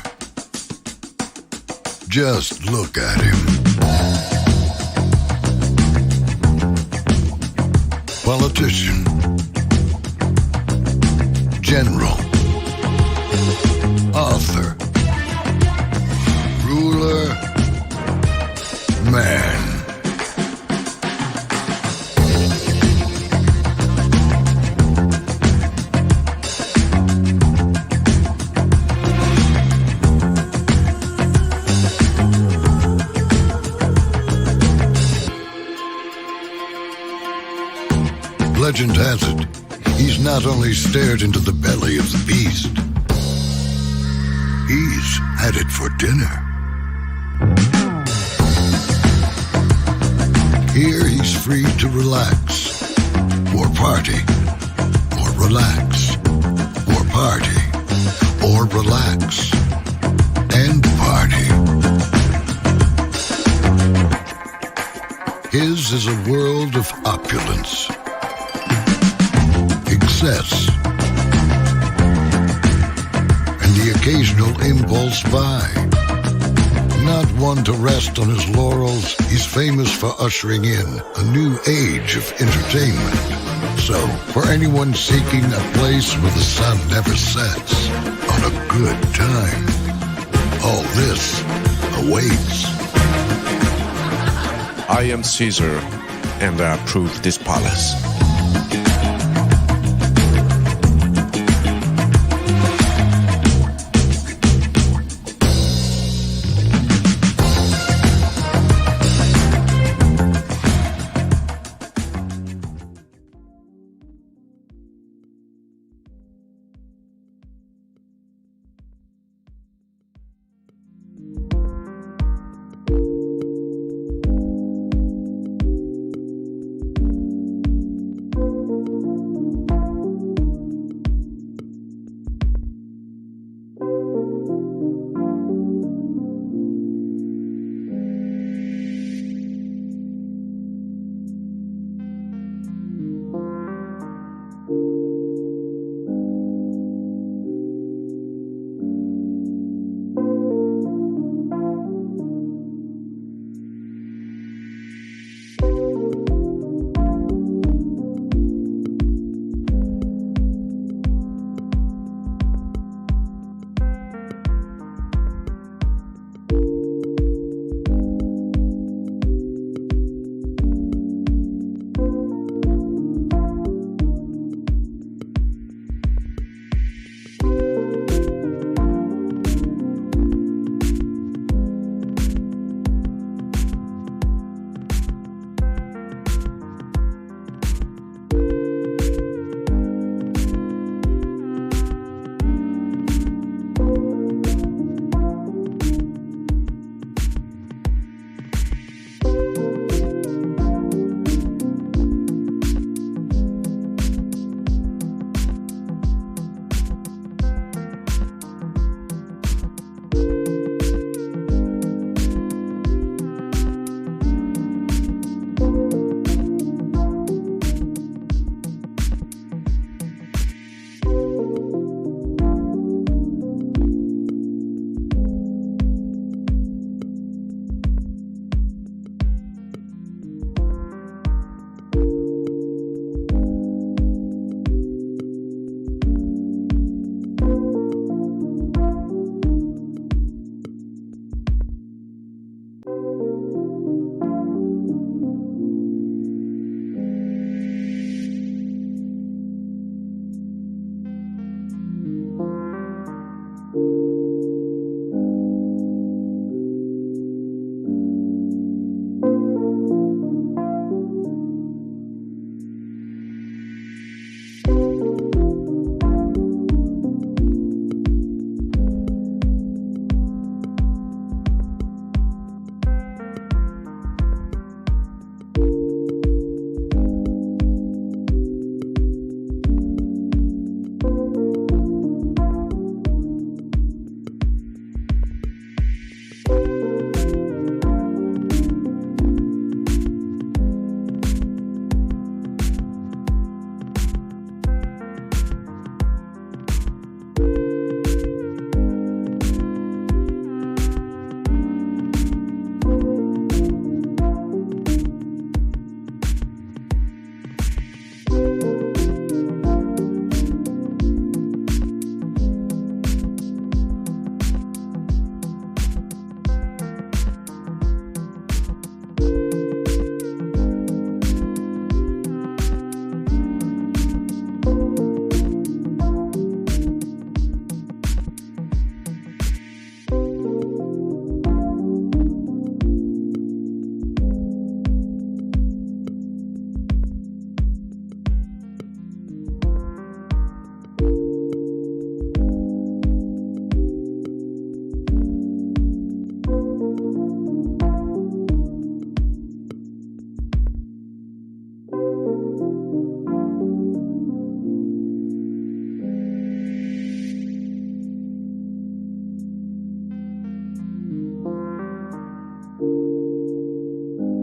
Just look at him. Politician. General. Author. Ruler. Man. Legend has it, he's not only stared into the belly of the beast, he's had it for dinner. Here he's free to relax, or party, or relax, or party, or relax, and party. His is a world of opulence, excess, and the occasional impulse buy. Not one to rest on his laurels, he's famous for ushering in a new age of entertainment. So, for anyone seeking a place where the sun never sets on a good time, all this awaits. I am Caesar, and I approve this palace.